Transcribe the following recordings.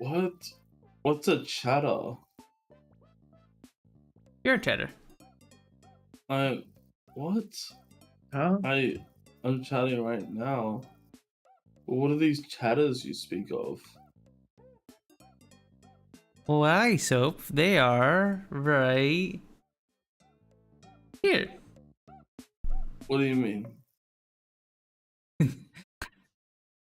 What? What's a chatter? You're a chatter. I what? Huh? I'm chatting right now. What are these chatters you speak of? Why, Soap? They are right here. What do you mean?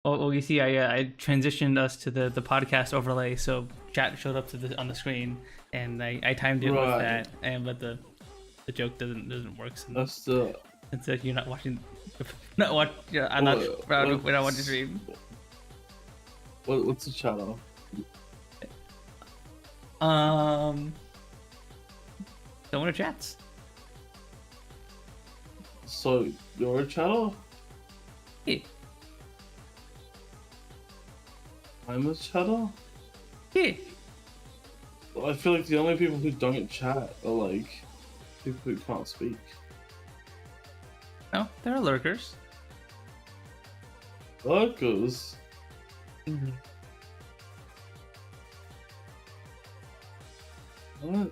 Oh, you see, I transitioned us to the podcast overlay, so chat showed up on the screen, and I timed it with Right. that, but the joke doesn't work. So That's the it's like you're not watching, not watch. I'm not proud of when I watch the stream. what's a chatter? Someone chats. So you're a chatter? Yeah. I'm a chatter? Yeah. I feel like the only people who don't chat are like people who can't speak. No, there are lurkers. Lurkers? What?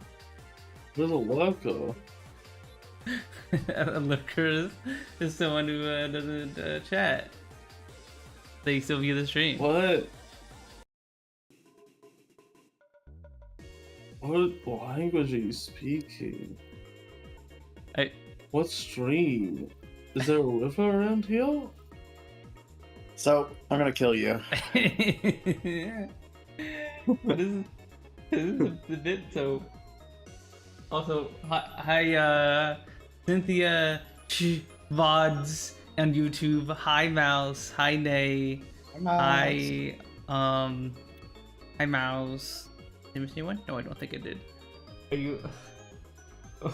Where's a lurker? A lurker is someone who doesn't chat. They still view the stream. What? What language are you speaking? What stream? Is there a river around here? So I'm gonna kill you. What is the bit so? Also, hi, Cynthia, VODs on YouTube. Hi, Mouse. Hi, Nay. Hi, hi, Mouse. Did I miss anyone? No, I don't think I did. Are you?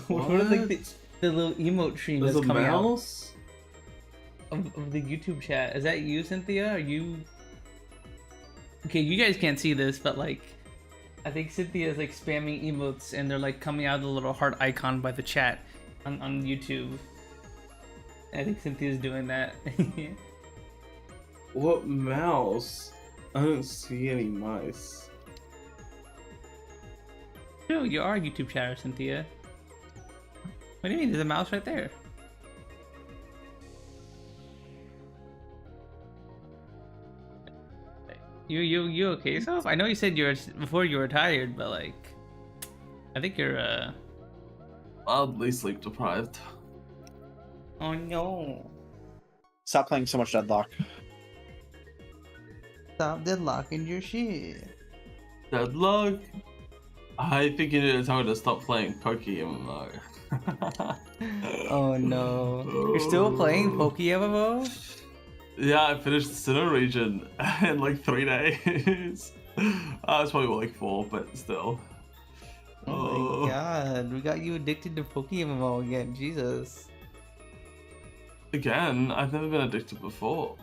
What is like the little emote stream There's that's a coming out mouse? of the YouTube chat? Is that you, Cynthia? Are you? Okay, you guys can't see this, but like, I think Cynthia is like spamming emotes, and they're like coming out of the little heart icon by the chat on YouTube. I think Cynthia's doing that. What mouse? I don't see any mice. No, you are a YouTube chatter, Cynthia. What do you mean? There's a mouse right there. You okay, Soph? I know you said before you were tired, but like, I think you're Oddly sleep deprived. Oh no! Stop playing so much Deadlock. Stop deadlocking your shit. Deadlock? I think you need to tell me to stop playing Pokemon. Oh no! You're still playing Pokemon? Yeah, I finished the Sinnoh region in like 3 days. It's probably more like 4, but still. Oh my god, we got you addicted to Pokemon again, Jesus. Again, I've never been addicted before.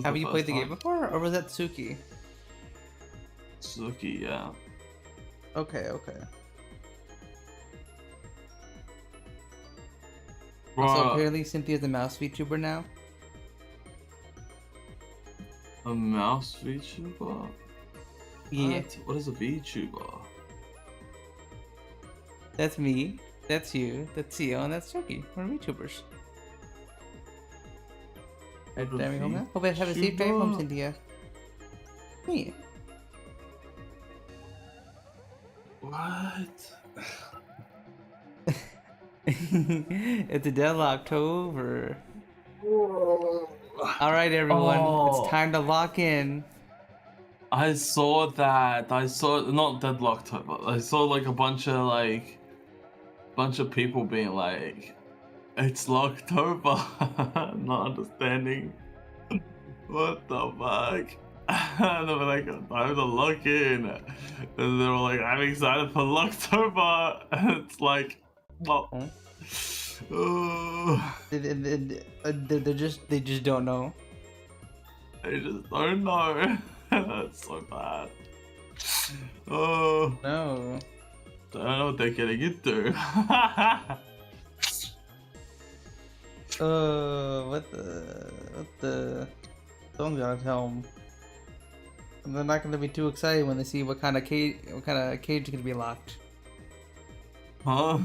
Have you played the game before, or was that Sooky? Sooky, yeah. Okay. Right. So apparently Cynthia's a mouse VTuber now? A mouse VTuber? Yeah. What is a VTuber? That's me, that's you, that's Siel, and that's Sooky. We're VTubers. Alright, driving home now? Hope you have a safe drive home, Cynthia. Yeah. What? It's a Deadlocktober. Alright everyone, it's time to lock in. I saw that. I saw not Deadlocked, but I saw like a bunch of people being like, "It's Locktober," not understanding what the fuck. And they were like, "Time to lock in," and they were like, "I'm excited for Locktober." And it's like, well, They just don't know. I just don't know. That's so bad. Oh No. I don't know what they're getting into. What the? Someone's gotta tell him. they're not gonna be too excited when they see what kind of cage is gonna be locked. Huh?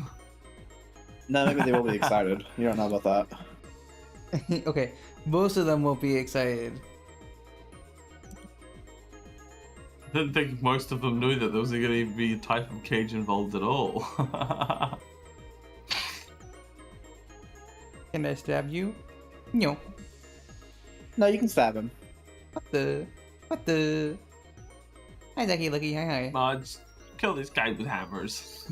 No, maybe they will be excited. You don't know about that. Okay, most of them won't be excited. I didn't think most of them knew that there was going to be a type of cage involved at all. Can I stab you? No. No, you can stab him. What the? What the? Hi, Ducky Lucky. Hi. Nah, just kill this guy with hammers.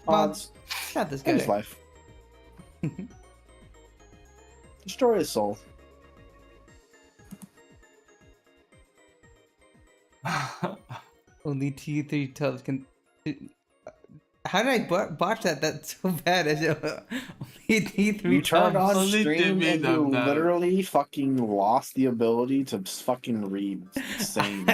Odds. Not this In his guy. life. Destroy his soul. Only T3 tubs can. How did I botch that? That's so bad. Only T3 You turned tubs. on Only stream Timmy and done you that. literally fucking lost the ability to fucking read. It's insane.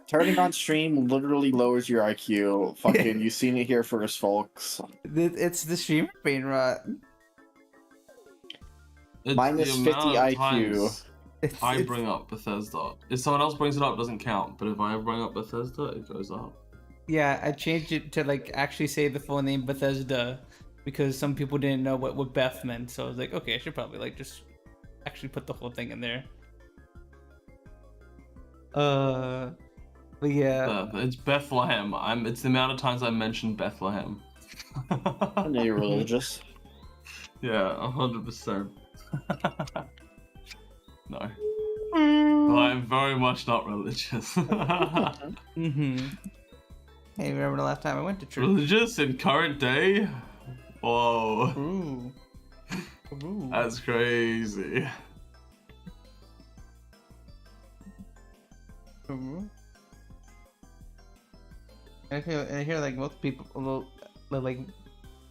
Turning on stream literally lowers your IQ. Fucking, you've seen it here first, folks. It's the streamer brain rot. It's Minus the 50 amount of IQ. times I It's- bring up Bethesda. If someone else brings it up, it doesn't count. But if I bring up Bethesda, it goes up. Yeah, I changed it to like actually say the full name Bethesda because some people didn't know what Beth meant. So I was like, okay, I should probably like just actually put the whole thing in there. But yeah. It's Bethlehem. It's the amount of times I mentioned Bethlehem. I know you're religious. Yeah, 100%. No. I'm very much not religious. Mm-hmm. Hey, remember the last time I went to church? Religious in current day? Whoa. Ooh. Ooh. That's crazy. Ooh. I hear like most people, like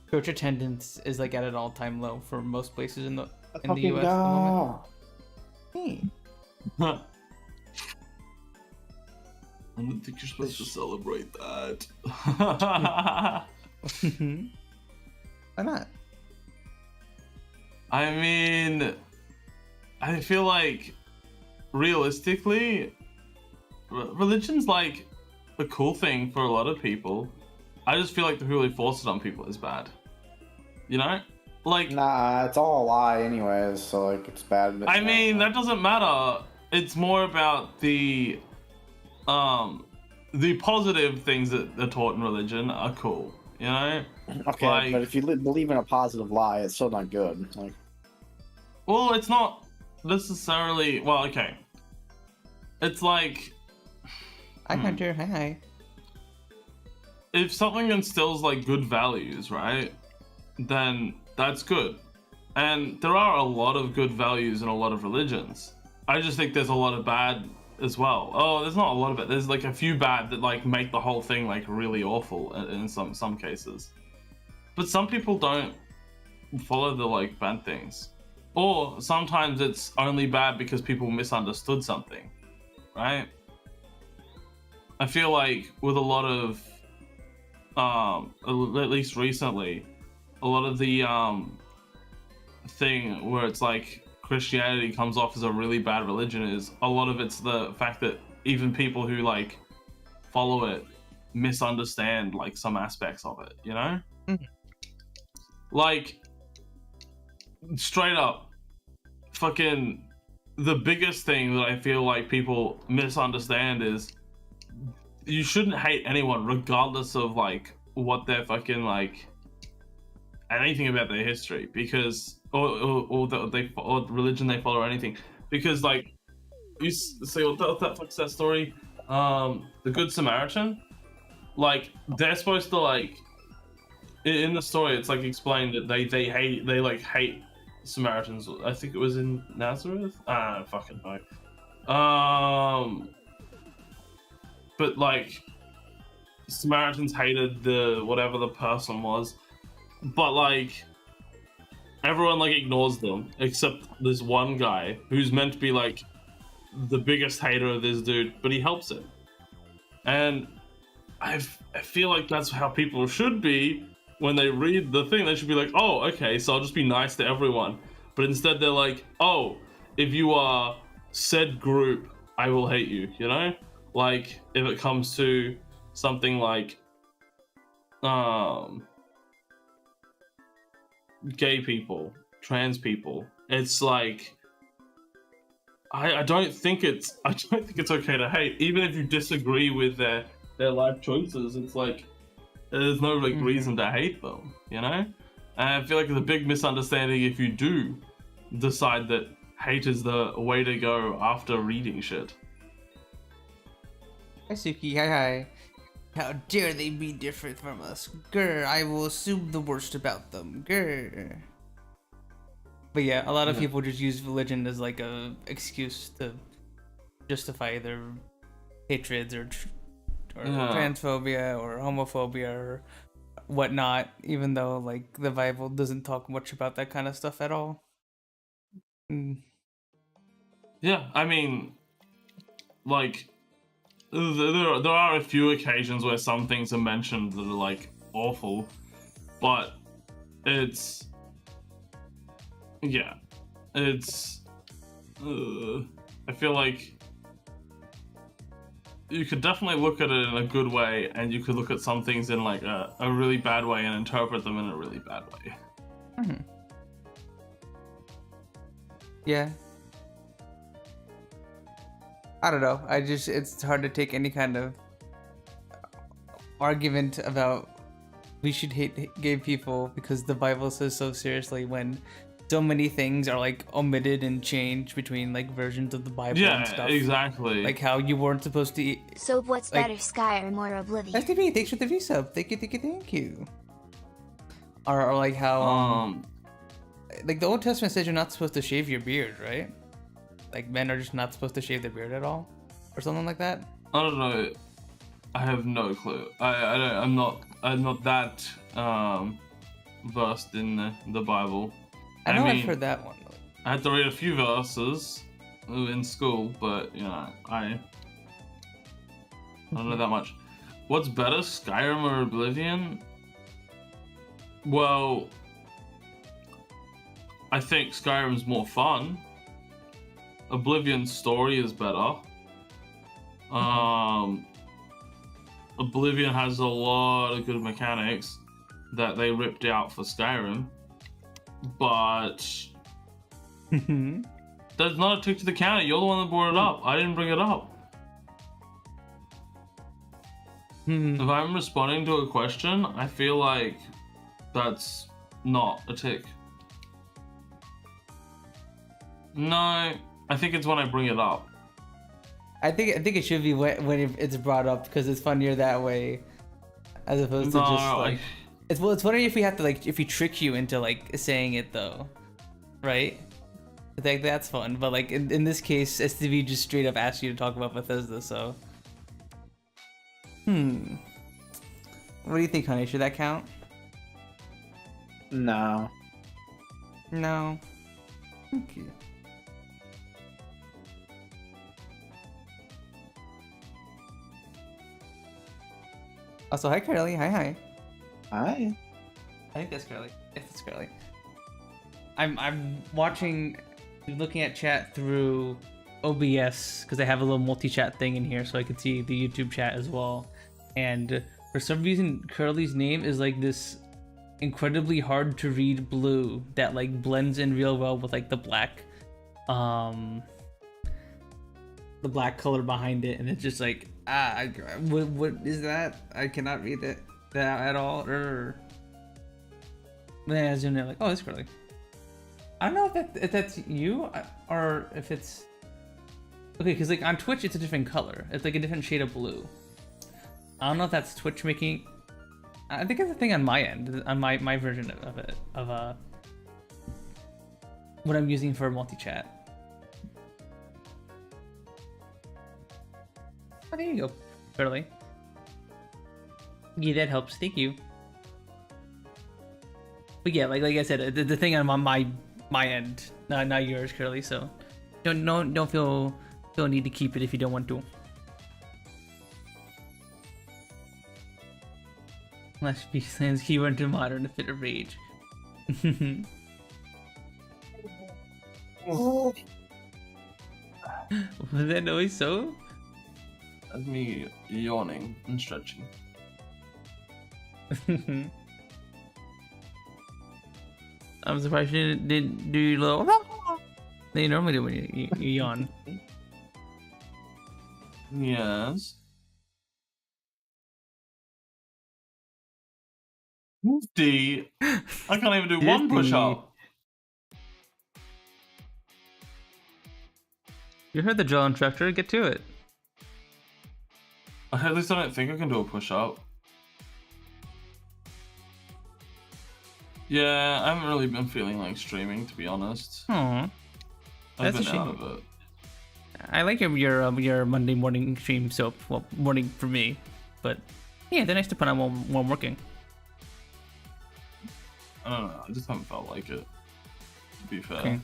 church attendance is like at an all-time low for most places in the US at the moment. Go. Hey. I don't think you're supposed to celebrate that. Why not? I mean, I feel like realistically, religion's like a cool thing for a lot of people. I just feel like the people who force it on people is bad. You know? Like, Nah, it's all a lie anyways, so like it's bad. I mean, that doesn't matter. It's more about the positive things that are taught in religion are cool, you know? Okay, like- but if you believe in a positive lie, it's still not good. Like, Well, it's not necessarily, well, okay. It's like, Hi, Hunter. Hi. if something instills like good values, right? Then that's good. And there are a lot of good values in a lot of religions. I just think there's a lot of bad as well. Oh, there's not a lot of it. There's like a few bad that like make the whole thing like really awful in some cases. But some people don't follow the like bad things. Or sometimes it's only bad because people misunderstood something, right? I feel like with a lot of at least recently, a lot of the thing where it's like Christianity comes off as a really bad religion is a lot of it's the fact that even people who like follow it misunderstand like some aspects of it, you know? Mhm. Like straight up fucking the biggest thing that I feel like people misunderstand is you shouldn't hate anyone regardless of like what they're fucking like anything about their history, because or religion they follow or anything, because like you see what that fuck's that story, the Good Samaritan, like they're supposed to like in the story it's like explained that they hate Samaritans. I think it was in Nazareth. I don't fucking know. But like Samaritans hated the whatever the person was, but like everyone like ignores them except this one guy who's meant to be like the biggest hater of this dude, but he helps it. And I feel like that's how people should be when they read the thing. They should be like, oh, okay, so I'll just be nice to everyone. But instead they're like, oh, if you are said group, I will hate you, you know? Like, if it comes to something like gay people, trans people, it's like I don't think it's okay to hate, even if you disagree with their life choices. It's like there's no like reason to hate them, you know? And I feel like it's a big misunderstanding if you do decide that hate is the way to go after reading shit. Hi Sooky, hi. How dare they be different from us? Grr, I will assume the worst about them. Grr. But yeah, a lot of people just use religion as like a excuse to justify their hatreds or transphobia or homophobia or whatnot, even though like the Bible doesn't talk much about that kind of stuff at all. Yeah, I mean, like, there are a few occasions where some things are mentioned that are like awful, but it's I feel like you could definitely look at it in a good way, and you could look at some things in like a really bad way and interpret them in a really bad way. Yeah. I don't know. It's hard to take any kind of argument about we should hate gay people because the Bible says so seriously when so many things are like omitted and changed between like versions of the Bible and stuff. Yeah, exactly. Like how you weren't supposed to eat. So what's better, Skyrim or Oblivion? STV, thanks for the V-sub. Thank you. Or like how like the Old Testament says you're not supposed to shave your beard, right? Like men are just not supposed to shave their beard at all, or something like that. I don't know. I have no clue. I'm not that versed in the Bible. I know mean, I've heard that one. I had to read a few verses in school, but you know, I don't know that much. What's better, Skyrim or Oblivion? Well, I think Skyrim's more fun. Oblivion's story is better. Oblivion has a lot of good mechanics that they ripped out for Skyrim, but that's not a tick to the counter. You're the one that brought it up. I didn't bring it up. If I'm responding to a question, I feel like that's not a tick. No, I think it's when I bring it up. I think it should be when it's brought up because it's funnier that way, as opposed to just like. It's funny if we have to like if we trick you into like saying it though, right? I think that's fun, but like in this case, STV just straight up asked you to talk about Bethesda, so. What do you think, honey? Should that count? No. No. Okay. Also, hi Carly. Hi. Hi. I think that's Carly. Yes, that's Carly. I'm looking at chat through OBS because I have a little multi-chat thing in here, so I can see the YouTube chat as well. And for some reason, Curly's name is like this incredibly hard to read blue that like blends in real well with like the black color behind it, and it's just like what is that? I cannot read that at all. Then I zoom in like, oh, it's Curly. I don't know if that's you or if it's okay, because like on Twitch it's a different color. It's like a different shade of blue. I don't know if that's Twitch making. I think it's a thing on my end, on my version of it, of what I'm using for multi-chat. Oh, there you go, Curly. Yeah, that helps. Thank you. But yeah, like I said, the thing on my end, not yours, Curly. So don't feel need to keep it if you don't want to. Unless he sends keyword to modern to fit a rage. Was that noise so? That's me yawning and stretching. I'm surprised you didn't do your little. That you normally do when you yawn. Yes. 50. I can't even do one 50. push-up. You heard the drill instructor. Get to it. At least I don't think I can do a push-up. Yeah, I haven't really been feeling like streaming, to be honest. Aw. I've That's a been out shame. of it. I like your Monday morning stream soap. Well, morning for me, but yeah, they're nice to put on while I'm working. I don't know. I just haven't felt like it. To be fair. Okay.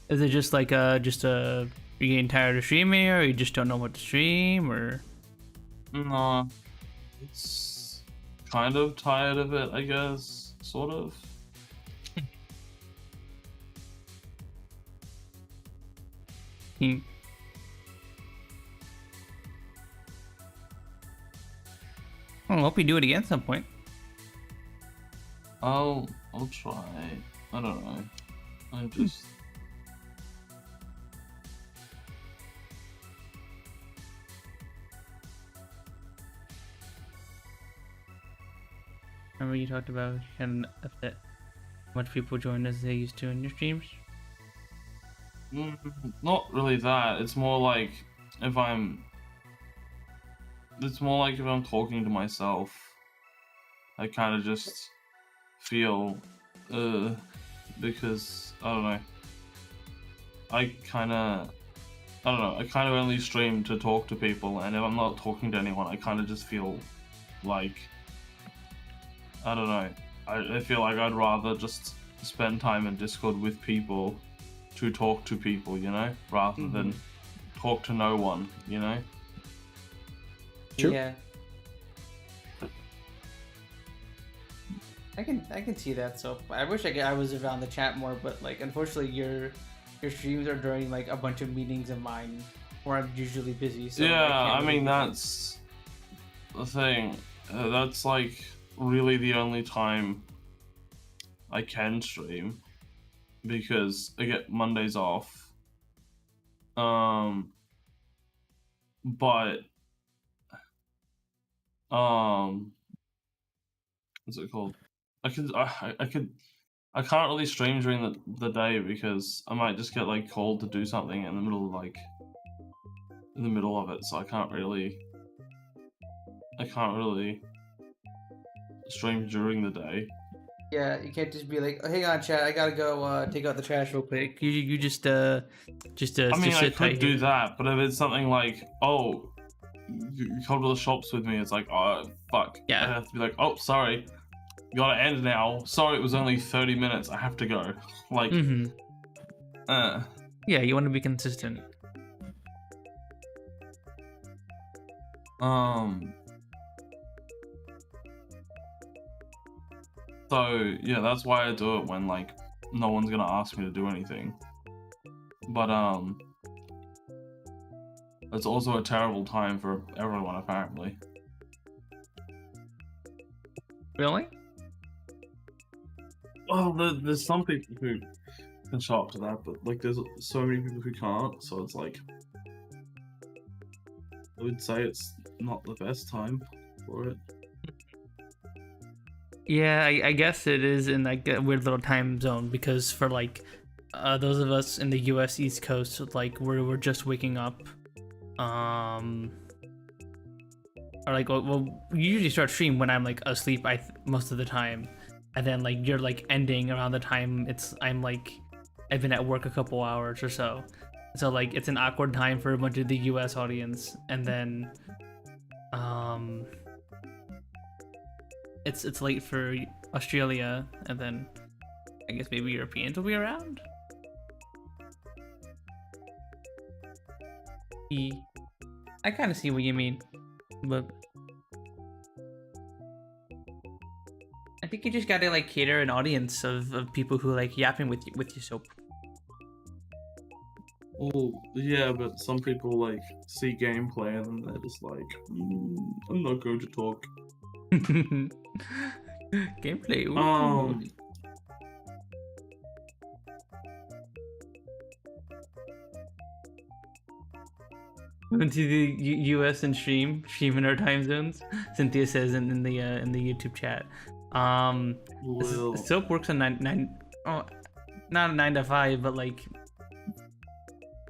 Is it just like you're getting tired of streaming, or you just don't know what to stream, or? No, it's kind of tired of it, I guess. Sort of. Hmm. Well, I hope you do it again at some point. I'll try. I don't know. I'm just. Remember you talked about having that much people join as they used to in your streams? Not really that. It's more like if I'm. It's more like if I'm talking to myself, I kind of just feel, because I don't know. I kind of only stream to talk to people, and if I'm not talking to anyone, I kind of just feel like, I don't know. I feel like I'd rather just spend time in Discord with people to talk to people, you know, rather than talk to no one, you know. True. Yeah. I can see that. So I wish I was around the chat more, but like unfortunately your streams are during like a bunch of meetings of mine where I'm usually busy. So Yeah, I really mean that's the thing. That's like really the only time I can stream because I get Mondays off. But what's it called? I can't really stream during the day because I might just get like called to do something in the middle of it, so I can't really stream during the day. Yeah, you can't just be like, oh, hang on, chat, I gotta go take out the trash real quick. You just I I mean, I could do that, but if it's something like, oh, you come to the shops with me, it's like, oh, fuck. Yeah. I have to be like, oh, sorry, gotta end now. Sorry, it was only 30 minutes. I have to go. Like, yeah, you want to be consistent. So yeah, that's why I do it when like no one's gonna ask me to do anything. But it's also a terrible time for everyone apparently. Really? Well, there's some people who can show up to that, but like there's so many people who can't. So it's like I would say it's not the best time for it. Yeah, I guess it is in like a weird little time zone because for like those of us in the U.S. East Coast, like we're just waking up, or like well, we usually start stream when I'm like asleep. Most of the time, and then like you're like ending around the time I've been at work a couple hours or so. So like it's an awkward time for a bunch of the U.S. audience, and then it's late for Australia, and then I guess maybe Europeans will be around. I kind of see what you mean, but I think you just gotta like cater an audience of people who like yapping with you soap. Well, yeah, but some people like see gameplay and then they're just like, I'm not going to talk. Gameplay. Ooh. Went to the U.S. and stream in our time zones. Cynthia says in the YouTube chat. Soap works on not 9 to 5, but like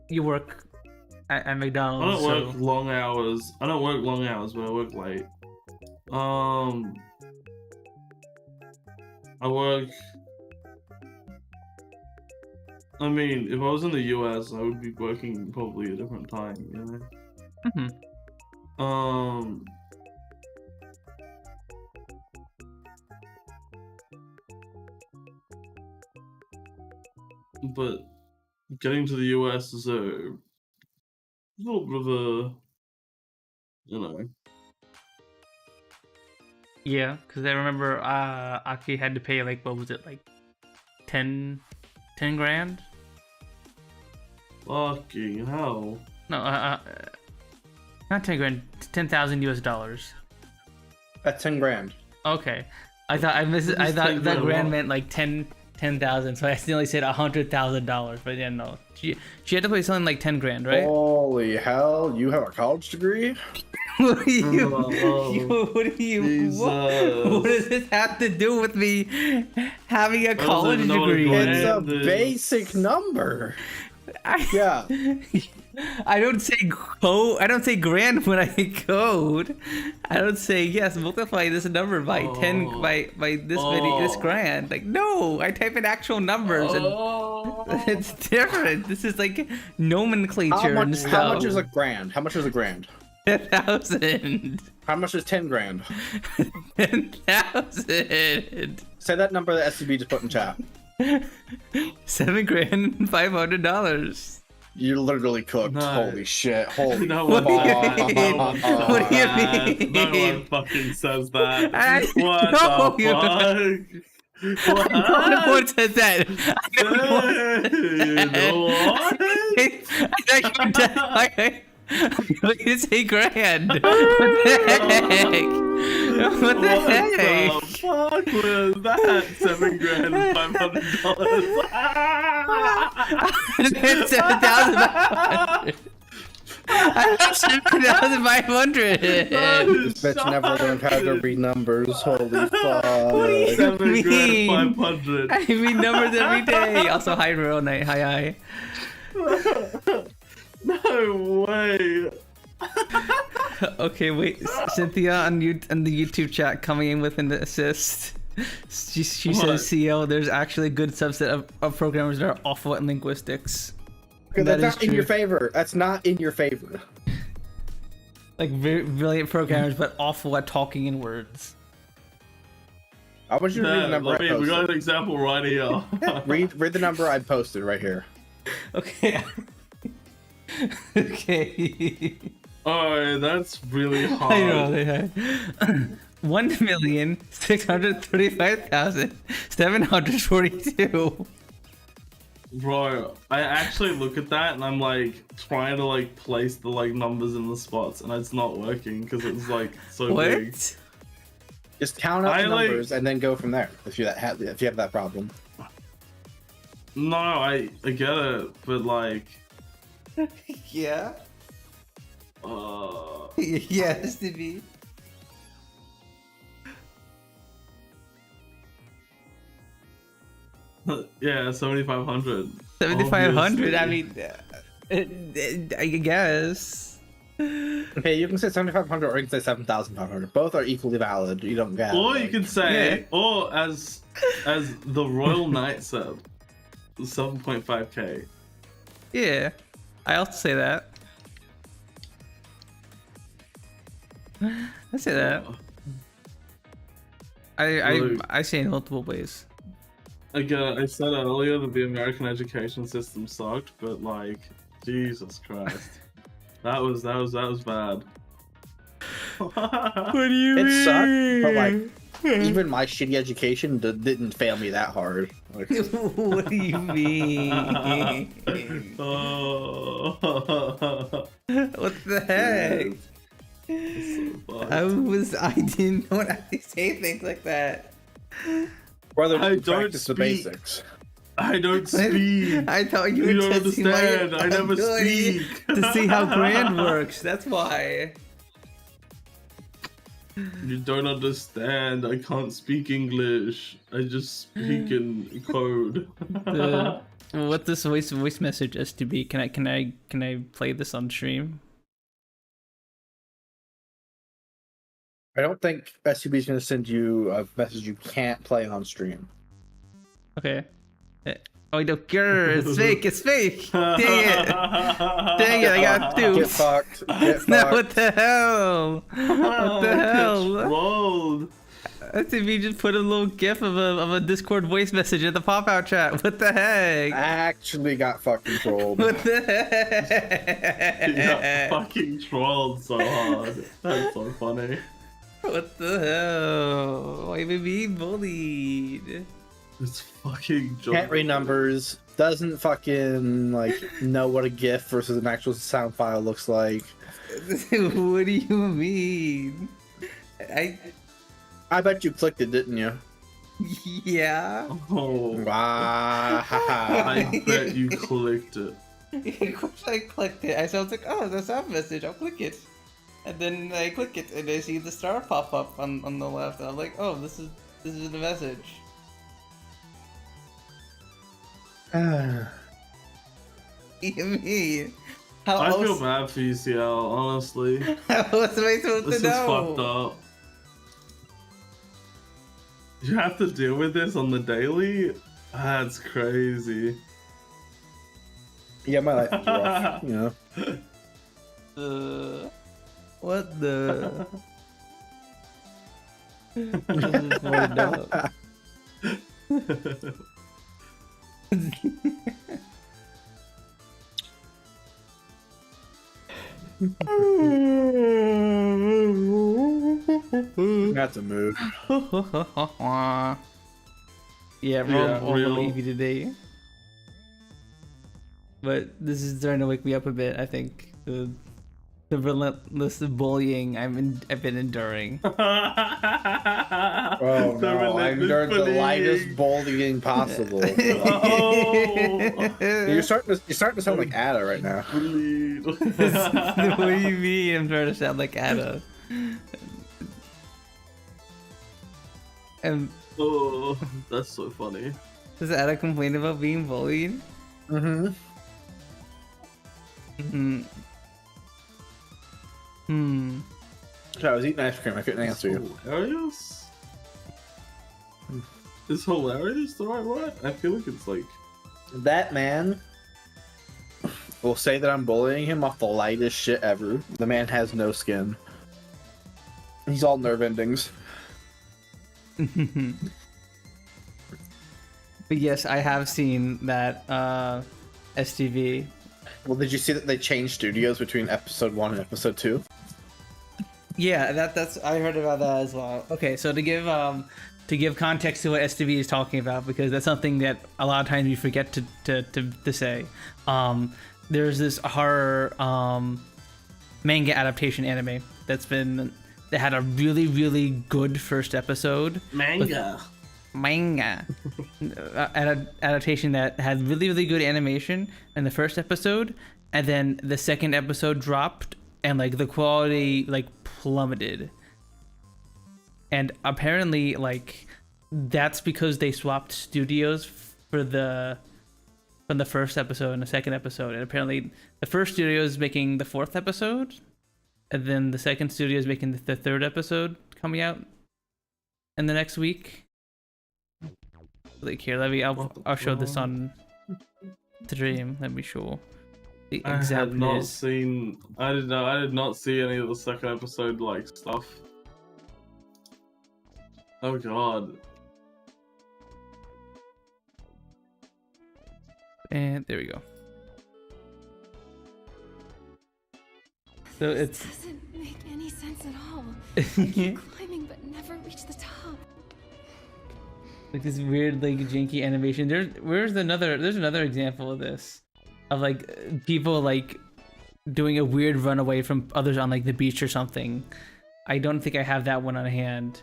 you work at McDonald's. I don't work long hours. I don't work long hours, but I work late. I work. I mean, if I was in the US, I would be working probably a different time, you know? Mm-hmm. But getting to the US is a little bit of a, you know. Yeah, because I remember Aki had to pay like, what was it, like 10 grand? Fucking hell. No, not 10 grand, 10,000 US dollars. That's 10 grand. Okay, I thought that grand meant like 10,000, so I accidentally said $100,000. But yeah, no, she had to pay something like 10 grand, right? Holy hell! You have a college degree? What do you? What does this have to do with me having a college degree? It's a basic number. Yeah. I don't say code. I don't say grand when I code. I don't say yes. Multiply this number by 10 by this grand. Like no, I type in actual numbers and it's different. This is like nomenclature and stuff. How much is a grand? How much is a grand? 10,000. How much is 10 grand? 10,000. Say that number that SCB just put in chat. $7,500. You're literally cooked. No. Holy shit. Holy What do you mean? What do you mean? No one fucking says that. What the fuck? No one says that. I thought you say grand. What the heck? What the heck? What the fuck was that? $7,500. It's 7,500. I thought 7,500. This bitch never learned how to read numbers. Holy fuck. What do you mean? $7,500. I read numbers every day. Also, hi, Real Night. Hi. No way. Okay, wait. Cynthia on the YouTube chat coming in with an assist. She says, Siel, there's actually a good subset of programmers that are awful at linguistics. That's not in your favor. That's not in your favor. Like very brilliant programmers, but awful at talking in words. I want you to read the number I posted. We got an example right here. read the number I posted right here. Okay. Okay. Oh, that's really hard. I know they have 1,635,742. Bro, I actually look at that and I'm like trying to like place the like numbers in the spots and it's not working because it's like so big. Just count up the numbers and then go from there if you have that problem. No, I get it, but like. Yeah. Yes, Stevie. Yeah, 7,500. 7,500. I mean, I guess. Okay, you can say 7,500 or you can say 7,500. Both are equally valid. You don't get. Or you can say, or as the Royal Knight said, 7.5k. Yeah, I also say that. I say that. I say in multiple ways. Again, I said earlier that the American education system sucked, but like, Jesus Christ, that was bad. What do you mean? It sucked, but like even my shitty education didn't fail me that hard. Like, What do you mean? Oh. What the heck? I didn't know how to say things like that. brother, I don't practice the speak. basics. I don't speak. I thought you You were don't testing my understand. I never ability speak. to see how grand works. That's why. You don't understand. I can't speak English. I just speak in code. What this voice message STB? Can I play this on stream? I don't think SUB is going to send you a message you can't play on stream. Okay. Oh, no, grr, it's fake, it's fake! Dang it! Dang it, I got Get duped! fucked. Get fucked. No, what the hell? What the hell? Rolled. STB just put a little gif of a Discord voice message in the pop-out chat. What the heck? Actually got fucking trolled. What the You got heck? fucking trolled so hard. That's so funny. What the hell? Why am I being bullied? It's fucking Can't read numbers. Doesn't fucking like know what a GIF versus an actual sound file looks like. What do you mean? I bet you clicked it, didn't you? Yeah. Oh, Wow. I bet you clicked it. Of course I clicked it. I was like, oh, the sound message, I'll click it. And then I click it and I see the star pop up on the left. And I'm like, oh, this is the message. What do you mean? How I else? feel bad for you, Siel, honestly. How else am I supposed This to is know? fucked up. You have to deal with this on the daily? That's crazy. Yeah, my life is rough, you know. What the? This is fucked up. That's a move. Yeah, Yeah, won't real. believe you today. But this is starting to wake me up a bit. I think the relentless bullying I've been enduring. Oh no, I endured the lightest bullying possible. Oh. You're starting to sound like Ada right now. Bleed. What do you mean? I'm trying to sound like Ada. And Oh, that's so funny. does Ada complain about being bullied? Mm-hmm. So I was eating ice cream. I couldn't answer you. Hilarious? Is hilarious the right word? I feel like it's like... That man will say that I'm bullying him off the lightest shit ever. The man has no skin. He's all nerve endings. But yes, I have seen that STV. Well, did you see that they changed studios between episode 1 and episode 2? Yeah, that's I heard about that as well. Okay, so to give context to what STV is talking about, because that's something that a lot of times we forget to say. There's this horror manga adaptation anime that had a really good first episode. Manga. Adaptation that had really good animation in the first episode, and then the second episode dropped and like the quality like plummeted. And apparently like that's because they swapped studios from the first episode and the second episode, and apparently the first studio is making the fourth episode, and then the second studio is making the third episode coming out in the next week. Like here, I'll show this on stream. Let me show the I exact have not news. seen... I did not see any of the second episode like stuff. Oh god. And there we go. So This it's doesn't make any sense at all. I keep climbing but never reach the top. Like this weird, like janky animation. There's another example of this, of like people like doing a weird runaway from others on like the beach or something. I don't think I have that one on hand.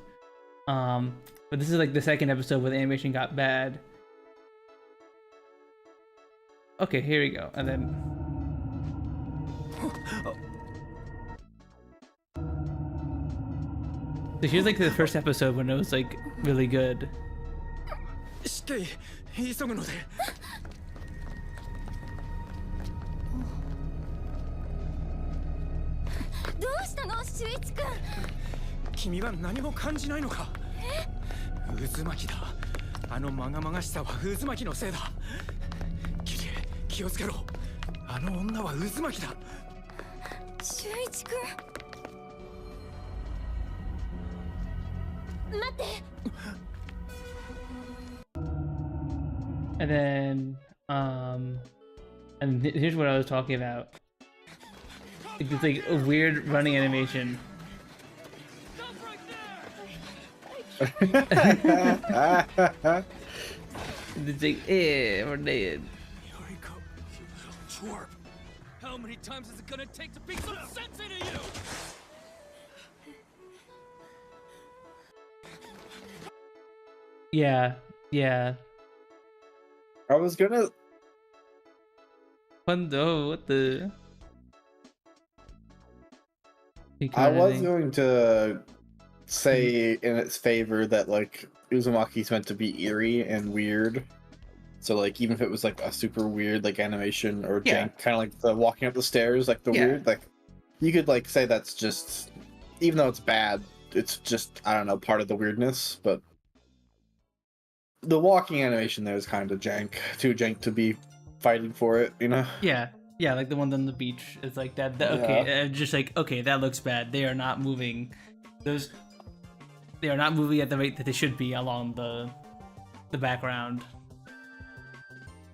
But this is like the second episode where the animation got bad. Okay, here we go, and then. So here's like the first episode when it was like really good. して急ぐので。どうしたの秀一くん。君は何も感じないのか。渦巻きだ。あのまがまがしさは渦巻きのせいだ。キリエ、気をつけろ。あの女は渦巻きだ。秀一くん。待って。 And then, here's what I was talking about. It's like a weird running animation. It's like, we're dead. How many times is it gonna take to beat some sense into you? Yeah, yeah. I was gonna. Hundo, what the? I was going to say in its favor that like Uzumaki's meant to be eerie and weird. So like even if it was like a super weird like animation or Yeah. jank, kind of like the walking up the stairs, like the Yeah. weird, like you could like say that's just, even though it's bad, it's just, I don't know, part of the weirdness. But the walking animation there is kind of jank, too jank to be fighting for it, you know? Yeah, yeah, like the one on the beach. It's like that. Okay, just like okay, that looks bad. They are not moving. They are not moving at the rate that they should be along the background.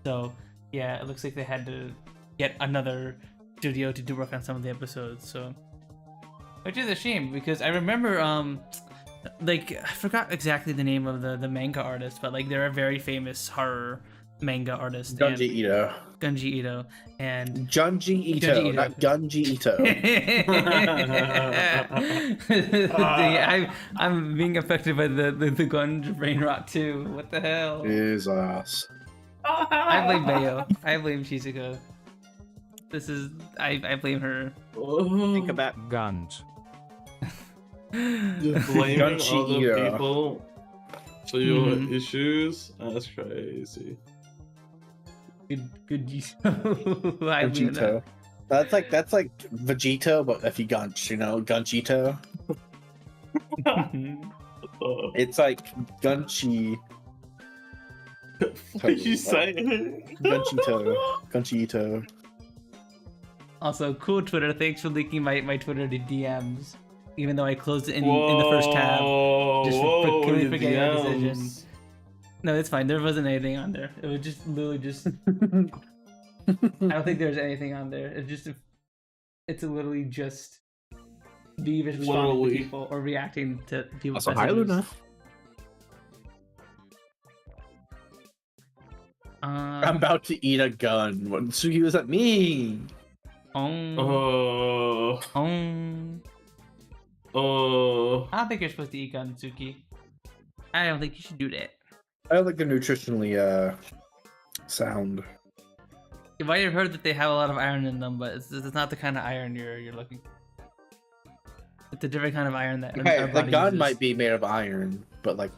So yeah, it looks like they had to get another studio to do work on some of the episodes. So, which is a shame because I remember like I forgot exactly the name of the manga artist, but like they're a very famous horror manga artist. Gunji Ito. Gunji Ito and Junji Ito, Gunji Ito. not Gunji Ito. I'm being affected by the Gunj brain rot too. What the hell? Jesus. I blame Bayo. I blame Shizuka. I blame her. Think about Guns. You're blaming Gunchi other Ito. people for your Mhm. issues? That's crazy. Good Jito. I blame Vegito. That's like Vegito, but if you Gunch, you know, Gunchito. that. It's like Gunchi. What did you say? Gunchito. Gunchito. Also, cool Twitter. Thanks for leaking my Twitter to DMs. Even though I closed it in the first tab. Just for completely your forgetting our DMs. decision. No, it's fine. There wasn't anything on there. It was just literally just. I don't think there's anything on there. It's literally just me responding Literally. to people or reacting to people's Also, hi, messages. Luna. I'm about to eat a gun. What Sooky was at me? Oh. Oh. I don't think you're supposed to eat guns, Sooky. I don't think you should do that. I don't think they're nutritionally sound. You might have heard that they have a lot of iron in them, but it's not the kind of iron you're looking. It's a different kind of iron that Okay, our the body gun uses. might be made of iron, but like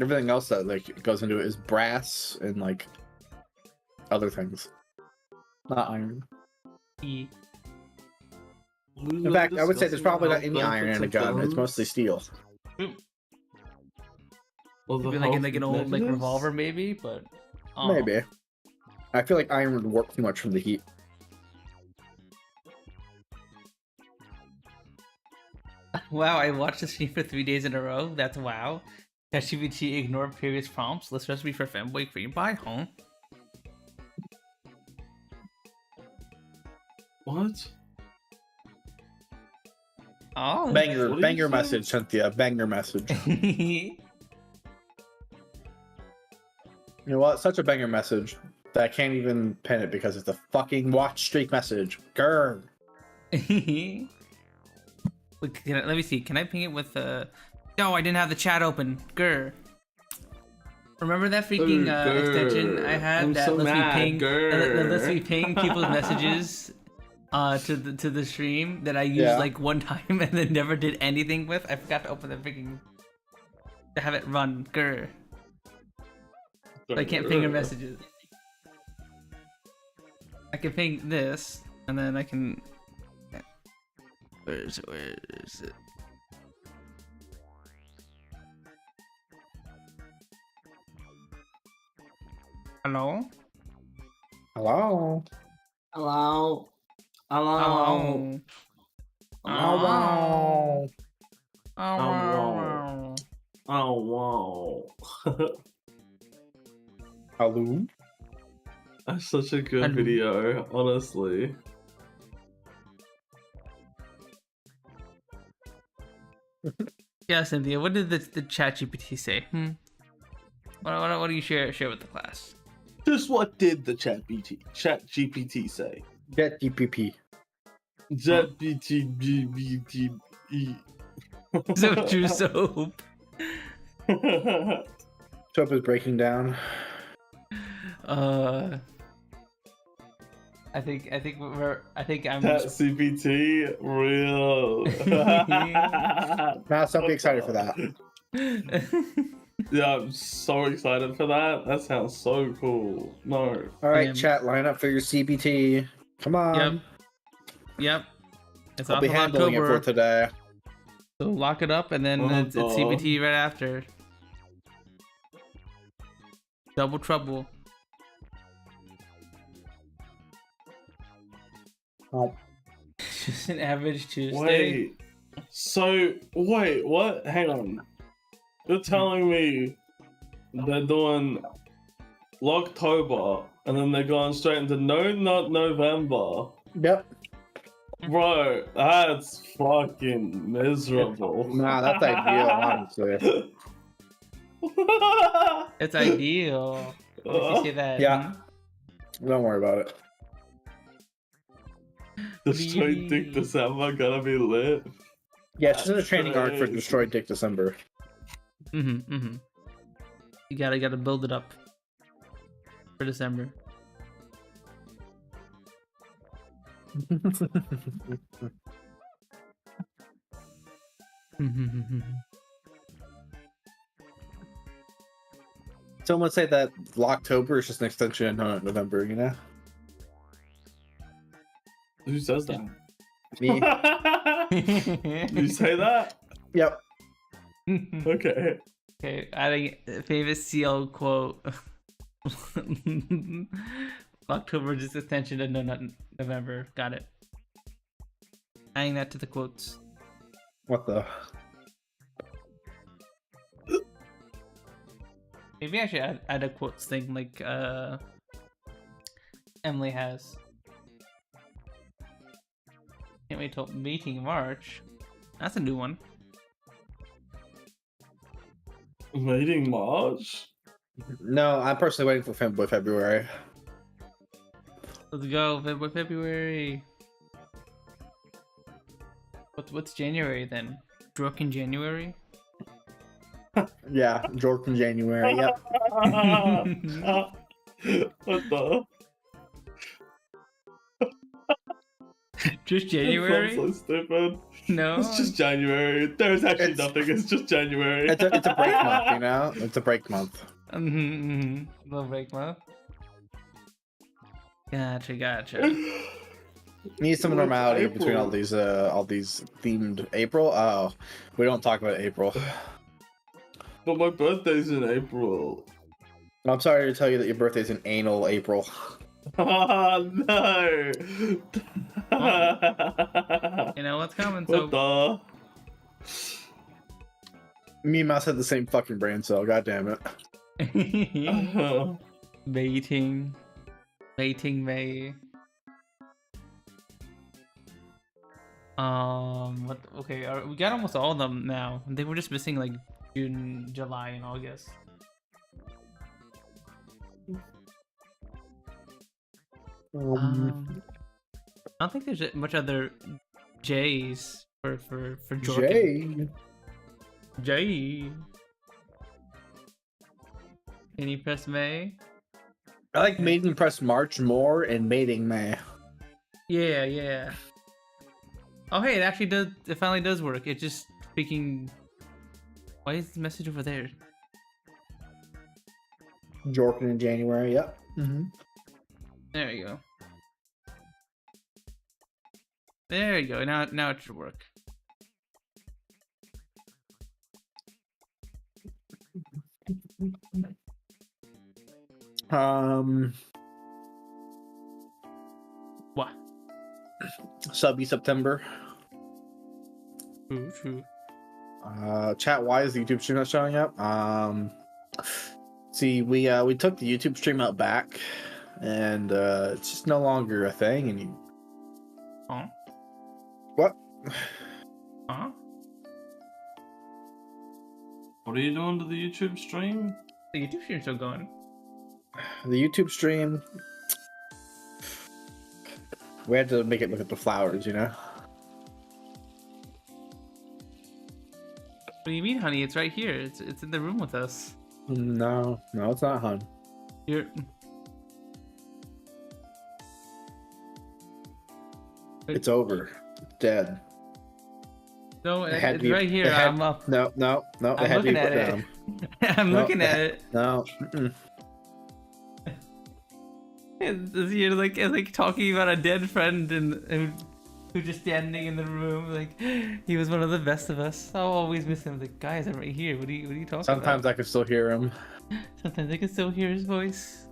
everything else that like goes into it is brass and like other things, not iron. E. In fact, I would say there's probably not any iron in a gun. It's mostly steel. Maybe like an old like revolver, maybe, but Maybe. I feel like iron would warp too much from the heat. Wow, I watched this stream for 3 days in a row. That's wow. ChatGPT ignored previous prompts. Let's recipe for fanboy cream pie, huh? What? Oh. Banger What did you say? message, Cynthia. Banger message. You know what? Such a banger message that I can't even pin it because it's a fucking watch streak message. Grr. Look, let me see. Can I ping it with No, I didn't have the chat open. Grr. Remember that freaking extension I had I'm that so lets mad, me ping grr. that lets me ping people's messages to the stream that I used like one time and then never did anything with? I forgot to open the freaking to have it run. Grr. So I can't ping her messages. I can ping this and then I can. Where is it? Hello? Hello. Hello. Hello. Hello. Hello. Oh wow. Hello. That's such a good video, honestly. Yeah, Cynthia, what did the chat GPT say? What do you share with the class? Just what did the chat GPT say? Get DPP. Jet BT. So true soap. Soap is breaking down. I think I'm Chat CPT real. Now, so be excited for that. Yeah, I'm so excited for that. That sounds so cool. No. All right, chat, line up for your CPT. Come on. Yep. It's I'll be off of handling October, it for today. so lock it up, and then it's CBT right after. Double trouble. Oh. Just an average Tuesday. Wait. So, wait, what? Hang on. You're telling me they're doing Locktober and then they're going straight into not November? Yep. Bro, that's fucking miserable. Nah, that's ideal, honestly. It's ideal. Did you see that? Yeah. Don't worry about it. Destroyed Dick December gonna be lit. Yeah, it's just a training arc for Destroyed Dick December. You gotta build it up for December. Someone would say that Locktober is just an extension of November, you know? Who says that? Me. You say that? Yep. Okay. Okay, adding famous Siel quote. October just extension to November. Got it. Adding that to the quotes. What the? Maybe I should add a quotes thing like Emily has. Can't wait till meeting March. That's a new one. Waiting March? No, I'm personally waiting for Fanboy February. Let's go, February. What's January then? Drunk in January? Yeah, Jork in January, yep. What the? Just January? So stupid. No. It's just January. There's actually nothing. It's just January. It's a break month, you know? It's a break month. Little break month. Gotcha. Need some normality between all these themed April. Oh, we don't talk about April. But my birthday's in April. I'm sorry to tell you that your birthday's in anal April. Oh, no. You know what's coming, What so Me and Mouse had the same fucking brain cell, god damn it. the... Baiting May. What? Okay, we got almost all of them now. They were just missing like June, July, and August. I don't think there's much other J's for Jorkin. J. Can you press May? I like mating press March more and mating May. Yeah, yeah. Oh, hey, it actually does. It finally does work. It just freaking. Why is the message over there? Jorkin in January. Yep. There you go. There you go. Now it should work. What? Subby September. True. Chat, why is the YouTube stream not showing up? See, we took the YouTube stream out back, and it's just no longer a thing. And Huh? What? Huh? What are you doing to the YouTube stream? The YouTube stream's still going. The YouTube stream, we had to make it look at the flowers, you know? What do you mean, honey? It's right here. It's in the room with us. No, it's not, hon. You're. It's over. It's dead. No, It had it's to be- right here. it had- I'm up. No, it I'm had to be looking put at it. down. I'm No, looking at it. No. You're like talking about a dead friend and who's just standing in the room. Like he was one of the best of us. I'll always miss him. Like guys, I'm right here. What are you talking Sometimes about? I can still hear him. Sometimes I can still hear his voice.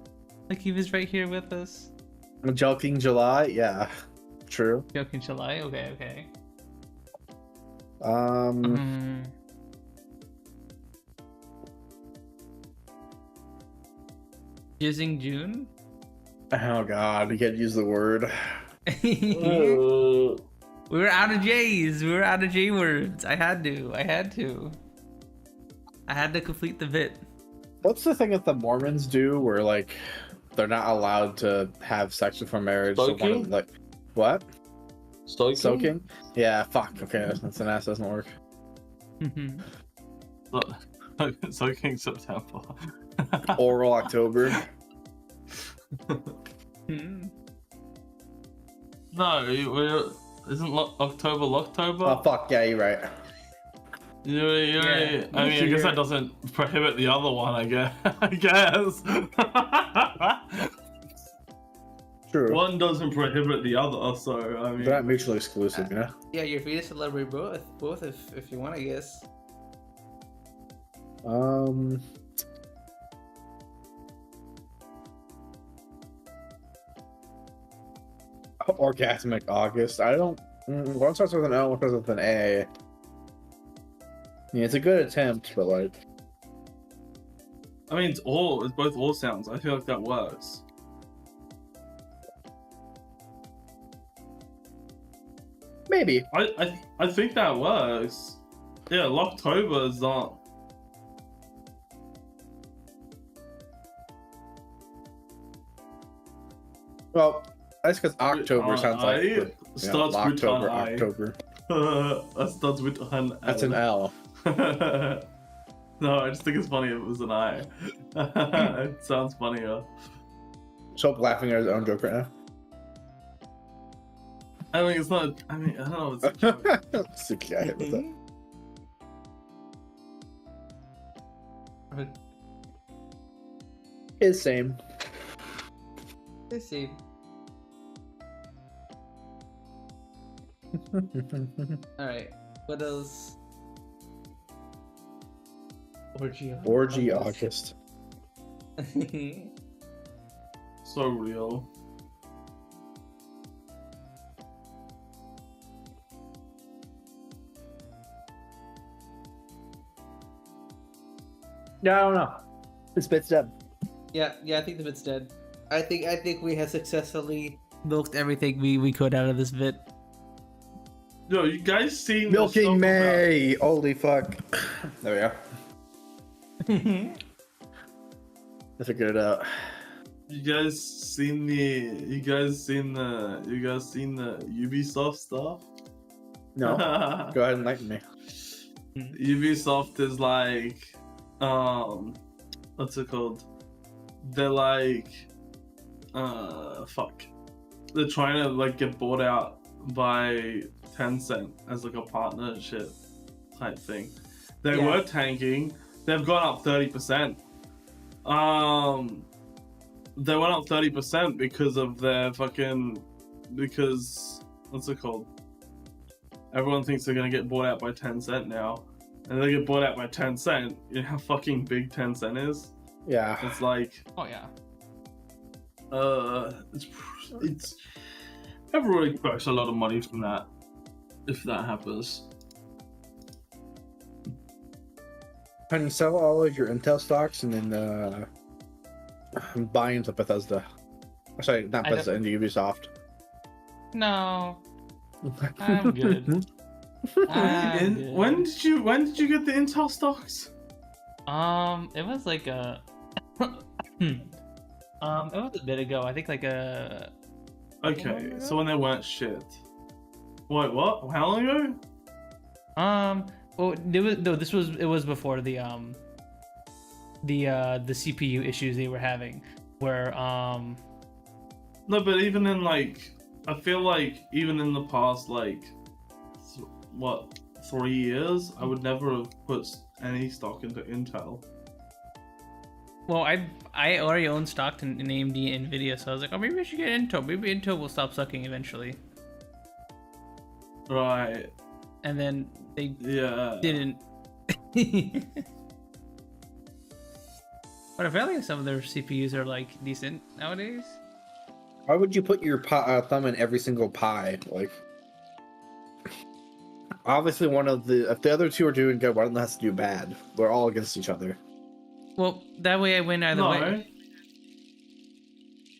Like he was right here with us. Joking July, yeah, true. Joking July. Okay. Jizzing June. Oh god, you can't use the word. We were out of J's. We were out of J words. I had to. I had to complete the bit. What's the thing that the Mormons do where like they're not allowed to have sex before marriage? Soaking? Like what? Soaking? Yeah, fuck. Okay, that's an ass doesn't work. Soaking September. Oral October. No, isn't October Locktober? Oh fuck, yeah, you're right. I mean, I guess that doesn't prohibit the other one, I guess. True. One doesn't prohibit the other, so I mean. They're not mutually exclusive, you know? Yeah, you're free to celebrate both if you want, I guess. Orgasmic August. I don't. One starts with an L, one starts with an A. Yeah, it's a good attempt, but like. I mean, it's both all sounds. I feel like that works. Maybe. I think that works. Yeah, Locktober is not. Well, that's because October sounds like. I starts with an October, I. October. That starts with an L. That's an L. No, I just think it's funny if it was an I. It sounds funnier. Soap laughing at his own joke right now. I mean, it's not. I mean, I don't know. It's a joke. Sooky guy hit with that. It's same. Let's see. Alright, what else? Orgy August. So real. Yeah, I don't know. This bit's dead. Yeah, I think the bit's dead. I think we have successfully milked everything we could out of this bit. Yo, you guys seen Milking May! Holy fuck. There we go. Let's figure it out. You guys seen the Ubisoft stuff? No. Go ahead and enlighten me. Ubisoft is like, what's it called? They're like, fuck. They're trying to like get bought out by Tencent as like a partnership type thing. They were tanking. They've gone up 30%. They went up 30% because of their what's it called? Everyone thinks they're gonna get bought out by Tencent now, and they get bought out by Tencent. You know how fucking big Tencent is? Yeah. It's like, Oh yeah. it's everyone expects a lot of money from that if that happens. Can you sell all of your Intel stocks and then buy into Bethesda? Sorry, not Bethesda, into Ubisoft. No. I'm good. When did you get the Intel stocks? It was like a it was a bit ago. I think like a Okay, so when they weren't shit. Wait, what? How long ago? Well, it was before the CPU issues they were having, where No, but even in like, I feel like even in the past like, 3 years, I would never have put any stock into Intel. well, I already own stock in AMD and Nvidia, so I was like, oh, maybe I should get Intel. Maybe Intel will stop sucking eventually. Right. And then they didn't. But I feel like some of their CPUs are like decent nowadays. Why would you put your thumb in every single pie? Like, obviously, if the other two are doing good, one of them has to do bad. We're all against each other. Well, that way I win either way.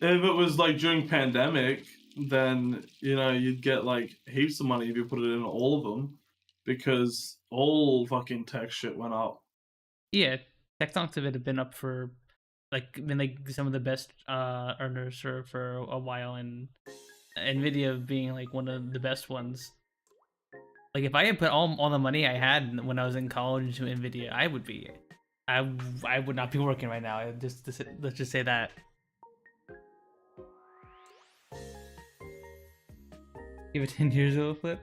If it was like during pandemic, then you'd get like heaps of money if you put it in all of them, because all fucking tech shit went up. Yeah, tech stocks have been up for been like some of the best earners for a while, and Nvidia being like one of the best ones. Like if I had put all the money I had when I was in college into Nvidia, I would not be working right now. Let's just say that. Give it 10 years old flip.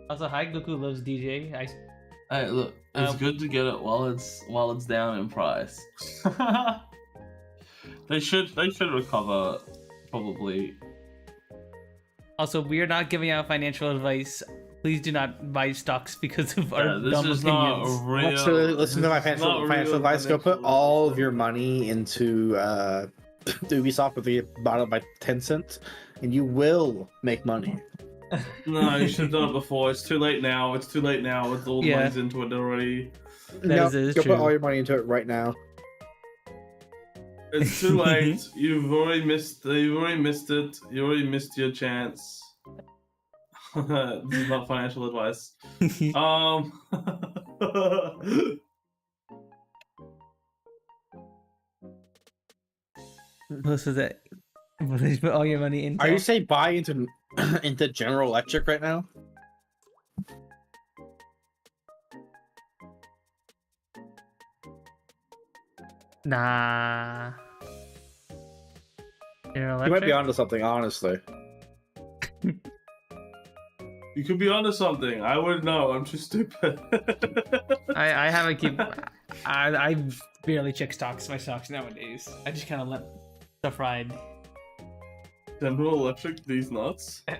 Also, hi Goku loves DJ. Hey, look, it's good to get it while it's down in price. They should recover, probably. Also, we are not giving out financial advice. Please do not buy stocks because of our dumb opinions. Actually, listen to my financial advice. Go put all of your money into Ubisoft with the bought up by Tencent, and you will make money. No, you should have done it before. It's too late now. With all the money's into it already. Go put all your money into it right now. It's too late. You've already missed it. You already missed your chance. This is not financial advice. Most of that. Put all your money into. Are you saying buy into General Electric right now? Nah. You might be onto something, honestly. You could be onto something. I wouldn't know. I'm too stupid. I haven't keep. I barely check my stocks nowadays. I just kind of let stuff ride. General Electric, these nuts. I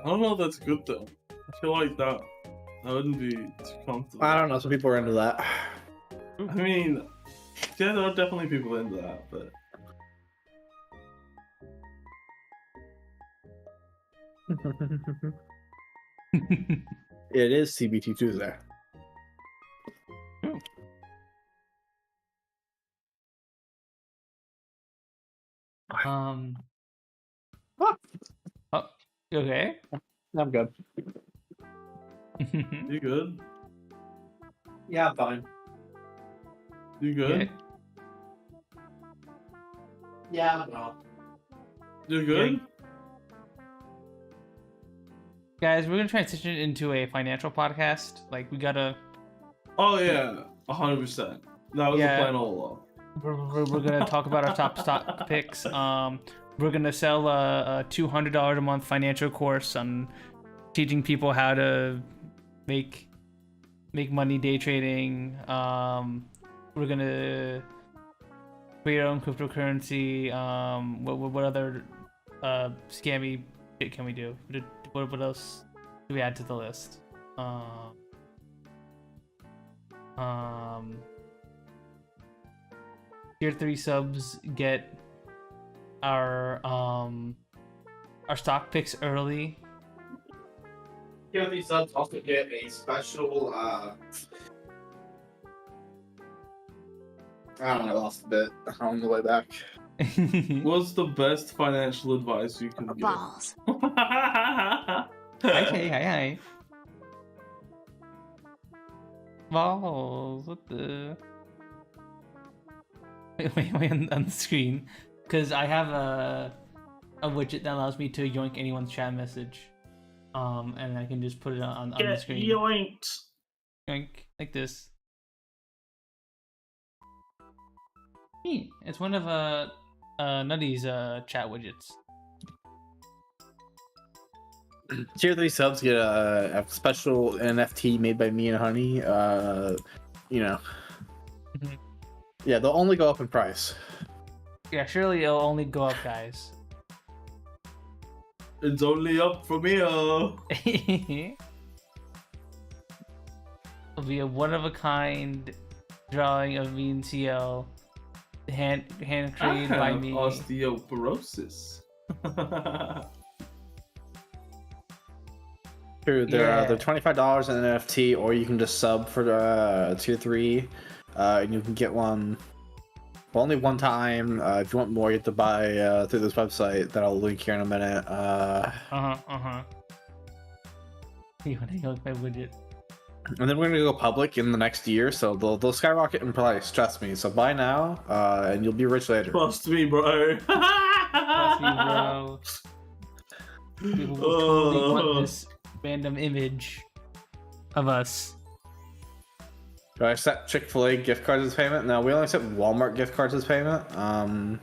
don't know if that's good though. I feel like that wouldn't be too comfortable. I don't know. Some people are into that. I mean, yeah, there are definitely people into that, but. It is CBT Tuesday. Oh, you okay? I'm good. You good? Yeah, I'm fine. You good? Yeah, well. You good? Guys, we're gonna transition into a financial podcast. Like, we gotta. Oh yeah, 100%. That was the Yeah. plan all along. We're gonna talk about our top stock picks. We're gonna sell a $200 a month financial course on teaching people how to make money day trading. We're gonna create our own cryptocurrency. What other scammy shit can we do? What else do we add to the list? Tier 3 subs get our stock picks early. Here, these subs also get a special. I don't know, I lost a bit on the way back. What's the best financial advice you can give? Balls. Hi. Balls, what the? Wait, on the screen, because I have a widget that allows me to yoink anyone's chat message, and I can just put it on the screen. Yoinked. Yoink, like this. Neat. It's one of Nutty's chat widgets. Tier 3 subs get a special NFT made by me and Honey. You know. Mhm. Yeah, they'll only go up in price. Yeah, surely it'll only go up, guys. It's only up from here. It'll be a one-of-a-kind drawing of me and Siel, hand created by me. Osteoporosis. True, they're Yeah. $25 in NFT, or you can just sub for tier 3, and you can get one only one time. If you want more, you have to buy through this website that I'll link here in a minute. You wanna go with my widget? And then we're gonna go public in the next year, so they'll skyrocket in price. Trust me. So buy now, and you'll be rich later. Trust me, bro. Trust me, bro. People will totally want this random image of us. Do I accept Chick-fil-A gift cards as payment? No, we only accept Walmart gift cards as payment. And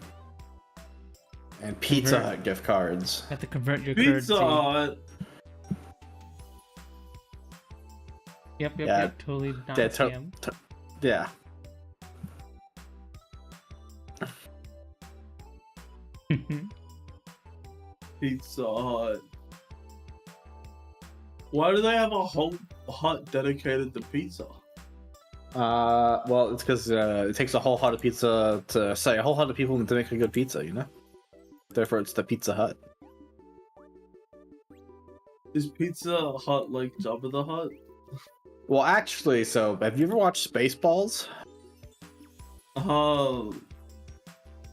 Pizza Hut gift cards. Have to convert your Pizza currency. Hut. Yep, Yeah. totally not Yeah, scam. Yeah. Pizza Hut. Why do they have a whole hut dedicated to pizza? Well, it's because it takes a whole hut of pizza to say a whole hut of people to make a good pizza, you know. Therefore, it's the Pizza Hut. Is Pizza Hut like Jabba the Hutt? Well, actually, so have you ever watched Spaceballs?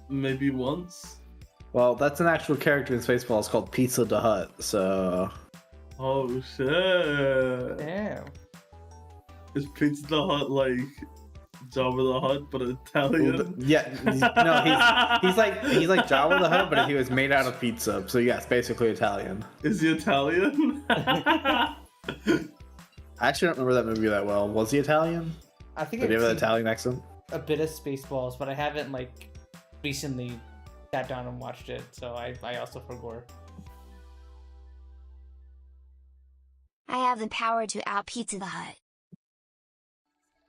Maybe once. Well, that's an actual character in Spaceballs called Pizza the Hut. So, Oh shit! Damn. Is Pizza the Hut like Jabba the Hutt but Italian? yeah, he's like Jabba the Hutt, but he was made out of pizza. So yeah, it's basically Italian. Is he Italian? I actually don't remember that movie that well. Was he Italian? I think Did he I've have an seen Italian accent? a bit of Spaceballs, but I haven't like recently sat down and watched it, so I also forgot. I have the power to out Pizza the Hut.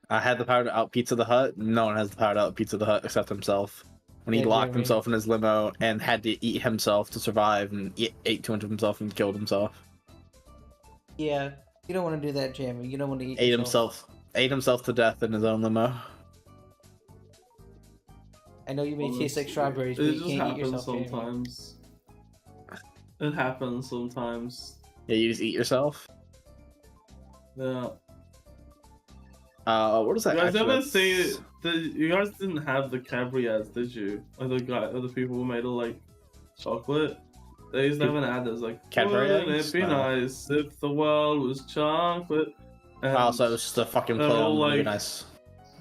I had the power to out Pizza the Hut. No one has the power to out Pizza the Hut except himself. When he Yeah, locked Jeremy. himself in his limo and had to eat himself to survive, and ate too much of himself and killed himself. Yeah, you don't want to do that, Jamie. You don't want to eat Ate yourself. himself to death in his own limo. I know you may Well, taste like strawberries, but It you just can't eat happens yourself, Jamie. sometimes. It happens sometimes. Yeah, you just eat yourself. Yeah. What is that? You guys Actually, ever that's- see you guys didn't have the Cadbury ads, did you? Or the people who made it like chocolate? They used to have an ad that was like, Cadbury wouldn't ads? it be No. nice if the world was chocolate? And Oh, so it was just a fucking play they're all on Really like- Nice.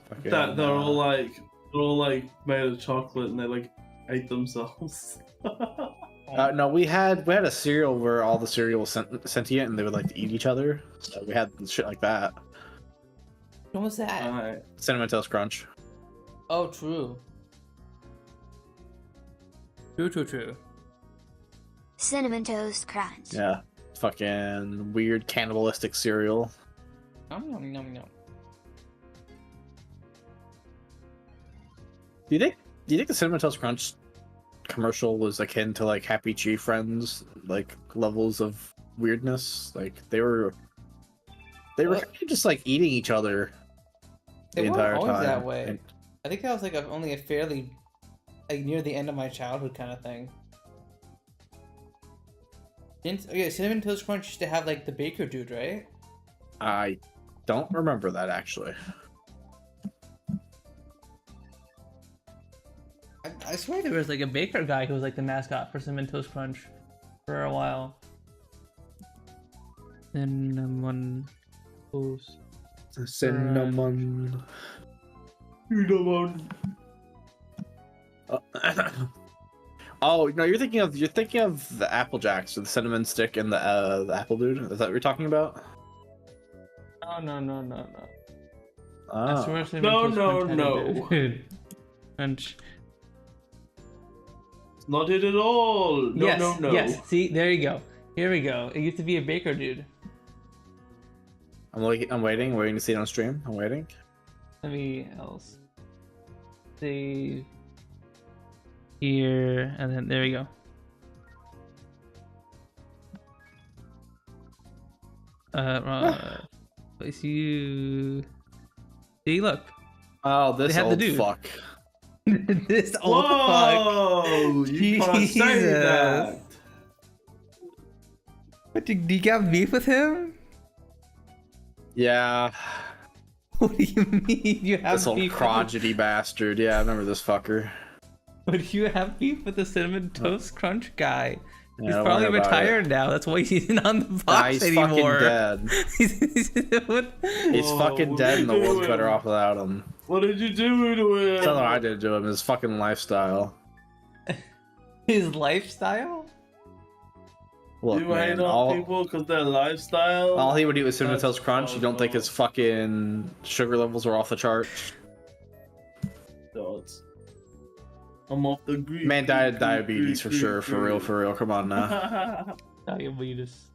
Fucking, That they're all like made of chocolate and they like ate themselves. no, we had a cereal where all the cereal was sentient and they would like to eat each other. So we had shit like that. What was that? Alright. Cinnamon Toast Crunch. Oh, true. True. Cinnamon Toast Crunch. Yeah, fucking weird cannibalistic cereal. Yum. Do you think the Cinnamon Toast Crunch commercial was akin to like Happy Tree Friends, like levels of weirdness? Like they were kind of just like eating each other the They entire weren't always time. that way. And- I think that was like only a fairly like near the end of my childhood kind of thing. Cinnamon Toast Crunch used to have like the baker dude, right? I don't remember that actually. I swear there was like a baker guy who was like the mascot for Cinnamon Toast Crunch for a while. Cinnamon Toast. Cinnamon. Oh no, you're thinking of the Apple Jacks, or the cinnamon stick and the apple dude. Is that what you're talking about? No. I Oh. swear Cinnamon Toast Crunch had a dude. Crunch. Not it at all. No. Yes. See, there you go. Here we go. It used to be a baker dude. I'm waiting to see it on stream. I'm waiting. Let me else. Save here, and then there we go. Place you. See, look. Oh, this They had the old dude. fuck. This old fuck. Whoa! You can't say Jesus. that. What, do you got beef with him? Yeah, What do you mean you have this old beef? crotchety bastard. Yeah, I remember this fucker. But you have beef with the Cinnamon Toast Crunch guy. Yeah, He's don't probably worry about retired now. That's why he's not on the Nah, box he's anymore. fucking dead. What? He's Whoa, fucking what dead, are and the you world's doing? better off without him. What did you do to him? That's not what I did to him. His fucking lifestyle. His lifestyle? Look, You man, hate on people because their lifestyle. all he would eat was Cinnamon That's Toast Crunch. You don't think his fucking sugar levels were off the charts? Dots. I'm off the Greek. Man died of diabetes for sure. For real. Come on now. Diabetes.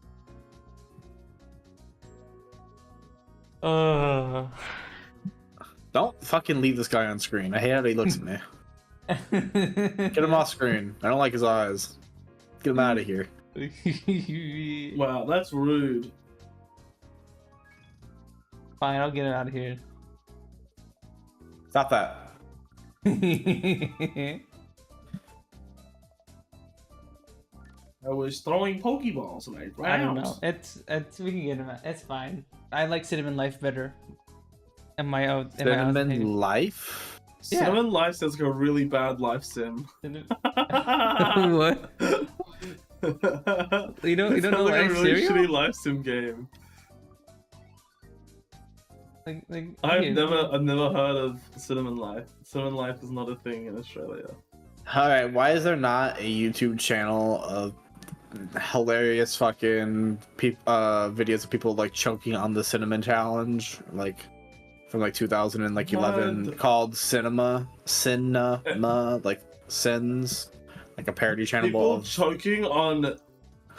Don't fucking leave this guy on screen. I hate how he looks at me. Get him off screen. I don't like his eyes. Get him out of here. Wow, that's rude. Fine, I'll get him out of here. Stop that. I was throwing Pokeballs and I I don't round. know. It's we can get him out. It's fine. I like Cinnamon Life better. And my own. Cinnamon Life? Yeah. Cinnamon Life sounds like a really bad life sim. What? You don't It know sounds like a Life really cereal? shitty life sim game. I've never heard of Cinnamon Life. Cinnamon Life is not a thing in Australia. Alright, why is there not a YouTube channel of hilarious fucking videos of people like choking on the cinnamon challenge? Like from like 2011 What? called Cinema, like Sins, like a parody channel People of choking on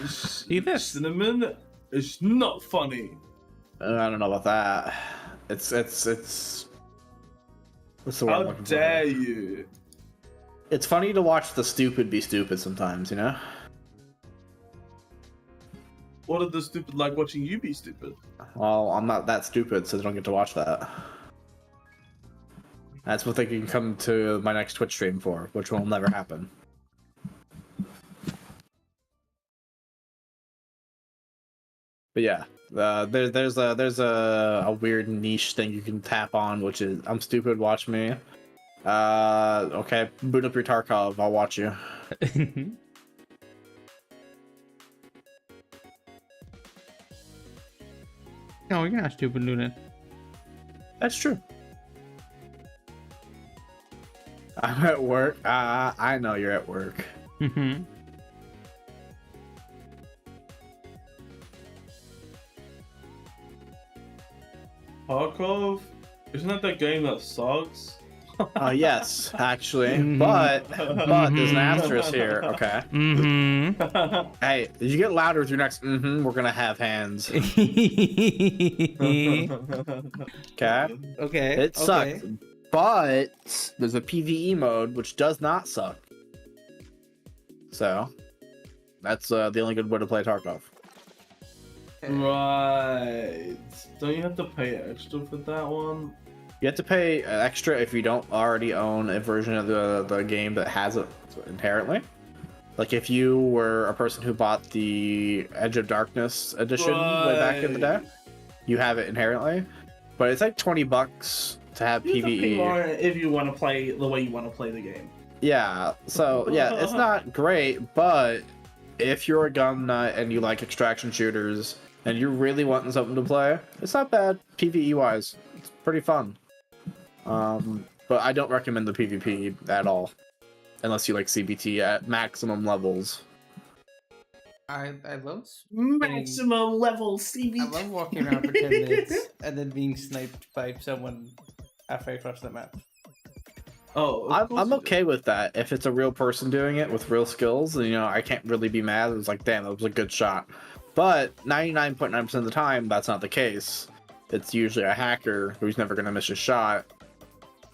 See this? cinnamon is not funny. I don't know about that. It's what's the word I'm How looking for? dare you? It's funny to watch the stupid be stupid sometimes, you know? What are the stupid like watching you be stupid? Well, I'm not that stupid, so they don't get to watch that. That's what they can come to my next Twitch stream for, which will never happen. But yeah, there's a weird niche thing you can tap on, which is I'm stupid, watch me. Okay, boot up your Tarkov, I'll watch you. No, you're not stupid, Noonan. That's true. I'm at work. I know you're at work. Mm-hmm. Tarkov? Isn't that the game that sucks? Yes, actually, but there's an asterisk here. Okay. Mm-hmm. Hey, did you get louder with your next? Mm-hmm. We're gonna have hands. Okay. Okay. It sucks, but there's a PVE mode which does not suck. So that's the only good way to play Tarkov. Right. Don't you have to pay extra for that one? You have to pay extra if you don't already own a version of the game that has it inherently. Like if you were a person who bought the Edge of Darkness edition way back in the day, you have it inherently. But it's like $20 to have You have to pay PvE. more if you want to play the way you want to play the game. Yeah, so yeah, it's not great, but if you're a gun nut and you like extraction shooters and you're really wanting something to play, it's not bad PvE wise. It's pretty fun. But I don't recommend the PvP at all, unless you like CBT at maximum levels. I love Maximum level CB. I love walking around for 10 minutes and then being sniped by someone after I cross the map. Oh, I'm okay with that if it's a real person doing it with real skills. You know, I can't really be mad. It's like, damn, that was a good shot. But 99.9% of the time, that's not the case. It's usually a hacker who's never gonna miss a shot.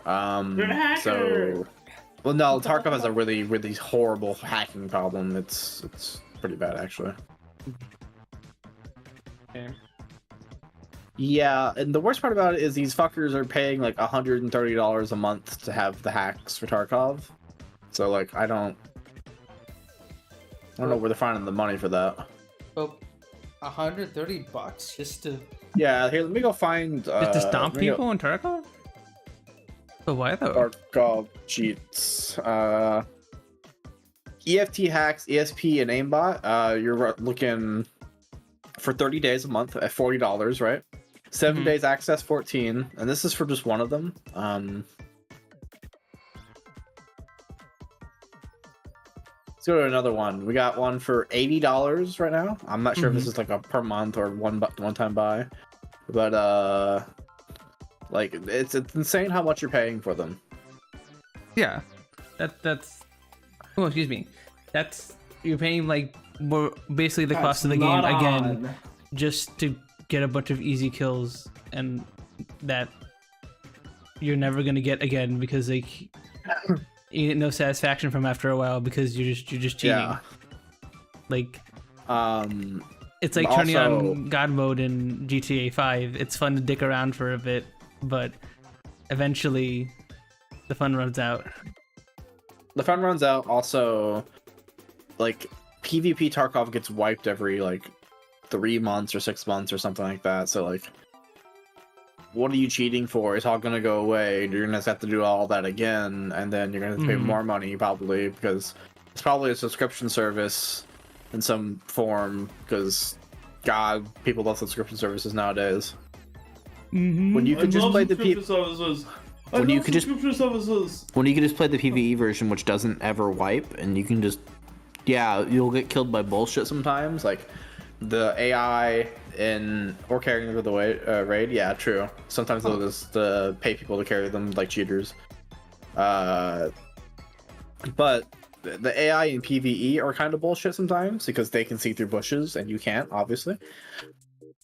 You're a hacker. So, well, no, Tarkov has a really, really horrible hacking problem. It's pretty bad actually. Okay. Yeah, and the worst part about it is these fuckers are paying like $130 a month to have the hacks for Tarkov. So like, I don't know where they're finding the money for that. Well, $130 just to Yeah, here, let me go find. just to stomp let me go- people in Tarkov? But why though? Tarkov cheats. EFT hacks, ESP, and aimbot. You're looking for 30 days a month at $40, right? 7 Mhm. days access, 14, and this is for just one of them. Let's go to another one. We got one for $80 right now. I'm not sure if this is like a per month or one time buy, but like it's insane how much you're paying for them. Yeah, that's. Oh, excuse me. That's you're paying like more basically the cost of the game again, just to get a bunch of easy kills, and that you're never gonna get again because like you get no satisfaction from after a while because you're just cheating. Yeah. Like it's but like turning also- on God mode in GTA 5. It's fun to dick around for a bit, but eventually the fun runs out. The fun runs out. Also, like PvP Tarkov gets wiped every like 3 months or 6 months or something like that. So like, what are you cheating for? It's all gonna go away. You're gonna have to do all that again, and then you're gonna have to pay more money probably because it's probably a subscription service in some form. Because God, people love subscription services nowadays. When you can just play the services. When you could just services. when you can just play the PvE version, which doesn't ever wipe, and you can just, yeah, you'll get killed by bullshit sometimes, like the AI in or carrying them the way raid. Yeah, true. Sometimes they'll just pay people to carry them like cheaters. But the AI in PvE are kind of bullshit sometimes because they can see through bushes and you can't, obviously.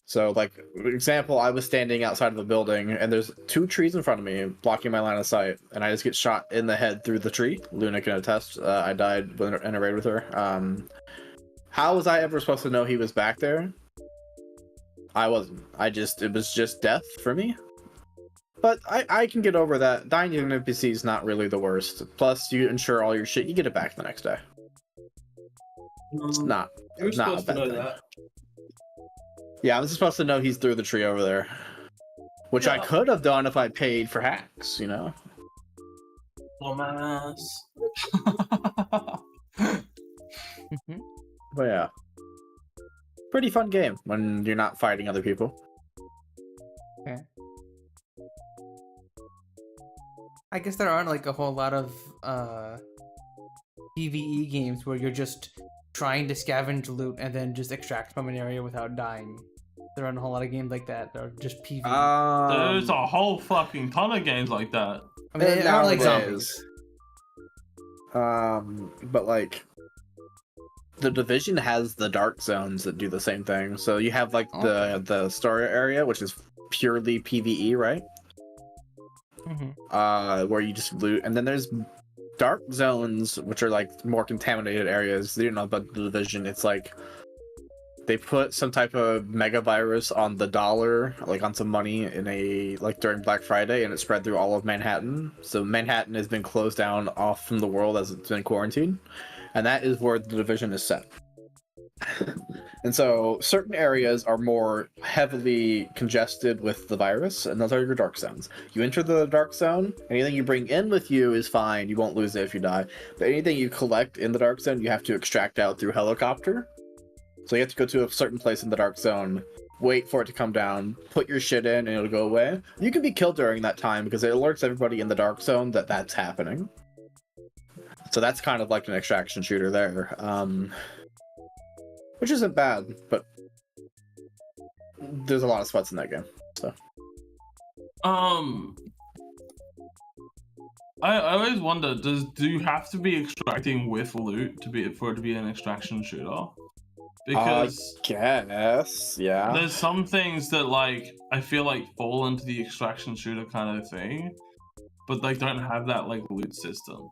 So, like, example, I was standing outside of a building, and there's 2 trees in front of me blocking my line of sight, and I just get shot in the head through the tree. Luna can attest. I died in a raid with her. How was I ever supposed to know he was back there? I wasn't. It was just death for me. But I can get over that. Dying to an NPC is not really the worst. Plus, you insure all your shit, you get it back the next day. It's not You're not a supposed to bad know thing. that. Yeah, I was supposed to know he's through the tree over there. Which I Yeah. could have done if I paid for hacks, you know? Dumbass. But yeah. Pretty fun game when you're not fighting other people. I guess there aren't like a whole lot of PvE games where you're just trying to scavenge loot and then just extract from an area without dying. There aren't a whole lot of games like that. They're just PvE. There's a whole fucking ton of games like that. I mean, they aren't like nowadays. zombies. But like, the Division has the dark zones that do the same thing. So you have like the story area, which is purely PvE, right? Where you just loot, and then there's dark zones, which are like more contaminated areas. You know about the Division. It's like they put some type of mega virus on the dollar, like on some money in a like during Black Friday, and it spread through all of Manhattan. So Manhattan has been closed down off from the world as it's been quarantined, and that is where the Division is set. And so certain areas are more heavily congested with the virus, and those are your dark zones. You enter the dark zone, anything you bring in with you is fine, you won't lose it if you die. But anything you collect in the dark zone, you have to extract out through helicopter. So you have to go to a certain place in the dark zone, wait for it to come down, put your shit in, and it'll go away. You can be killed during that time because it alerts everybody in the dark zone that that's happening. So that's kind of like an extraction shooter there. Which isn't bad, but there's a lot of sweats in that game. So I always wonder, do you have to be extracting with loot for it to be an extraction shooter? Because guess, yeah. there's some things that like I feel like fall into the extraction shooter kind of thing, but like don't have that like loot system.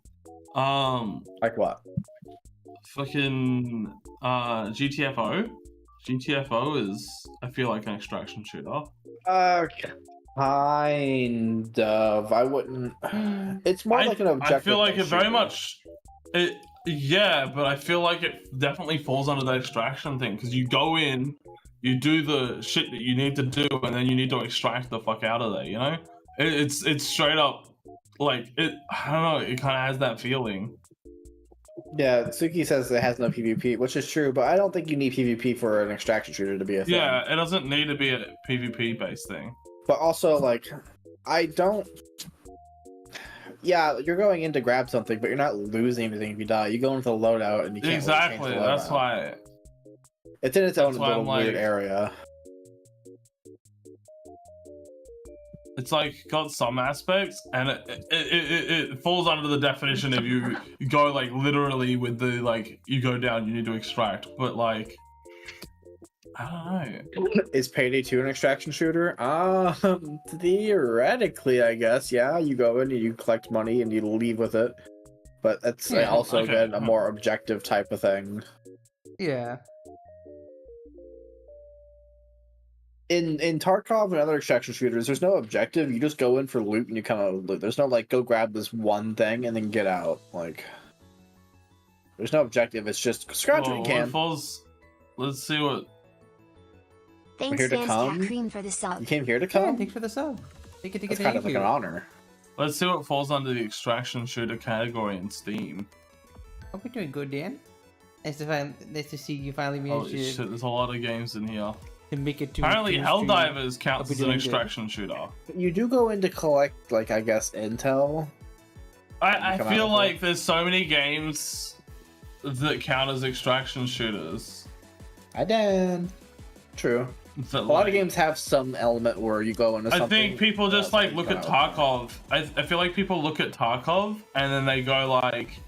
Like what? Fucking GTFO. GTFO is, I feel like, an extraction shooter. Kind of. I wouldn't. It's more like an objective. I feel like it very shooter. much. Yeah, but I feel like it definitely falls under the extraction thing because you go in, you do the shit that you need to do, and then you need to extract the fuck out of there. You know, it's straight up like it. I don't know. It kind of has that feeling. Yeah, Sooky says it has no PvP, which is true, but I don't think you need PvP for an extraction shooter to be a thing. Yeah, it doesn't need to be a PvP based thing. But also, like, I don't. Yeah, you're going in to grab something, but you're not losing anything if you die. You go into the loadout and you can't Exactly. Really change the loadout. That's why. It's in its own little like, weird area. It's like got some aspects, and it falls under the definition if you go like literally with the like you go down, you need to extract. But like, I don't know. Is Payday 2 an extraction shooter? Theoretically, I guess. Yeah, you go in and you collect money and you leave with it. But that's also again a more objective type of thing. Yeah. In Tarkov and other extraction shooters, there's no objective. You just go in for loot and you come out with loot. There's no like go grab this one thing and then get out. Like, there's no objective. It's just scratch what you can. Let's see what. Thanks, here to Sans come? Cat Cream, for the sub. You came here to Yeah, come. thanks for the sub. It's kind of like an honor. Let's see what falls under the extraction shooter category in Steam. Hope you're doing good, Dan. Nice to see you finally managed Holy shit, there's a lot of games in here. to make it to. Apparently, to Helldivers counts as an doing extraction shooter. You do go in to collect, like, I guess, intel. I come feel out with like there's so many games that count as extraction shooters. I did. True. A A lot of games have some element where you go into something. I think people just like look at Tarkov. I feel like people look at Tarkov and then they go like,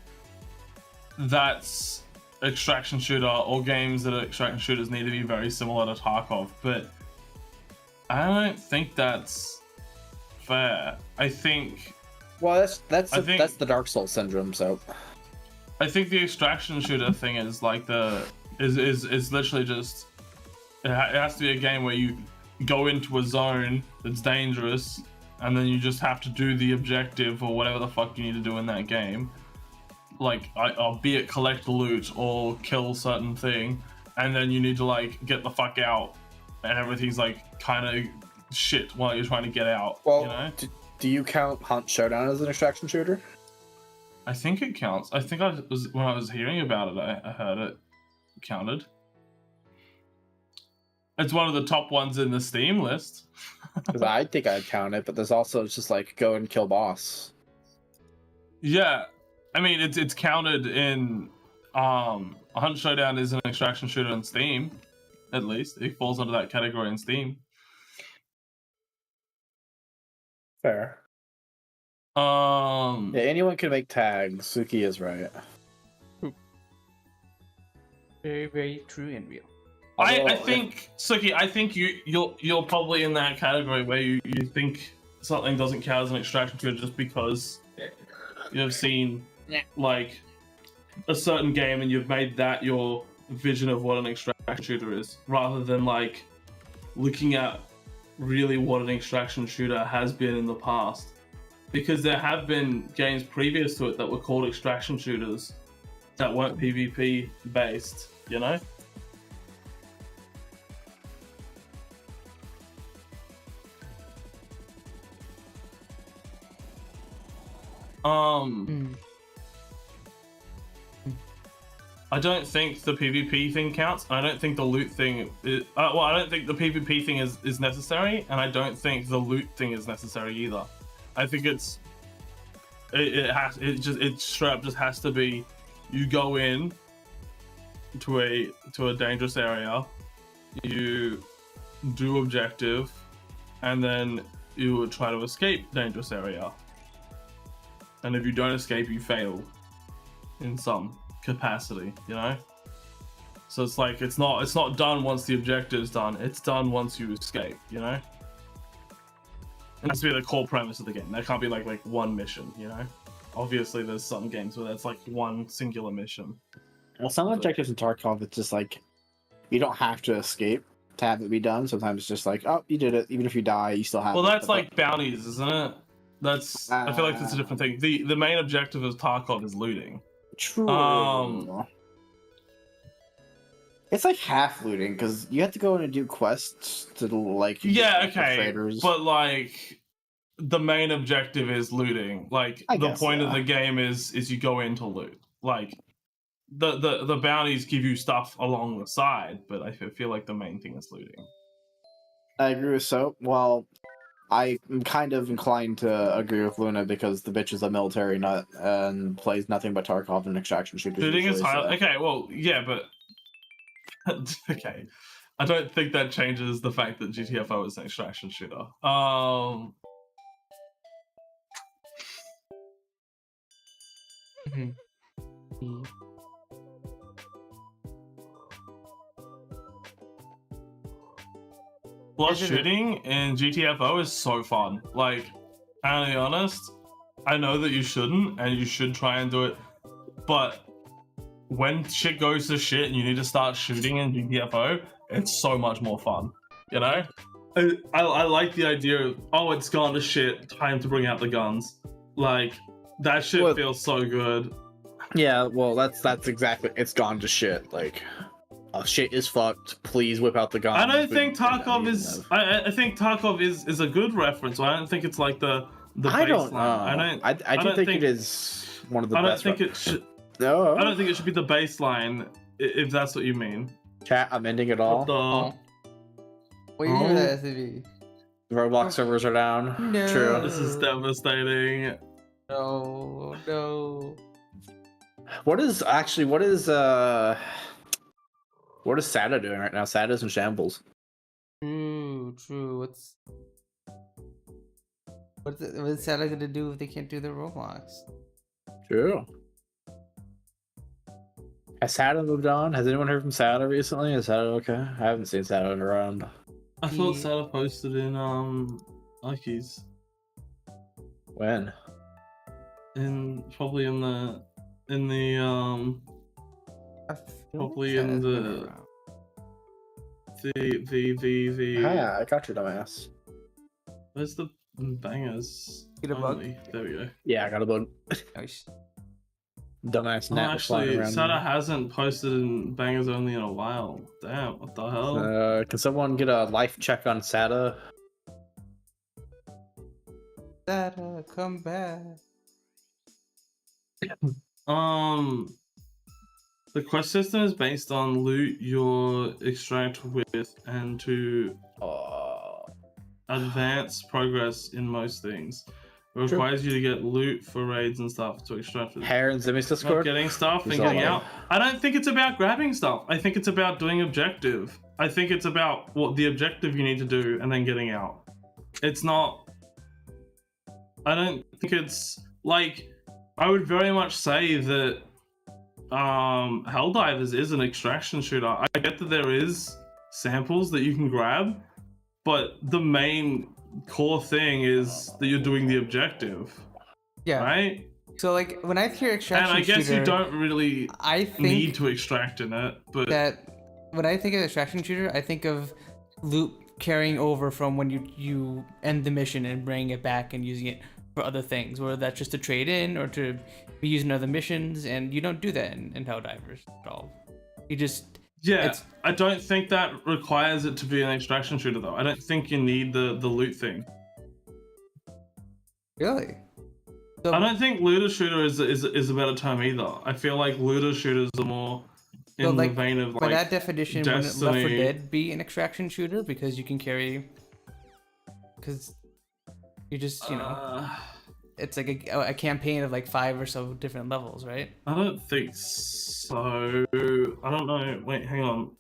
that's extraction shooter, or games that are extraction shooters need to be very similar to Tarkov, but I don't think that's fair. I think that's the Dark Souls syndrome. So I think the extraction shooter thing is like is literally just it has to be a game where you go into a zone that's dangerous and then you just have to do the objective or whatever the fuck you need to do in that game. Like, albeit collect loot or kill certain thing, and then you need to like get the fuck out, and everything's like kind of shit while you're trying to get out. Well, you know? do you count Hunt Showdown as an extraction shooter? I think it counts. I think when I was hearing about it, I heard it counted. It's one of the top ones in the Steam list. Because I think I'd count it, but there's also just like go and kill boss. Yeah, I mean it's counted in Hunt Showdown is an extraction shooter on Steam, at least it falls under that category in Steam. Fair. Um, Yeah, anyone can make tags. Sooky is right. Very, very true and real. I Although, think Sooky, I think you're probably in that category where you think something doesn't count as an extraction shooter just because you've seen like a certain game and you've made that your vision of what an extraction shooter is, rather than like looking at really what an extraction shooter has been in the past. Because there have been games previous to it that were called extraction shooters that weren't PvP based, you know? I don't think the PvP thing counts. I don't think the loot thing is, well, I don't think the PvP thing is necessary, and I don't think the loot thing is necessary either. I think it straight up just has to be, you go in to a dangerous area, you do objective, and then you try to escape dangerous area. And if you don't escape, you fail in some capacity, you know? So it's like it's not done once the objective's done, it's done once you escape, you know? It has to be the core premise of the game. There can't be like one mission, you know? Obviously there's some games where that's like one singular mission. Well, some objectives in Tarkov, it's just like you don't have to escape to have it be done. Sometimes it's just like, oh, you did it. Even if you die, you still have Well, it. that's like bounties, isn't it? That's I feel like that's a different thing. The main objective of Tarkov is looting. True. It's like half looting because you have to go in and do quests to like. Yeah, okay, traders. but like the main objective is looting. Like I the guess, point yeah. of the game is you go in to loot. Like the bounties give you stuff along the side, but I feel like the main thing is looting. I agree with Soap. Well, I'm kind of inclined to agree with Luna because the bitch is a military nut and plays nothing but Tarkov and extraction shooters. Shooting is usually, high. so- Okay, well, yeah, but okay, I don't think that changes the fact that GTFO is an extraction shooter. Plus, shooting in GTFO is so fun. Like, I'll be honest, I know that you shouldn't, and you should try and do it, but when shit goes to shit and you need to start shooting in GTFO, it's so much more fun, you know? I like the idea of, oh, it's gone to shit, time to bring out the guns. Like, that shit feels so good. Yeah, well, that's exactly. It's gone to shit. Like, shit is fucked. Please whip out the gun. I don't think Tarkov is. I think Tarkov is a good reference. I don't think it's like the I don't know. baseline. I do think it is one of the I don't best. think it should. No. I don't think it should be the baseline, if that's what you mean. Chat, I'm ending it all. What What do you mean that SCV? Roblox servers are down. No. True. This is devastating. No, no. What is Sada doing right now? Sada's in shambles. True. What's Santa gonna do if they can't do their Roblox? True. Has Sada moved on? Has anyone heard from Sada recently? Is Sada okay? I haven't seen Sada around. I thought Sada posted in Ikeys. When? Probably in the probably in the Ah, I got your dumbass. Where's the bangers? Get a bug. Only? There we go. Yeah, I got a bug. Nice. Dumbass Oh, net was flying actually, around. Sada hasn't posted in bangers only in a while. Damn, what the hell? Can someone get a life check on Sada? Santa, come back. The quest system is based on loot you extract with and to advance progress in most things. It requires you to get loot for raids and stuff to extract it. Herons in Not Discord. getting stuff and He's getting all out. I don't think it's about grabbing stuff. I think it's about doing objective. I think it's about what the objective you need to do and then getting out. It's not. I don't think it's like. I would very much say that Helldivers is an extraction shooter. I get that there is samples that you can grab, but the main core thing is that you're doing the objective. Yeah. Right? So like when I hear extraction And I guess shooter, you don't really I think need to extract in it, but that when I think of extraction shooter, I think of loot carrying over from when you end the mission and bringing it back and using it for other things, whether that's just to trade in or to be used in other missions, and you don't do that in Helldivers at all. You just I don't think that requires it to be an extraction shooter though. I don't think you need the loot thing. Really. So, I don't think looter shooter is a better term either. I feel like looter shooters are more in so the like, vein of by like that definition, wouldn't Left 4 Destiny. Dead be an extraction shooter because you can carry? Because you just it's like a campaign of like 5 or so different levels, right? I don't think so. I don't know. Wait, hang on.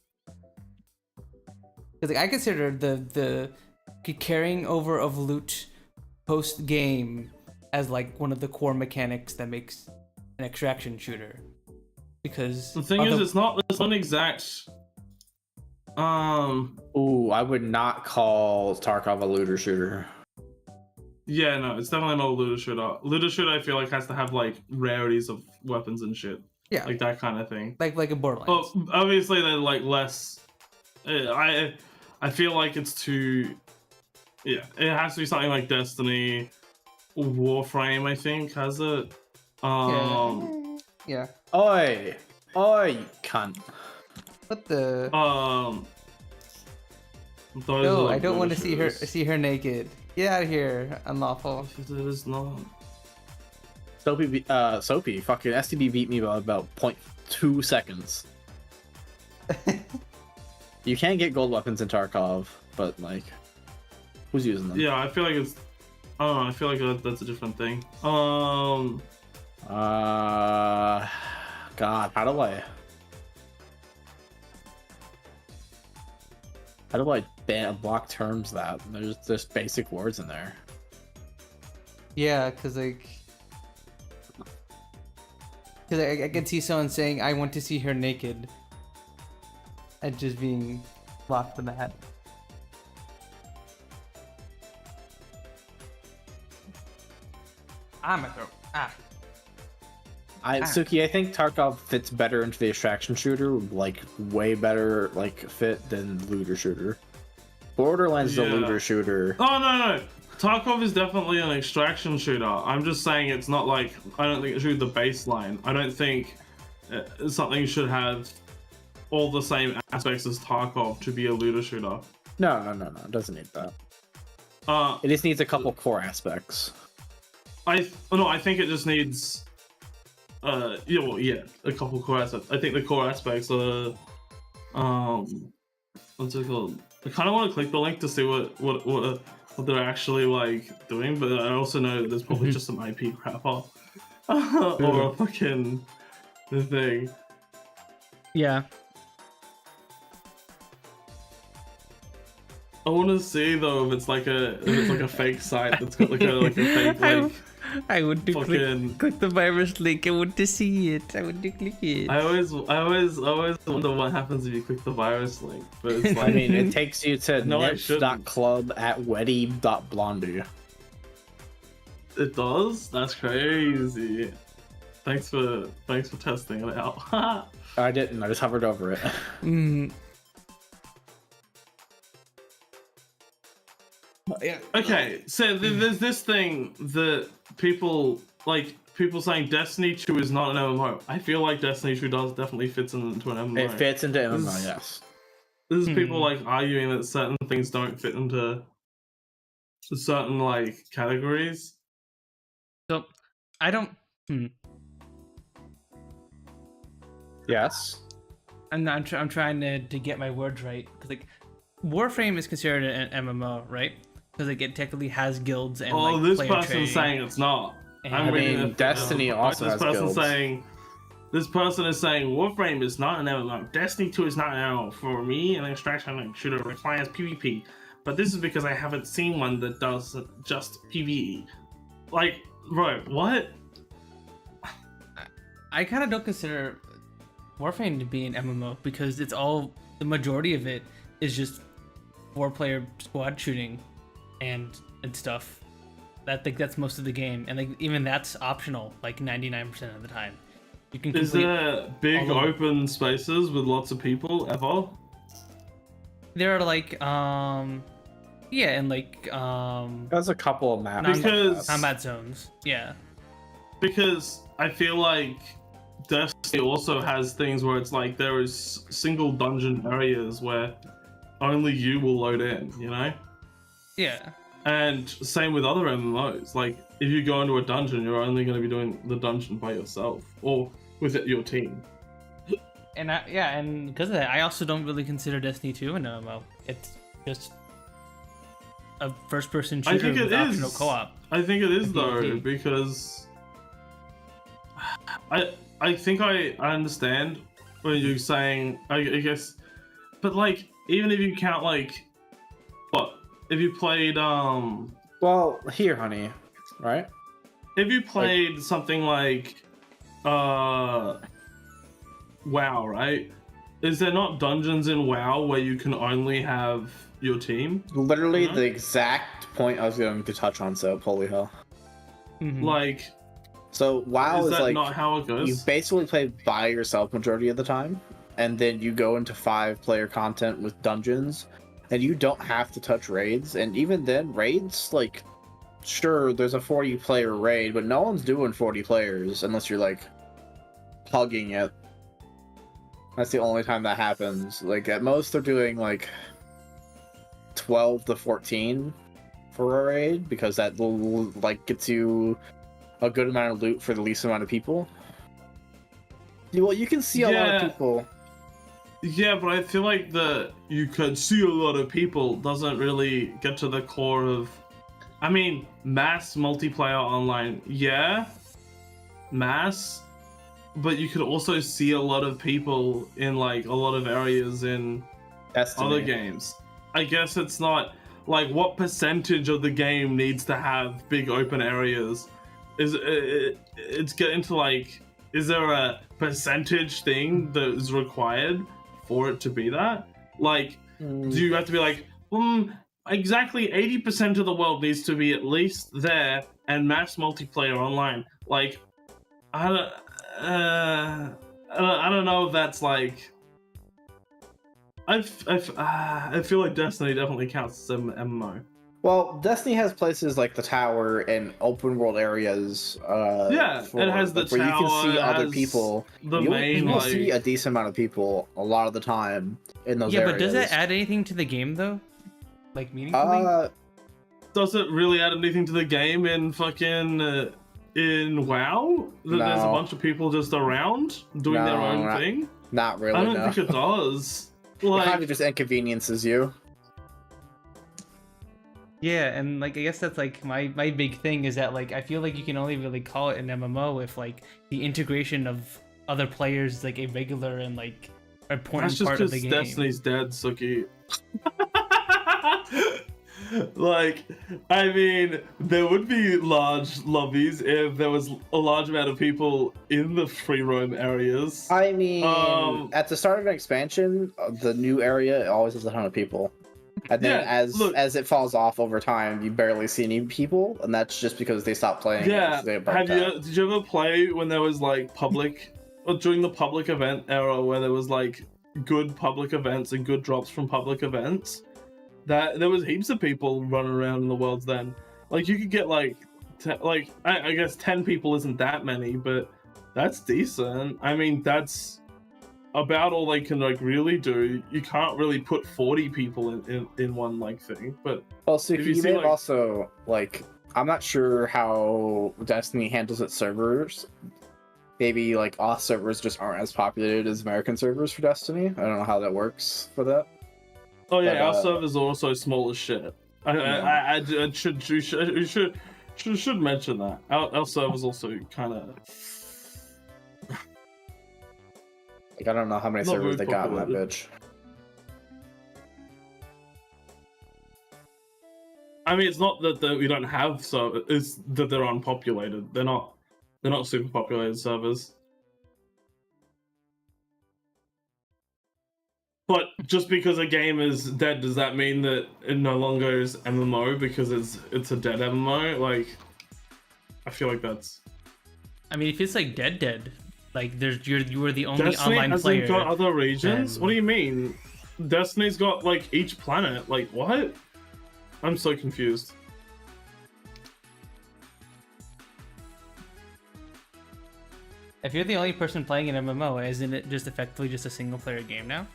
Because like, I consider the carrying over of loot post game as like one of the core mechanics that makes an extraction shooter. Because The thing is, it's not an exact. Ooh, I would not call Tarkov a looter shooter. Yeah, no, it's definitely not a looter shooter. Looter shooter, I feel like, has to have like rarities of weapons and shit. Yeah, Like that kind of thing. like a Borderlands. Oh, obviously they're like less. I feel like it's too. Yeah, it has to be something like Destiny, Warframe. I think has it. Yeah. Oi, you cunt. What the? Those No, are, like, I don't want to looter see her naked. Get out of here, unlawful. shooters. It is not. Soapy, fucking STB beat me by about 0.2 seconds. You can't get gold weapons in Tarkov, but like, who's using them? Yeah, I feel like it's. I don't know. I feel like that's a different thing. God, how do I block terms that? There's just basic words in there. Yeah, because like, I can see someone saying, "I want to see her naked," and just being blocked from that. I'm a throw. Sooky, I think Tarkov fits better into the extraction shooter, like way better like fit than looter shooter. Borderlands is a looter shooter. Oh no. Tarkov is definitely an extraction shooter. I'm just saying it's not like, I don't think it should be the baseline. I don't think something should have all the same aspects as Tarkov to be a looter shooter. No, it doesn't need that. It just needs a couple core aspects. I think it just needs a couple core aspects. I think the core aspects are what's it called? I kind of want to click the link to see what they're actually like doing, but I also know that there's probably just some IP crap or a fucking thing. Yeah. I want to see though if it's like a fake site that's got like a fake link. I want to Fucking- click the virus link. I want to see it. I want to click it. I always wonder what happens if you click the virus link, but it's like I mean, it takes you to No, I shouldn't. nips.club@weddy.blondie. It does? That's crazy. Thanks for testing it out. I didn't. I just hovered over it. Yeah. Okay, so there's this thing that people saying Destiny 2 is not an MMO. I feel like Destiny 2 definitely fits into an MMO. It fits into MMO, This- yes. There's people like arguing that certain things don't fit into certain like categories. So, I don't. Yes. I'm trying to get my words right, because like Warframe is considered an MMO, right? because like it technically has guilds and Oh, like this player person's trade. saying it's not. And- I'm I reading mean, it. Destiny also has guilds. This person is saying Warframe is not an MMO. Destiny 2 is not an MMO. For me, an extraction shooter requires PvP. But this is because I haven't seen one that does just PvE. Like, bro, what? I kind of don't consider Warframe to be an MMO because it's all the majority of it is just 4-player squad shooting and stuff. That's most of the game, and like even that's optional like 99% of the time. You can Is complete there big all of- open spaces with lots of people ever? There are like yeah, and like There's a couple of maps. non- Because- combat zones. Yeah. Because I feel like Destiny also has things where it's like there is single dungeon areas where only you will load in, you know? Yeah. And same with other MMOs. Like, if you go into a dungeon, you're only going to be doing the dungeon by yourself or with your team. And and because of that, I also don't really consider Destiny 2 an MMO. It's just a first-person I shooter think it with optional is. co-op. I think it is and though, PvP. because I think I understand when you're saying I guess, but like even if you count like what if you played Well, here, honey, right? if you played something like WoW, right? Is there not dungeons in WoW where you can only have your team? Literally Mhm. the exact point I was going to touch on. So, holy hell! Mhm. Like, So WoW is is that like not how it goes? you basically play by yourself majority of the time, and then you go into 5-player content with dungeons, and you don't have to touch raids. And even then, raids, like, sure, there's a 40-player raid, but no one's doing 40 players unless you're like hugging it. That's the only time that happens. Like at most, they're doing like 12 to 14 for a raid because that will like gets you a good amount of loot for the least amount of people. Well, you can see a lot Yeah. of people. Yeah, but I feel like you could see a lot of people doesn't really get to the core of. I mean, mass multiplayer online, yeah, mass, but you could also see a lot of people in like a lot of areas in Destiny. other games. I guess it's not like what percentage of the game needs to have big open areas. It's getting to like, is there a percentage thing that is required for it to be that? Like, do you have to be like, exactly 80% of the world needs to be at least there and mass multiplayer online? Like, I don't know if that's like. I feel like Destiny definitely counts as an MMO. Well, Destiny has places like the tower and open world areas. Yeah, it has the where you can tower, see it other has people. the you main, will like- see a decent amount of people a lot of the time in those Yeah, areas. but does it add anything to the game though? Like meaningfully? Does it really add anything to the game in fucking in WoW? That there's a No. bunch of people just around doing their No, own not- thing? Not really. I don't no. think it does. It kind Like, of just inconveniences you. Yeah, and like I guess that's like my big thing is that like I feel like you can only really call it an MMO if like the integration of other players is like a regular and like important that's just part of because the game. Destiny's dead, Sooky. Like, I mean, there would be large lobbies if there was a large amount of people in the free roam areas. I mean, Um, at the start of an expansion, the new area always has a ton of people. And then Yeah, look- as it falls off over time, you barely see any people, and that's just because they stopped playing. Yeah, They get burnt out. did you ever play when there was like public, or during the public event era where there was like good public events and good drops from public events? That there was heaps of people running around in the worlds then. Like you could get like, I guess 10 people isn't that many, but that's decent. I mean, that's about all they can like really do. You can't really put 40 people in one like thing, but Well, so if you you see, may have like- also like I'm not sure how Destiny handles its servers. Maybe like Auth servers just aren't as populated as American servers for Destiny. I don't know how that works for that. oh yeah, But, our servers are also small as shit. I should mention that our server's also kind of Like, I don't know how many Not servers very they got in that popular. bitch. I mean, it's not that we don't have servers; it's that they're unpopulated. They're not super populated servers. But just because a game is dead, does that mean that it no longer is MMO because it's a dead MMO? Like, I feel like that's. I mean, if it's like dead, like you are the only Destiny online hasn't player. got other regions. then- What do you mean? Destiny's got like each planet. Like what? I'm so confused. If you're the only person playing an MMO, isn't it just effectively just a single player game now?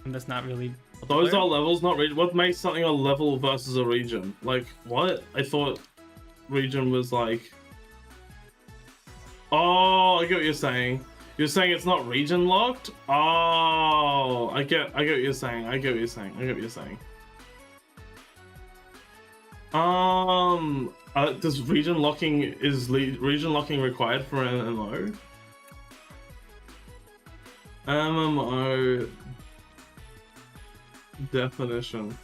And that's not really. Those multiplayer? are levels, not region. What makes something a level versus a region? Like what? I thought region was like. Oh, I get what you're saying. You're saying it's not region locked? Oh, I get what you're saying. I get what you're saying. Does region locking region locking required for an MMO? MMO definition.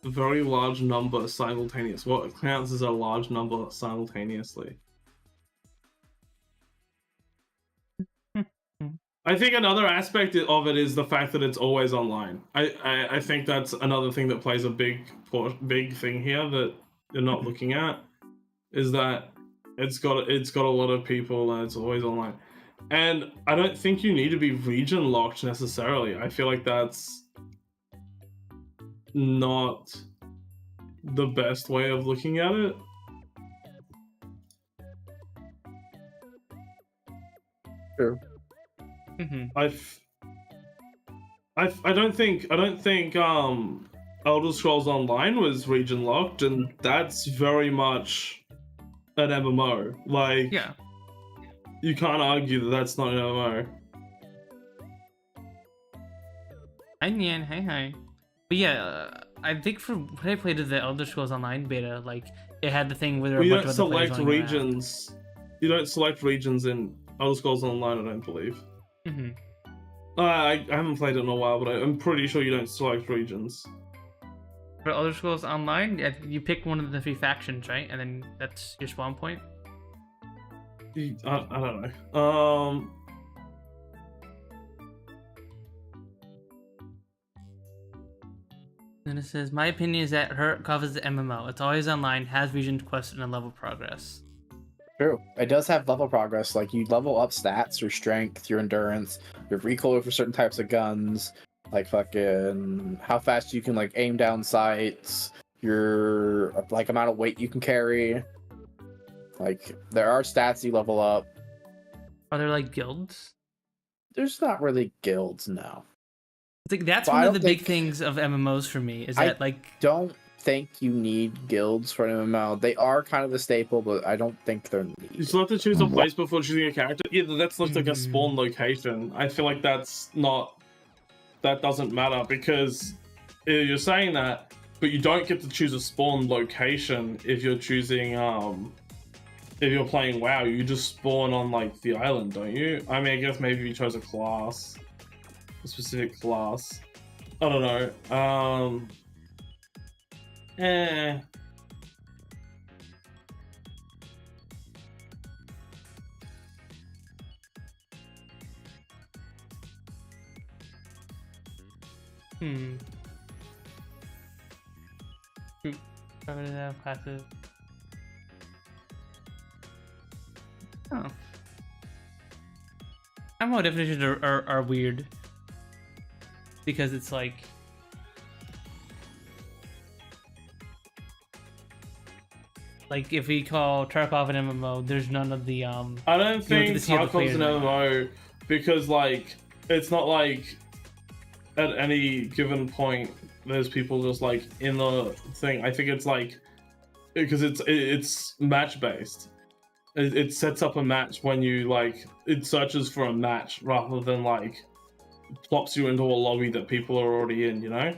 Very large number simultaneous. What counts as a large number simultaneously? I think another aspect of it is the fact that it's always online. I think that's another thing that plays a big thing here that you're not looking at, is that it's got a lot of people and it's always online. And I don't think you need to be region locked necessarily. I feel like that's not the best way of looking at it. True. Mm-hmm. I don't think Elder Scrolls Online was region locked, and that's very much an MMO. Like, Yeah. you can't argue that that's not an MMO. Hi, Nian. Hi. But yeah, I think for when I played the Elder Scrolls Online beta, like it had the thing where there were Well, a you bunch don't of other players select on the map. regions. You don't select regions in Elder Scrolls Online, I don't believe. Mm-hmm. I haven't played it in a while, but I'm pretty sure you don't select regions. For Elder Scrolls Online, you pick one of the 3 factions, right? And then that's your spawn point. I don't know. Then it says, my opinion is that her covers the MMO. It's always online, has region quest and level progress. True. It does have level progress. Like, you level up stats, your strength, your endurance, your recoil for certain types of guns, like fucking how fast you can like aim down sights, your like amount of weight you can carry. Like, there are stats you level up. Are there like guilds? There's not really guilds, no. I think that's Well, I one of don't the big think- things of MMOs for me, is I- that like Don't think you need guilds for an MMO. They are kind of the staple, but I don't think they're You needed. still have to choose a place before choosing a character. Yeah, that's like a spawn location. I feel like that doesn't matter, because you're saying that, but you don't get to choose a spawn location if you're choosing if you're playing WoW. You just spawn on like the island, don't you? I mean, I guess maybe if you chose a class, a specific class. I don't know. Covered it up, classes. Oh. MMO definitions are weird. Because it's like if we call Tarkov an MMO, there's none of the I don't think to see other Tarkov's an players, MMO because like it's not like at any given point there's people just like in the thing. I think it's like because it's match based. It sets up a match when you like it searches for a match rather than like plops you into a lobby that people are already in, you know?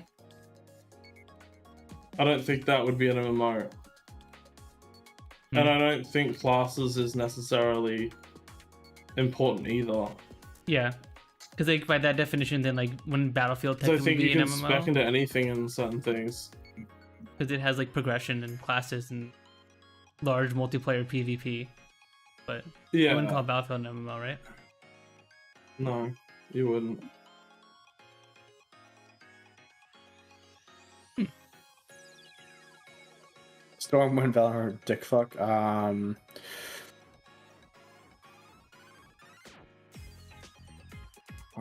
I don't think that would be an MMO. And I don't think classes is necessarily important either. Yeah, because like by that definition, then like when Battlefield So I technically think be you an can MMO, spec into anything in certain things. because it has like progression and classes and large multiplayer PvP. But Yeah. I wouldn't call Battlefield an MMO, right? No, you wouldn't. Stormwind Valor dick fuck. Are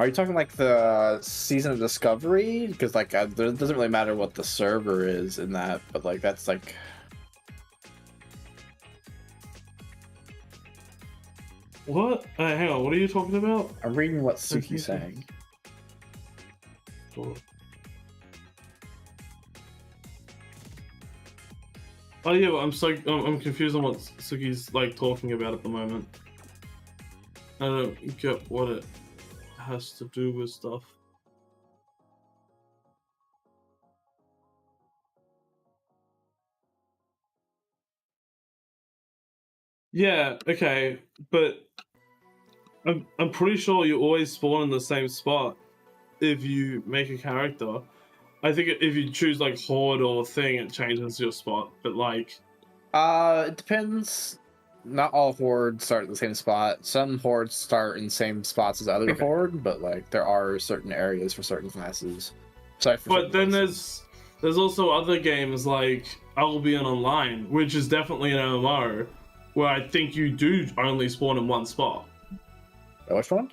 you talking like the season of Discovery? Because like it doesn't really matter what the server is in that, but like that's like. What? Hang on, what are you talking about? I'm reading what Sooky's saying. Cool. Oh yeah, well, I'm confused on what Sooky's like talking about at the moment. I don't get what it has to do with stuff. Yeah, okay, but I'm pretty sure you always spawn in the same spot if you make a character. I think if you choose like Horde or Thing, it changes your spot, but like... It depends. Not all Hordes start in the same spot. Some Hordes start in the same spots as other Horde, but like there are certain areas for certain classes. But then there's also other games like Albion Online, which is definitely an MMO, where I think you do only spawn in one spot. Which one?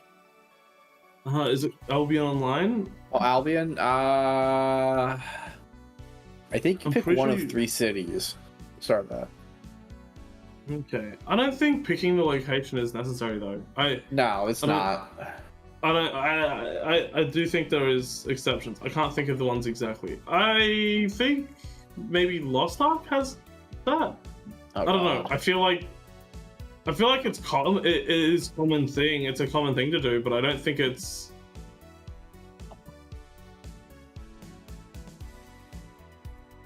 Is it Albion Online? Well, Albion, I think you pick one of 3 cities. Start that. Okay. I don't think picking the location is necessary though. No, it's not. I do think there is exceptions. I can't think of the ones exactly. I think maybe Lost Ark has that. I don't know. I feel like it's common. It is a common thing. It's a common thing to do, but I don't think it's.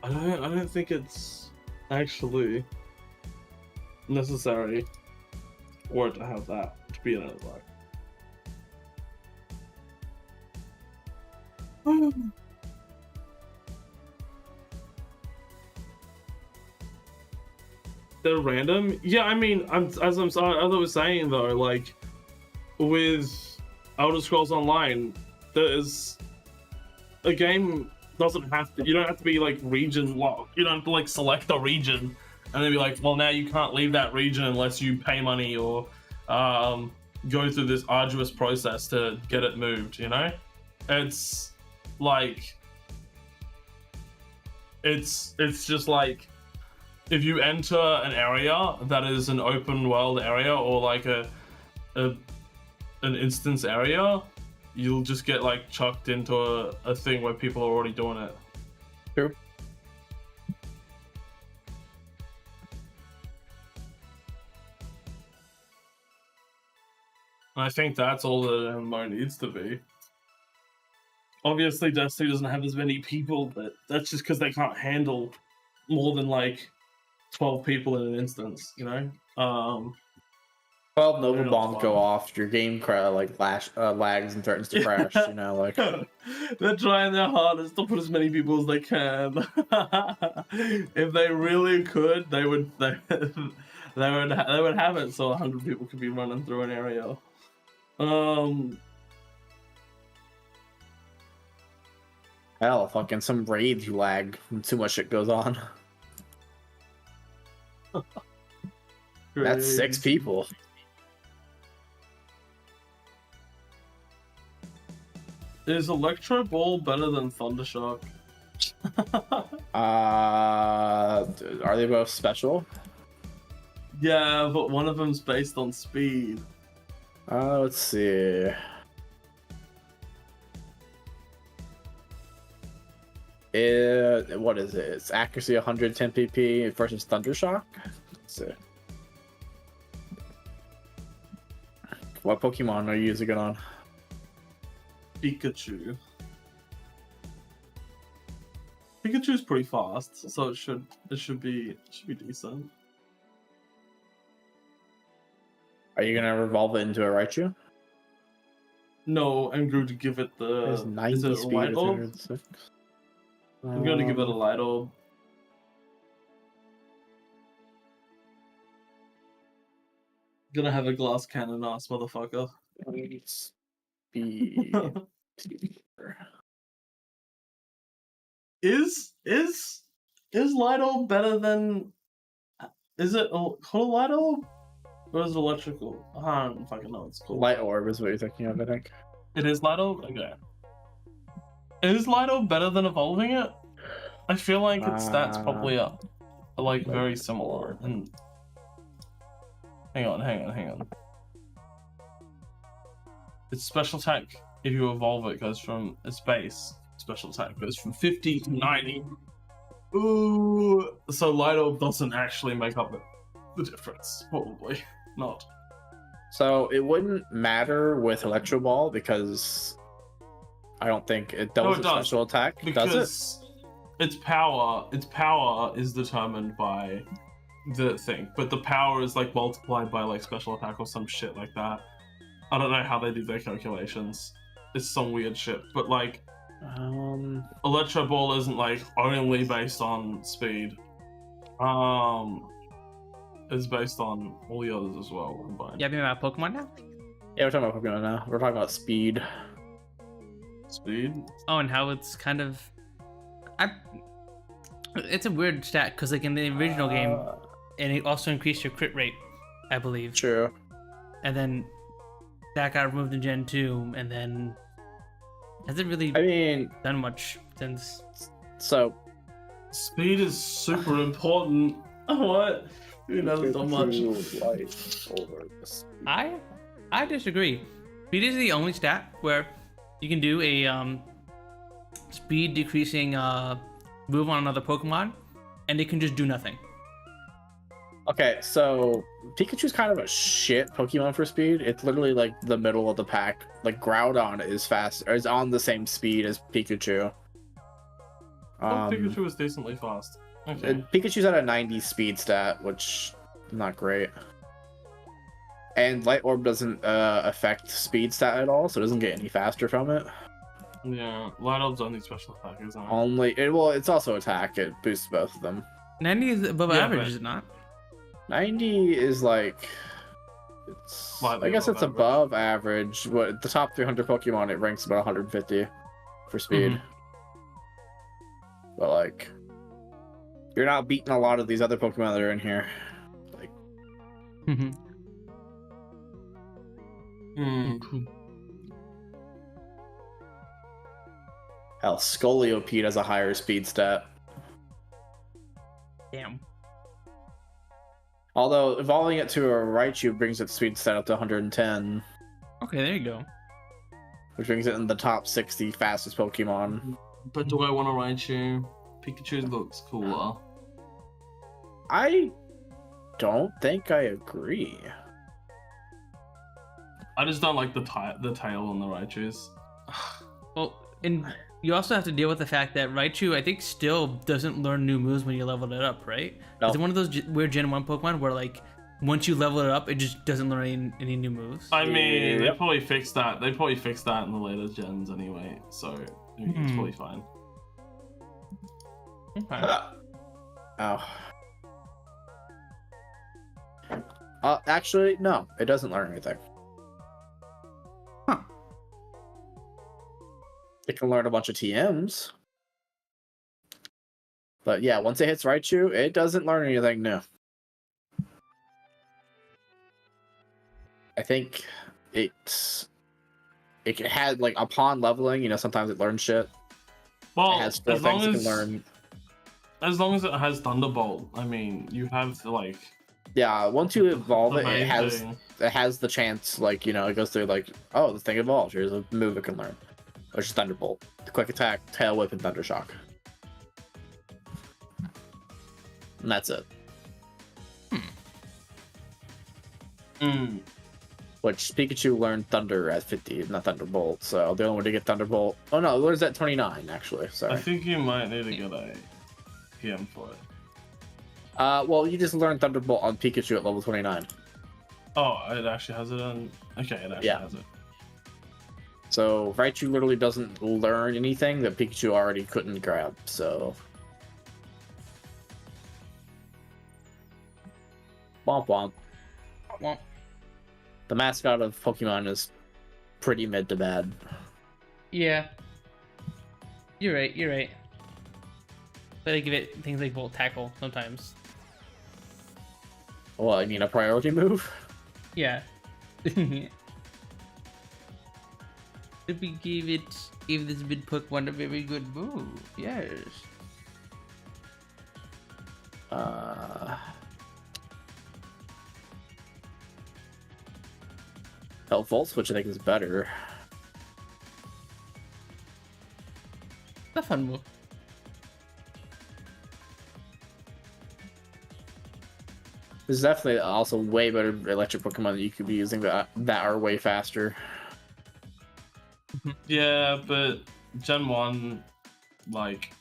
I don't think it's actually necessary for it to have that to be an MMO. They're random. Yeah, I mean, as I was saying though, like with Elder Scrolls Online, there's a game doesn't have to. You don't have to be like region locked. You don't have to like select a region and then be like, well, now you can't leave that region unless you pay money or go through this arduous process to get it moved. You know, it's like it's just like. If you enter an area that is an open world area or like an instance area, you'll just get like chucked into a thing where people are already doing it. True. And I think that's all that an MMO needs to be. Obviously, Destiny doesn't have as many people, but that's just because they can't handle more than like 12 people in an instance, you know? 12 Nova bombs go off, your game lags and threatens to crash, you know, like... They're trying their hardest to put as many people as they can. If they really could, they would have it so 100 people could be running through an area. Hell, fucking some raids you lag when too much shit goes on. That's 6 people. Is Electro Ball better than Thundershock? Are they both special? Yeah, but one of them's based on speed. Let's see. What is it? It's accuracy 110 pp versus Thundershock. Let's see. What Pokemon are you using it on? Pikachu. Pikachu's pretty fast, so it should be decent. Are you gonna revolve it into a Raichu? No, I'm going to give it There's the 90 is it a speed light with orb? 106. I'm going to give it a light orb. Gonna have a glass cannon ass motherfucker. Speed. Is light orb better than? Is it called a light orb? Or is it electrical? I don't fucking know what it's called. Light orb is what you're thinking of, I think. It is light orb? Okay. Is light orb better than evolving it? I feel like its stats probably are like very similar. And hang on. Its special attack, if you evolve it, goes from its base special attack goes from 50 to 90. Ooh, so light orb doesn't actually make up the difference. Probably not. So it wouldn't matter with Electro Ball because I don't think it does it a does, special attack. because Does its power is determined by the thing, but the power is like multiplied by like special attack or some shit like that. I don't know how they do their calculations. It's some weird shit, but like Electro Ball isn't like only based on speed. It's based on all the others as well combined. Yeah, I mean about Pokemon now? Yeah, we're talking about Pokemon now. We're talking about speed. Speed? Oh, and how it's kind of... It's a weird stat, because like in the original game, and it also increased your crit rate, I believe. True. And then that got removed in Gen 2, and then hasn't really I mean, done much since. so Speed is super important. What? It hasn't done much. I disagree. Speed is the only stat where you can do a speed decreasing move on another Pokemon, and it can just do nothing. Okay, so Pikachu's kind of a shit Pokemon for speed. It's literally like the middle of the pack. Like Groudon is fast, or is on the same speed as Pikachu. Pikachu is decently fast. Okay. And Pikachu's at a 90 speed stat, which is not great. And Light Orb doesn't affect speed stat at all, so it doesn't get any faster from it. Yeah, Light Orb's only special attack, isn't it? Well, it's also attack. It boosts both of them. 90 is above Yeah, average, but- is it not? 90 is like, it's Slightly I guess above it's above average. What the top 300 Pokemon, it ranks about 150 for speed. Mm-hmm. But like, you're not beating a lot of these other Pokemon that are in here. Like, Mm-hmm. Hmm. hell, Scoliope has a higher speed stat. Damn. Although evolving it to a Raichu brings its speed stat up to 110, Okay, there you go. which brings it in the top 60 fastest Pokemon. But do I want to Raichu? Pikachu looks cooler. I don't think I agree. I just don't like the tail on the Raichus. Well, and you also have to deal with the fact that Raichu, I think, still doesn't learn new moves when you level it up, right? No. Is it one of those weird Gen 1 Pokemon where, like, once you level it up, it just doesn't learn any new moves? I mean, they Yep. probably fixed that. They probably fixed that in the later gens anyway, so I mean, it's probably fine. Okay. Oh. Actually, no, it doesn't learn anything. Huh. It can learn a bunch of TMs. But yeah, once it hits Raichu, it doesn't learn anything new. I think it had, like, upon leveling, you know, sometimes it learns shit. It Well, has four as long things it as can learn. it has Thunderbolt, I mean, you have like Yeah, once you evolve the it, main it has the chance, like, you know, it goes through like, oh, this thing evolved. Here's a move it can learn, which is Thunderbolt, the Quick Attack, Tail Whip, and Thunder Shock, and that's it. Mm. which Pikachu learned Thunder at 50, not Thunderbolt. So the only way to get Thunderbolt. Oh no, where's that 29 actually? Sorry. I think you might need to get a PM for it. Well, you just learned Thunderbolt on Pikachu at level 29. Oh, it actually has it on. Okay, it actually has it. So Raichu literally doesn't learn anything that Pikachu already couldn't grab. So. Womp womp. Womp. The mascot of Pokemon is pretty mid to bad. Yeah. You're right, you're right. But I give it things like Volt Tackle sometimes. Well, I mean a priority move? Yeah. Did we give this mid Pokemon a very good move? Yes. Volt, which I think is better. A fun move. This is definitely also way better electric Pokemon that you could be using that are way faster. Yeah, but Gen 1, like,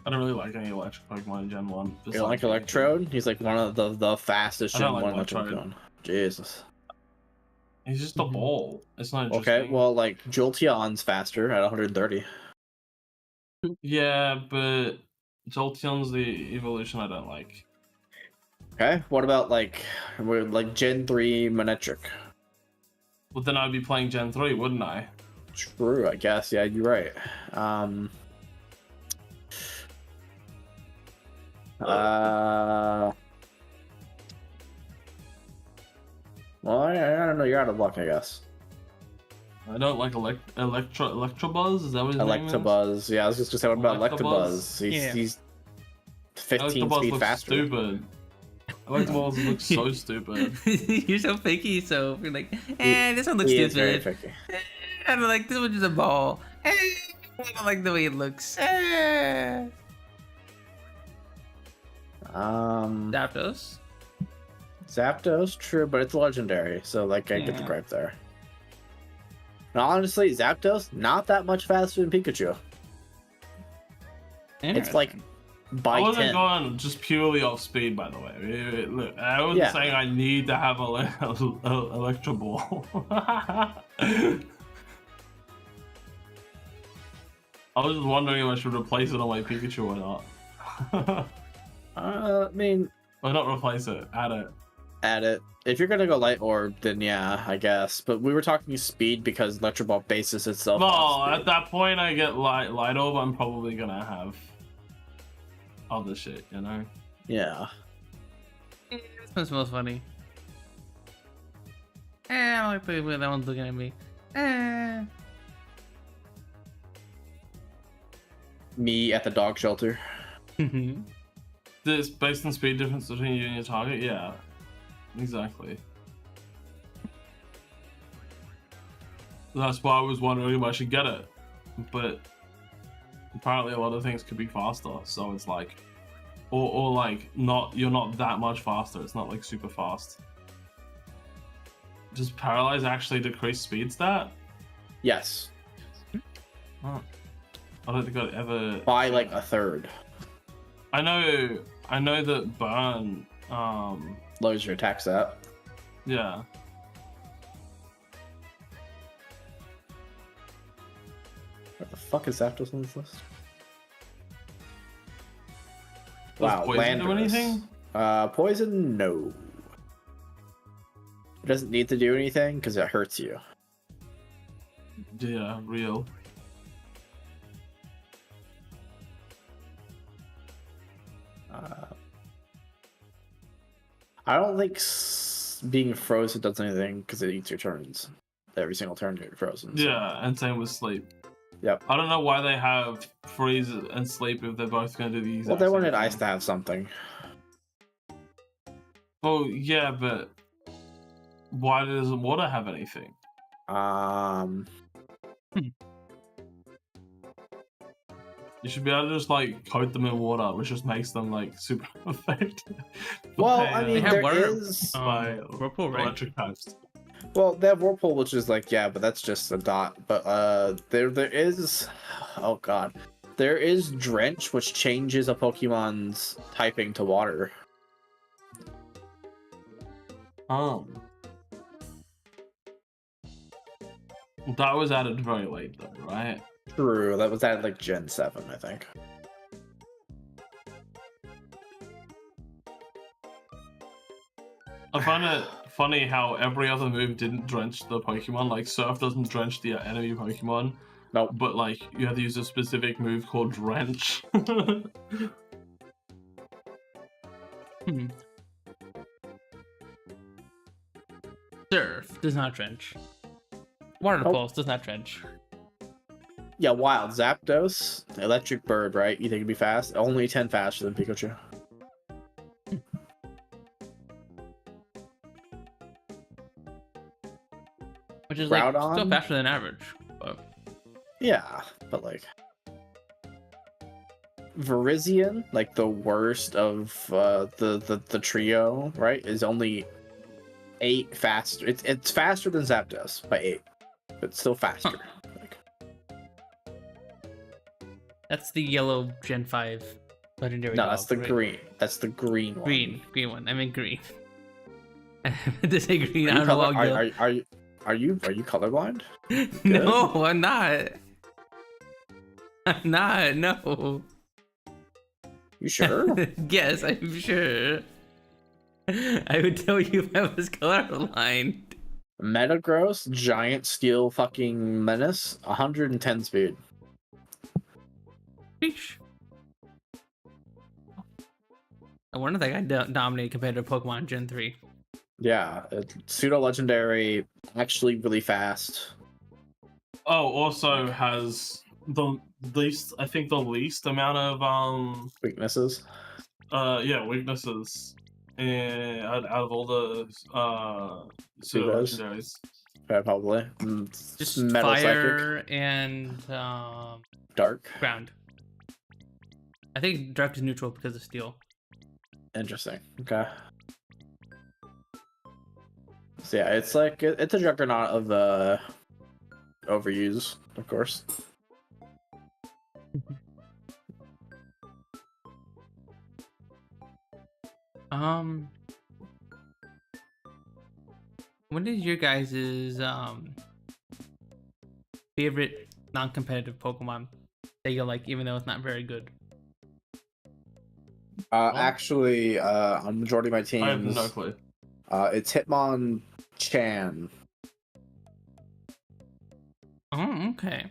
I don't really like any electric Pokemon in Gen 1. You don't like Electrode? He's like one of the fastest Gen 1 electric Pokemon. Jesus. He's just a ball. It's not interesting. Okay, well, like, Jolteon's faster at 130. Yeah, but Jolteon's the evolution I don't like. Okay, what about, like Gen 3 Manectric? Well, then I'd be playing Gen 3, wouldn't I? True, I guess. Yeah, you're right. Well, I don't know. You're out of luck, I guess. I don't like Electabuzz. Is that what his name is? Electabuzz. Yeah, I was just gonna say, what about Electabuzz? He's 15 Electabuzz speed looks faster. Stupid. Electabuzz looks so stupid. You're so picky, so you're like, this one looks He is very stupid. picky. I'm like, this one's just a ball. I don't like the way it looks. Zapdos. Zapdos, true, but it's legendary, so like I get the gripe there. Now, honestly, Zapdos not that much faster than Pikachu. It's like by I wasn't 10. going just purely off speed, by the way. Look, I wasn't saying I need to have Electro Ball. I was just wondering if I should replace it on my Pikachu or not. I mean, or not replace it, add it. Add it. If you're gonna go Light Orb, then yeah, I guess. But we were talking speed because Electro Ball bases itself. Well, at that point, I get Light Orb. I'm probably gonna have other shit, you know? Yeah. This one smells funny. I don't like the way that one's looking at me. Me at the dog shelter. This based on speed difference between you and your target? Yeah. Exactly. That's why I was wondering if I should get it. But apparently a lot of things could be faster, so it's like or like you're not that much faster, it's not like super fast. Does Paralyze actually decrease speed stat? Yes. Oh. I don't think I'd ever by like a third. I know that Burn lowers your attack stat. Yeah. What the fuck is Zapdos on this list? Does poison do anything? Poison, no. It doesn't need to do anything because it hurts you. Yeah, real. I don't think being frozen does anything because it eats your turns. Every single turn you're frozen. So. Yeah, and same with sleep. Yep. I don't know why they have freeze and sleep if they're both going to do the exact Well, they same wanted thing. ice to have something. Well, yeah, but why doesn't water have anything? You should be able to just like coat them in water, which just makes them like super effective. Well, I mean, have there water. is by Whirlpool, right? electric types. Well, they have Whirlpool, which is like, yeah, but that's just a dot. But there is, oh god, there is Drench, which changes a Pokemon's typing to water. That was added very late though, right? True, that was at like Gen 7, I think. I find it funny how every other move didn't drench the Pokemon. Like Surf doesn't drench the enemy Pokemon. Nope. But like you have to use a specific move called Drench. Surf does not drench. Water Pulse does not drench. Yeah, Wild Zapdos, Electric Bird, right? You think it'd be fast? Only 10 faster than Pikachu. Which is like Groudon? still faster than average. But... Yeah, but like Virizion, like the worst of the trio, right? Is only 8 faster. It's faster than Zapdos by 8, but still faster. Like, that's the yellow Gen 5 legendary. no, that's the right? green. That's the green one. Green one. I mean green. I meant to say green. Are I you, don't know why. are you colorblind? No, I'm not. I'm not. No. You sure? Yes, I'm sure. I would tell you if I was colorblind. Metagross, Giant Steel fucking Menace, 110 speed. Sheesh. I wonder if that guy dominated competitive Pokemon Gen 3. Yeah, pseudo legendary, actually really fast. Oh, also has the least, I think the least amount of Weaknesses. yeah, weaknesses out of all the pseudo legendaries. Yeah, probably. Just Metal fire Psychic. and Dark. ground. I think dark is neutral because of steel. Interesting. Okay. So yeah, it's like it's a juggernaut of overuse, of course. What is your guys' favorite non-competitive Pokemon that you like, even though it's not very good? Actually, on majority of my teams, I have no clue. It's Hitmonchan. Oh, okay.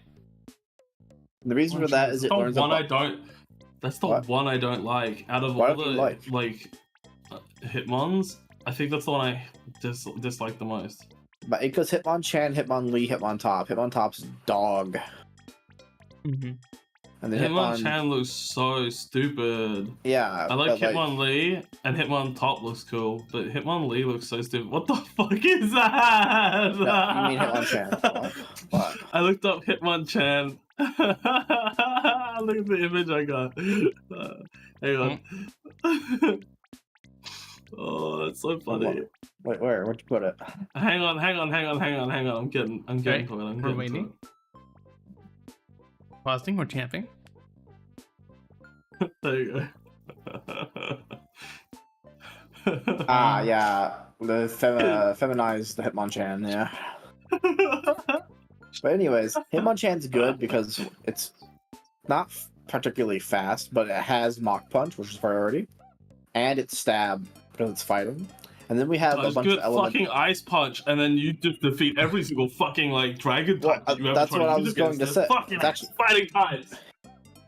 The reason for that is it learns one about... That's the What? one I don't like. Out of Why all don't you the like? Hitmons, I think that's the one I dislike the most. But it goes Hitmonchan, Hitmonlee, Hitmontop. Hitmontop's dog. Mm-hmm. And then Hitmonchan looks so stupid. Yeah. I like but, Hitmonlee, and Hitmontop looks cool, but Hitmonlee looks so stupid. What the fuck is that? No, you mean Hitmonchan. What? I looked up Hitmonchan. Look at the image I got. Hang on. Oh, that's so funny. Wait, where? Where'd you put it? Hang on. I'm getting Okay, to it. we're waiting. Pausing or champing? There you go. Yeah. The feminized Hitmonchan, yeah. But anyways, Hitmonchan's good because it's not particularly fast, but it has Mach Punch, which is priority, and it's Stab because it's fighting. And then we have a bunch good of elemental. fucking Ice Punch, and then you just defeat every single fucking like dragon type. Well, that you ever that's tried what I use was going against. to They're say. Fucking It's actually- fighting types.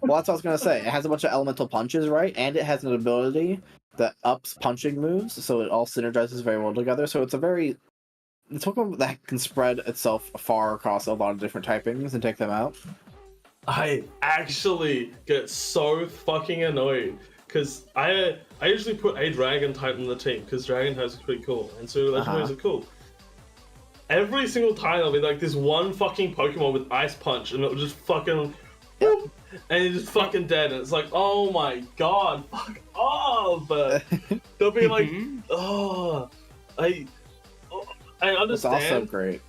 Well, that's what I was gonna say. It has a bunch of elemental punches, right? And it has an ability that ups punching moves, so it all synergizes very well together. So it's a very it's a Pokemon that can spread itself far across a lot of different typings and take them out. I actually get so fucking annoyed because I usually put a dragon type in the team because dragon types are pretty cool and so legendaries are cool. Every single time there'll be like this one fucking Pokemon with Ice Punch and it'll just fucking whoop, and it's just fucking dead and it's like, oh my god, fuck off. They'll be like, I It's also understand. great.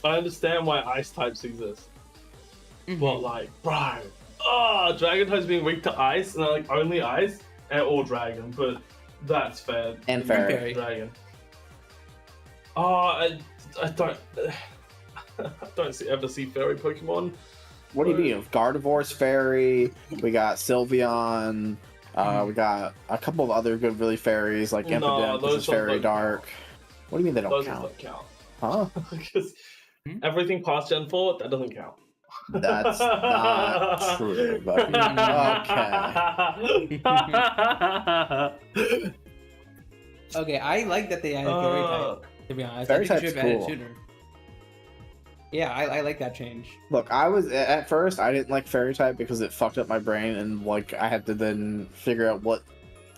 I understand why ice types exist. Mhm. But like, bro, dragon types being weak to ice and they're like only ice or dragon, but that's fair. And fairy. Fairy. Dragon. I don't. I don't ever see fairy Pokemon. What do you mean? Gardevoir's fairy. We got Sylveon. We got a couple of other good, really fairies like No, Impidimp, which those is don't fairy count. dark. What do you mean they don't Those count? don't count. Huh? Because Hmm? everything past Gen 4, that doesn't count. That's not true, buddy. Okay. Okay, I like that they added fairy type. To be honest, Fairy I think they type's should have added cool. sooner. Yeah, I like that change. Look, I was at first I didn't like fairy type because it fucked up my brain, and like I had to then figure out what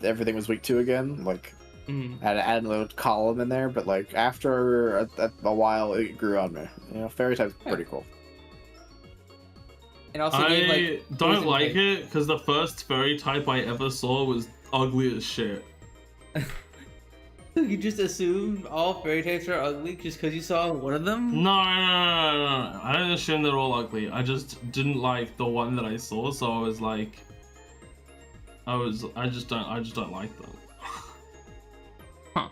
everything was weak to again. Like Mhm. I had to add a little column in there, but like after a while, it grew on me. You know, fairy type's pretty cool. And also, I gave, like, don't poison like type. it because the first fairy type I ever saw was ugly as shit. You just assume all fairy types are ugly just because you saw one of them? No. I don't assume they're all ugly. I just didn't like the one that I saw, so I was like, I just don't like them. Huh.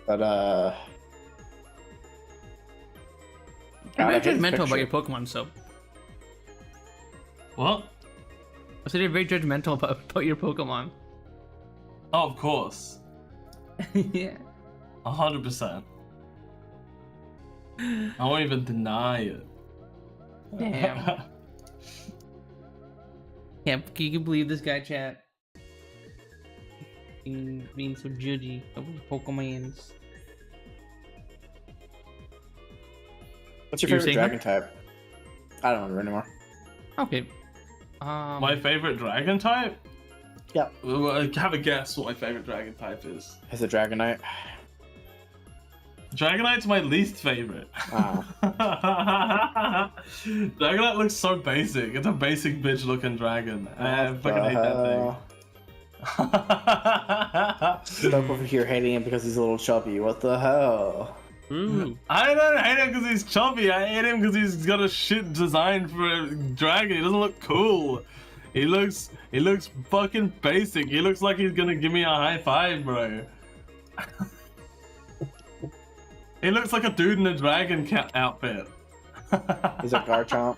But You're very God, I hate this judgmental about your picture. Pokemon, so. What? I said you're very judgmental about your Pokemon. Oh, of course. Yeah. 100%. I won't even deny it. Damn. Can you believe this guy, chat? Being so judgy of his Pokemons. What's your You were favorite saying dragon type? I don't remember anymore. Okay. My favorite dragon type? Yeah. Have a guess what my favorite dragon type is. Is it Dragonite? Dragonite's my least favorite. Oh. Dragonite looks so basic. It's a basic bitch looking dragon. I What fucking the hate that thing. Stuck over here hating him because he's a little chubby. What the hell? Ooh. I don't hate him because he's chubby. I hate him because he's got a shit design for a dragon. He doesn't look cool. He looks fucking basic. He looks like he's gonna give me a high five, bro. He looks like a dude in a dragon outfit. Is it Garchomp?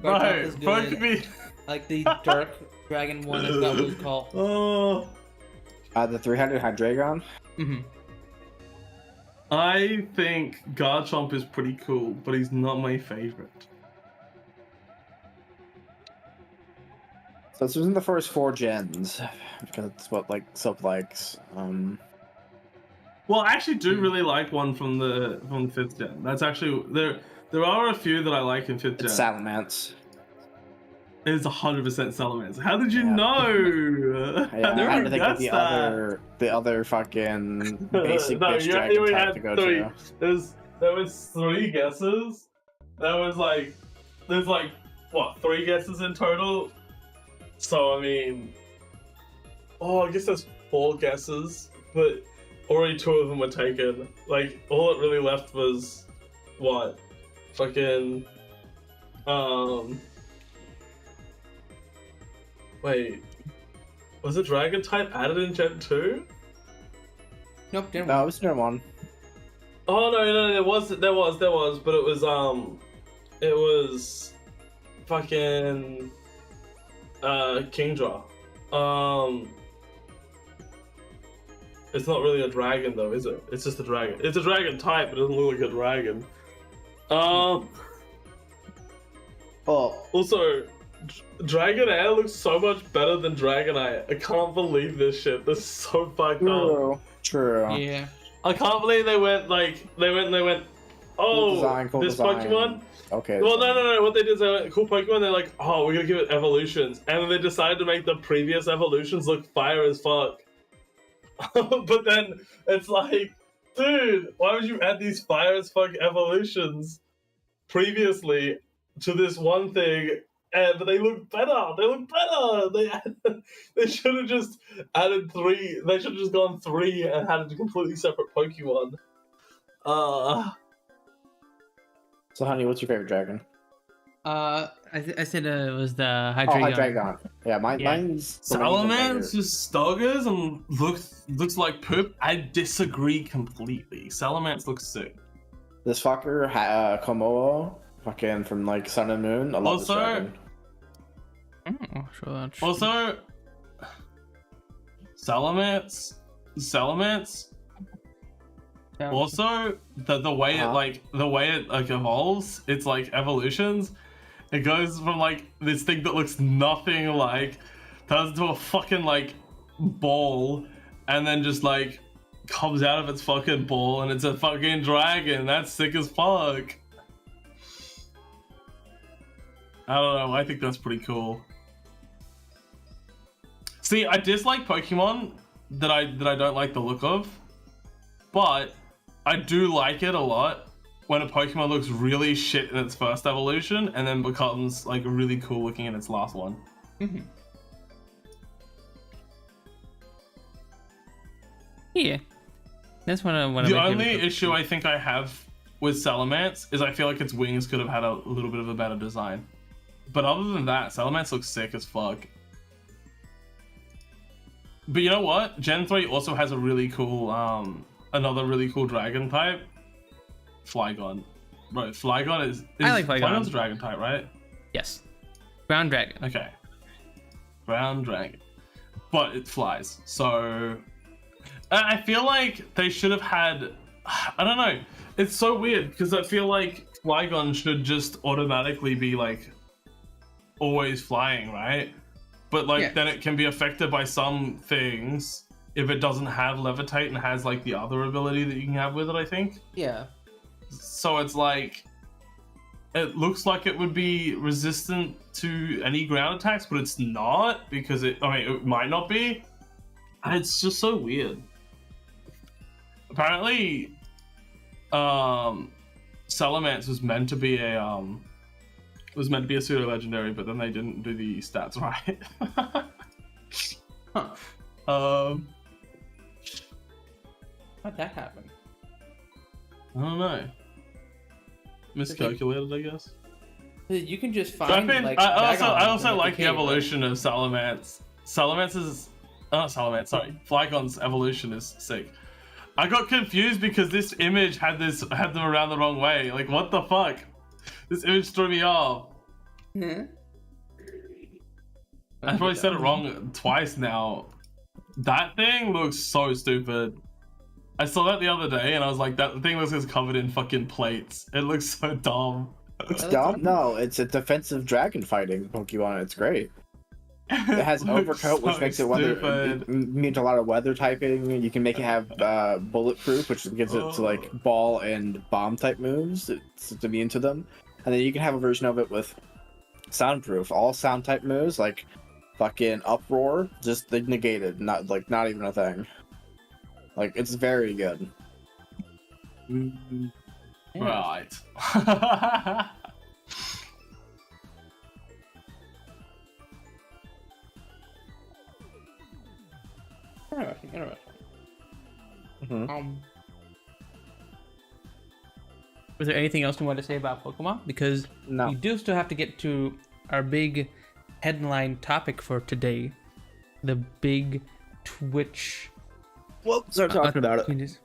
Bro, Garchomp is fuck good. me. Like the dark dragon one, I forgot what it was called. Oh. The 300 Hydreigon? Mm-hmm. I think Garchomp is pretty cool, but he's not my favorite. So this was in the first 4 gens, because it's what like Soap likes. Well, I actually do really like one from the 5th gen. That's actually there are a few that I like in 5th gen. It's Salamence. It's 100% Salamence. How did you Yeah. know? Yeah, I never had to think of guessed the other fucking basic No, bitch you dragon only type had to go 3. to. There was 3 guesses. There's like what, 3 guesses in total? So I mean, I guess there's 4 guesses, but already 2 of them were taken. Like all it really left was what? Fucking wait. Was the dragon type added in Gen 2? Nope, didn't No, it was Gen 1. Oh no, there was, but it was fucking Kingdra. It's not really a dragon though, is it? It's just a dragon. It's a dragon type, but it doesn't look like a dragon. Oh, Also, Dragonair looks so much better than Dragonite. I can't believe this shit. This is so fucked up. true. Yeah. I can't believe they went, oh, Cool this design. Pokemon? Okay. Well, no. What they did is they went, cool Pokemon. They're like, oh, we're gonna give it evolutions, and then they decided to make the previous evolutions look fire as fuck. But then it's like, dude, why would you add these fire as fuck evolutions previously to this one thing but they look better. They look better. They should have just added 3. They should have just gone 3 and had a completely separate Pokemon. So, honey, what's your favorite dragon? I said it was the Oh, Hydreigon. Hydreigon. Yeah, Yeah. mine's Salamence just stoggers and looks like poop. I disagree completely. Salamence looks sick. This fucker, Komodo, fucking from like Sun and Moon. I love this dragon. Oh, sure, that's Also, Salamence. Also, the way it evolves, it's like evolutions. It goes from like this thing that looks nothing like, turns into a fucking like ball, and then just like comes out of its fucking ball, and it's a fucking dragon. That's sick as fuck. I don't know. I think that's pretty cool. See, I dislike Pokemon that I don't like the look of, but I do like it a lot when a Pokemon looks really shit in its first evolution and then becomes like really cool looking in its last one. Mm-hmm. Yeah, that's one of the only issue I think I have with Salamence is I feel like its wings could have had a little bit of a better design. But other than that, Salamence looks sick as fuck. But you know what? Gen 3 also has a really cool, another really cool dragon type. Flygon. Bro, Flygon is I like Flygon. Flygon's a dragon type, right? Yes. Brown dragon. Okay. Brown dragon. But it flies. So I feel like they should have had, I don't know. It's so weird because I feel like Flygon should just automatically be like always flying, right? But like then it can be affected by some things if it doesn't have levitate and has like the other ability that you can have with it, I think. Yeah. So it's like, it looks like it would be resistant to any ground attacks, but it's not, because it might not be. And it's just so weird. Apparently, Salamence was meant to be a pseudo legendary, but then they didn't do the stats right. How'd that happen? I don't know. Miscalculated, I guess. You can just find. I also like the evolution of Salamence. Flygon's evolution is sick. I got confused because this image had them around the wrong way. Like, what the fuck? This image threw me off. Hmm? I probably said it wrong twice now. That thing looks so stupid. I saw that the other day and I was like, that thing looks covered in fucking plates. It looks so dumb. It's dumb? No, it's a defensive dragon fighting Pokemon. It's great. It has an overcoat, which makes it immune to a lot of weather typing. You can make it have bulletproof, which gives it to like ball and bomb type moves. It's immune to them. And then you can have a version of it with soundproof. All sound type moves, like fucking uproar, just negated. Not even a thing. Like, it's very good. Right. Interesting. Mm-hmm. Was there anything else you wanted to say about Pokemon? Because we do still have to get to our big headline topic for today. The big Twitch. Well, start talking about it.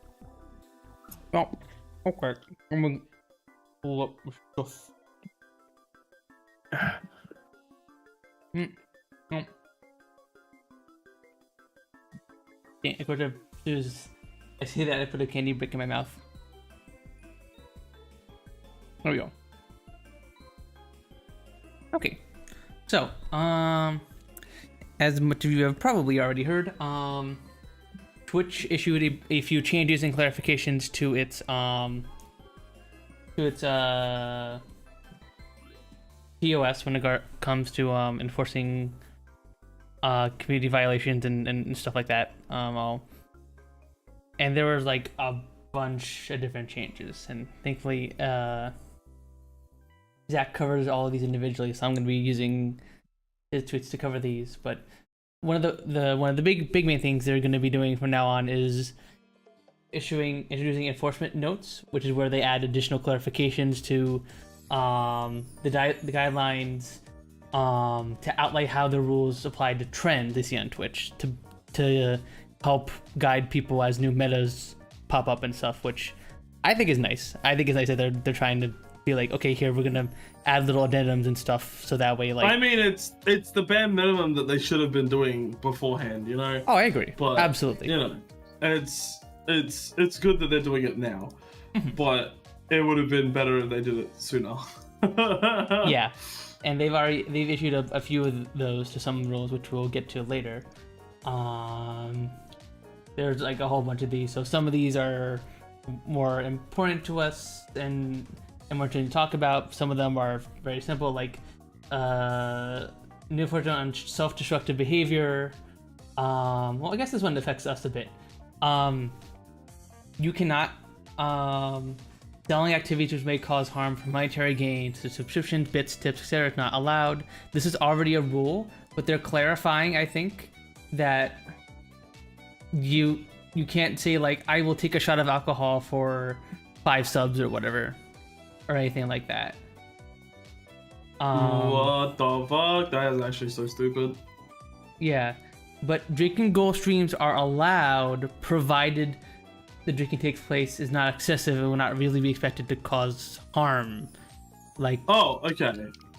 Oh, okay. I'm gonna pull up the stuff. I see that I put a candy brick in my mouth. There we go. Okay. So, as much of you have probably already heard, Twitch issued a few changes and clarifications to its TOS when it comes to enforcing community violations and stuff like that. And there was like a bunch of different changes, and thankfully Zach covers all of these individually, so I'm going to be using his tweets to cover these. But one of the big main things they're going to be doing from now on is introducing enforcement notes, which is where they add additional clarifications to the guidelines to outline how the rules apply to trends they see on Twitch to help guide people as new metas pop up and stuff, which I think is nice. I think it's nice that they're trying to be like, okay, here we're gonna add little addendums and stuff, so that way, like, I mean, it's the bare minimum that they should have been doing beforehand, you know. Oh, I agree. But absolutely, you know, it's good that they're doing it now, but it would have been better if they did it sooner. Yeah, and they've issued a few of those to some rules, which we'll get to later. There's like a whole bunch of these, so some of these are more important to us and we're going to talk about. Some of them are very simple, like new enforcement on self-destructive behavior. Well, I guess this one affects us a bit. You cannot selling activities which may cause harm for monetary gains, so subscriptions, bits, tips, etc. is not allowed. This is already a rule, but they're clarifying, I think, that you can't say like, I will take a shot of alcohol for 5 subs or whatever, or anything like that. What the fuck? That is actually so stupid. Yeah, but drinking goal streams are allowed, provided the drinking takes place is not excessive and will not really be expected to cause harm. Like, oh, okay.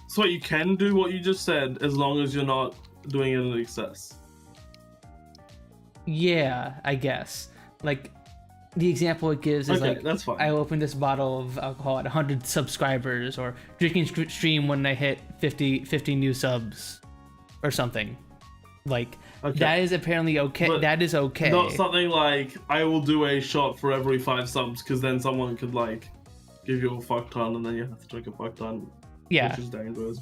So you can do what you just said as long as you're not doing it in excess. Yeah, I guess. Like, the example it gives is, okay, like, that's fine. I opened this bottle of alcohol at 100 subscribers, or drinking stream when I hit 50 new subs, or something. Like, okay. That is apparently okay. But that is okay. Not something like, I will do a shot for every 5 subs, because then someone could, like, give you a fuck ton, and then you have to drink a fuck ton. Yeah. Which is dangerous.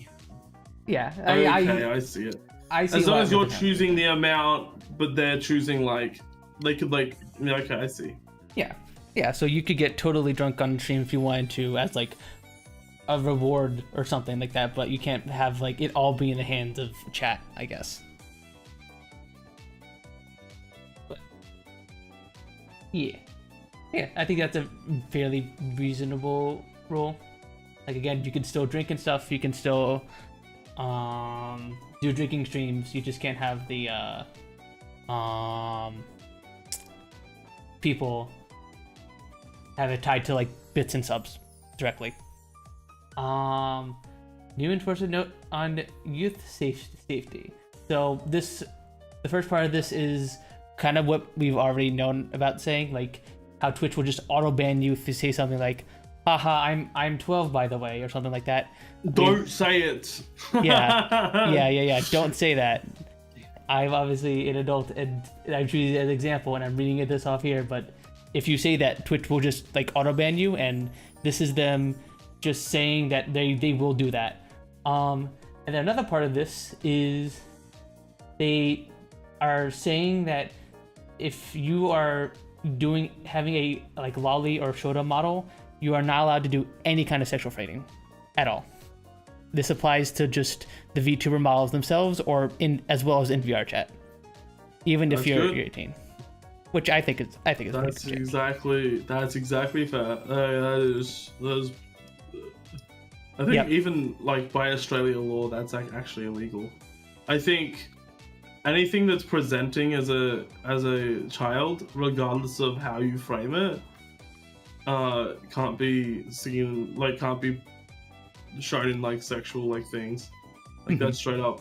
Yeah. Okay, I see it. I see. As long as you're choosing the amount, but they're choosing, like, they could, like, yeah, okay, I see. Yeah, so you could get totally drunk on stream if you wanted to, as like a reward or something like that, but you can't have like it all be in the hands of chat, I guess. But yeah, I think that's a fairly reasonable rule. Like, again, you can still drink and stuff, you can still do drinking streams, you just can't have the people have it tied to like bits and subs directly. New enforcement note on youth safety. So the first part of this is kind of what we've already known about saying, like how Twitch will just auto ban you if you say something like, haha, I'm 12 by the way, or something like that. Don't say it. Yeah. Don't say that. I'm obviously an adult and I'm choosing it as an example and I'm reading this off here, but if you say that, Twitch will just like auto ban you, and this is them just saying that they will do that. And then another part of this is they are saying that if you are having a like lolly or shota model, you are not allowed to do any kind of sexual fighting at all. This applies to just the VTuber models themselves, or as well as in VR chat, even if you're 18. Which I think is that's exactly fair. That is I think even like by Australian law that's actually illegal. I think anything that's presenting as a child, regardless of how you frame it, can't be seen, like can't be shown in like sexual like things. Like that's straight up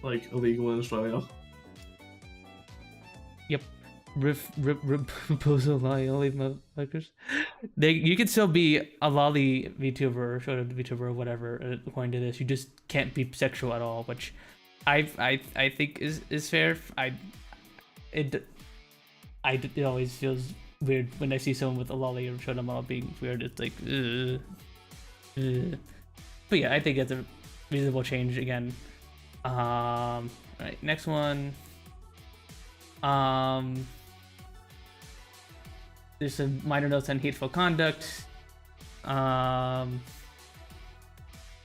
like illegal in Australia. Yep. Rip proposal lolly motherfuckers. You can still be a lolly VTuber or short VTuber or whatever according to this. You just can't be sexual at all, which I think is fair. It always feels weird when I see someone with a lolly or short model being weird. It's like But yeah, I think it's a reasonable change again. Alright, next one. There's some minor notes on hateful conduct.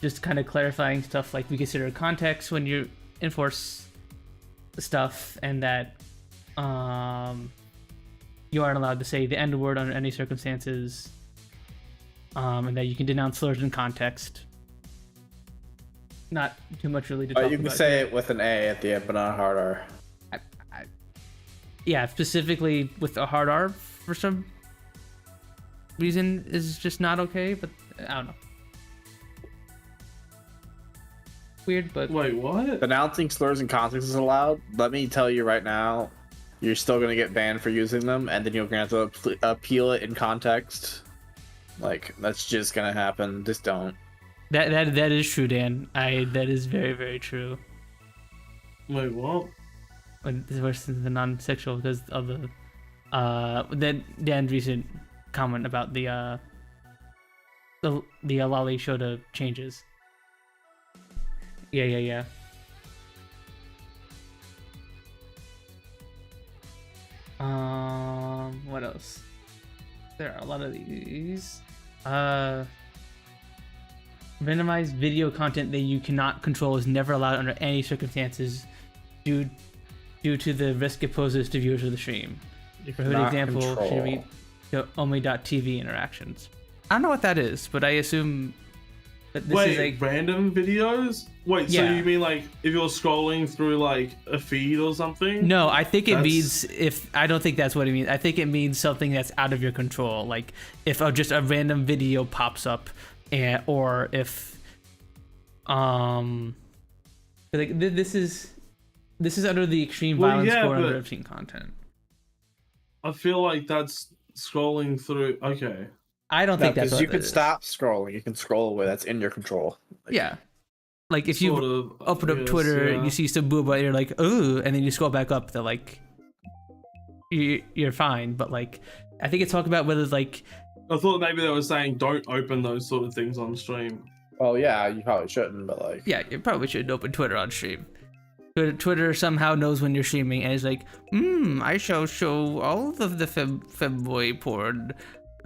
just kind of clarifying stuff like we consider context when you enforce stuff, and that you aren't allowed to say the N word under any circumstances, and that you can denounce slurs in context. Not too much really to talk about. You can say it with an A at the end, but not a hard R. Yeah, specifically with a hard R for some reason is just not okay, but I don't know. Weird, but Wait, what? Denouncing slurs in context is allowed. Let me tell you right now, you're still gonna get banned for using them, and then you're gonna have to appeal it in context. Like, that's just gonna happen. Just don't. that is true, Dan. That is very, very true. Wait, what? When it's worse than the non-sexual because of the Dan's recent comment about the Lolly Shota changes. Yeah. What else? There are a lot of these. Randomized video content that you cannot control is never allowed under any circumstances due to the risk it poses to viewers of the stream. For an example, should read the only.tv interactions. I don't know what that is, but I assume that this is like random videos? Wait, so Yeah. you mean like if you're scrolling through like a feed or something? No, I think it means I don't think that's what it means. I think it means something that's out of your control. Like if just a random video pops up, or if like this is under the extreme violence score under obscene content. I feel like that's scrolling through. Okay. I don't think that's what you can it is. stop scrolling. You can scroll away. That's in your control. Like, Yeah. Like if you Sort of, open up yes, Twitter, yeah. you see some booba, you're like, ooh, and then you scroll back up, they're like, you're fine. But like, I think it's talking about whether like, I thought maybe they were saying don't open those sort of things on stream. Well, yeah, you probably shouldn't, but like, yeah, you probably shouldn't open Twitter on stream. Twitter somehow knows when you're streaming and is like, I shall show all of the femboy porn.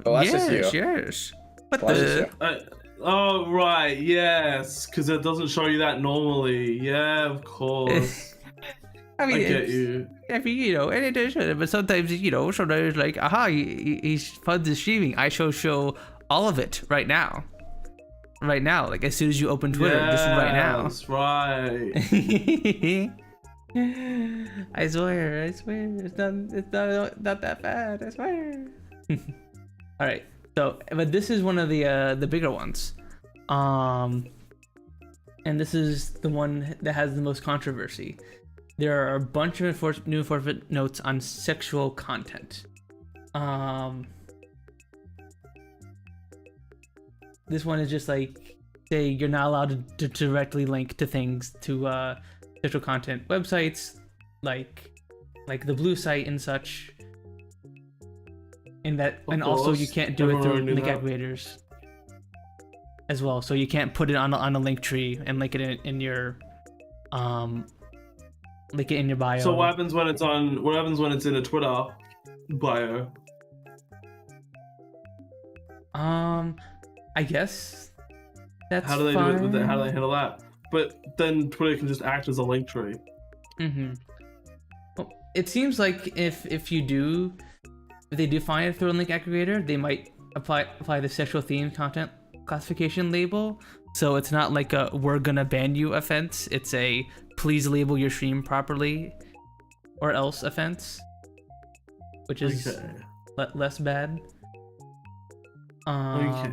well, that's yes, just you. yes. What Well, that's the? just you. Oh right, yes, because it doesn't show you that normally. Yeah, of course. I mean, I get it's- you. I mean, and it is, but sometimes, sometimes like, aha, he's Punz is streaming. I shall show all of it right now. Right now, like as soon as you open Twitter, just right now. That's right. I swear, it's not that bad. I swear. All right, so but this is one of the bigger ones, and this is the one that has the most controversy. There are a bunch of new enforcement notes on sexual content. This one is just like, say you're not allowed to directly link to things to sexual content websites, like the Blue site and such. And also you can't do it through link aggregators as well. So you can't put it on a link tree and link it in your link it in your bio. So what happens when it's on? What happens when it's in a Twitter bio? I guess that's How do they fine. do it with it? How do they handle that? But then Twitter can just act as a link tree. Well, it seems like if they do find it through a link aggregator, they might apply the sexual themed content classification label. So it's not like a "we're gonna ban you" offense. It's a "please label your stream properly or else" offense, which is Okay. less bad. Okay.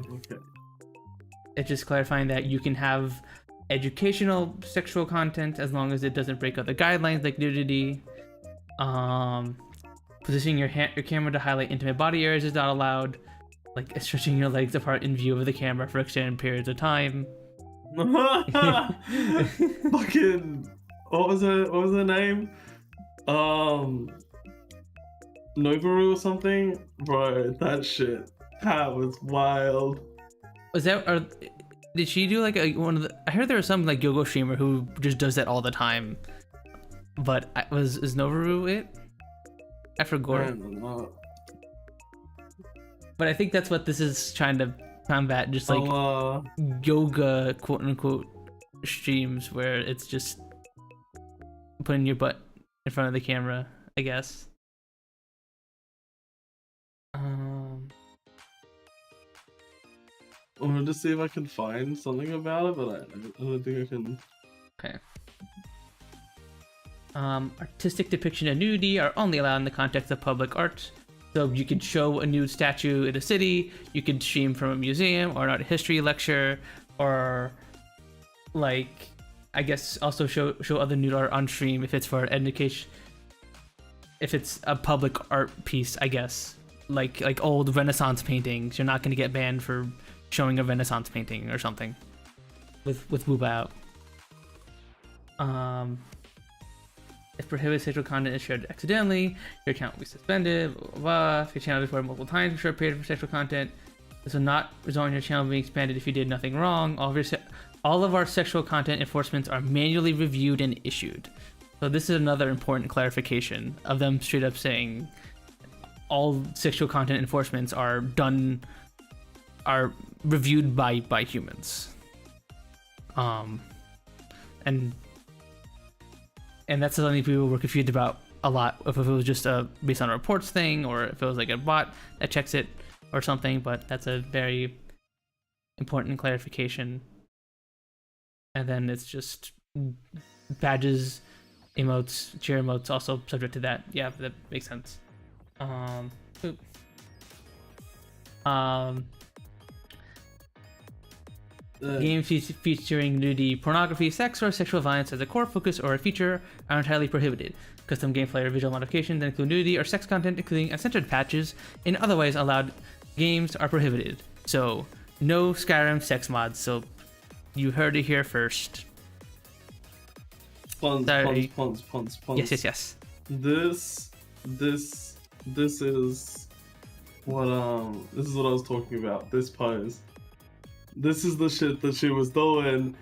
It's just clarifying that you can have educational sexual content as long as it doesn't break other guidelines like nudity. Positioning your camera to highlight intimate body areas is not allowed. Like stretching your legs apart in view of the camera for extended periods of time. Fucking what was her name? Novaru or something? Bro, that shit. That was wild. Was that or did she do like one of the? I heard there was some like Yogo streamer who just does that all the time. But is Novaru it? I forgot. Man, But I think that's what this is trying to combat, just like I'll, yoga quote unquote streams where it's just putting your butt in front of the camera, I guess. I wanted to see if I can find something about it, but I don't think I can. Okay. Artistic depiction of nudity are only allowed in the context of public art. So you could show a nude statue in a city, you could stream from a museum or an art history lecture, or like, I guess also show other nude art on stream if it's for education, if it's a public art piece, I guess. Like old Renaissance paintings, you're not going to get banned for showing a Renaissance painting or something with Wooba out. If prohibited sexual content is shared accidentally, your account will be suspended, blah, blah, blah. If your channel is recorded multiple times for a short period for sexual content, this will not result in your channel being expanded if you did nothing wrong. All of our sexual content enforcements are manually reviewed and issued. So this is another important clarification of them straight up saying all sexual content enforcements are reviewed by humans. And that's something people were confused about a lot, if it was just based on a reports thing, or if it was like a bot that checks it or something, but that's a very important clarification. And then it's just badges, emotes, cheer emotes also subject to that. Yeah, that makes sense. Games featuring nudity, pornography, sex, or sexual violence as a core focus or a feature are entirely prohibited. Custom gameplay or visual modifications that include nudity or sex content, including uncensored patches, in otherwise allowed games are prohibited. So, no Skyrim sex mods. So, you heard it here first. Punz. Yes. This is what I was talking about. This pose. This is the shit that she was doing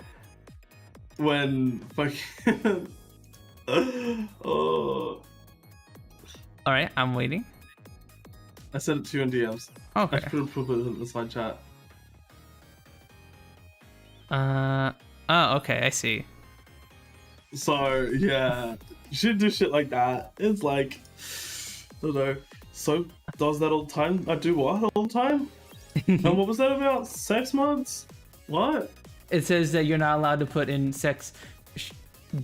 when fucking. Oh. All right, I'm waiting. I sent it to you in DMs. Okay. I could have put it in the side chat. Oh, okay, I see. So yeah, you should do shit like that. It's like, I don't know. So does that all the time? I do what all the time? And what was that about? Sex mods? What? It says that you're not allowed to put in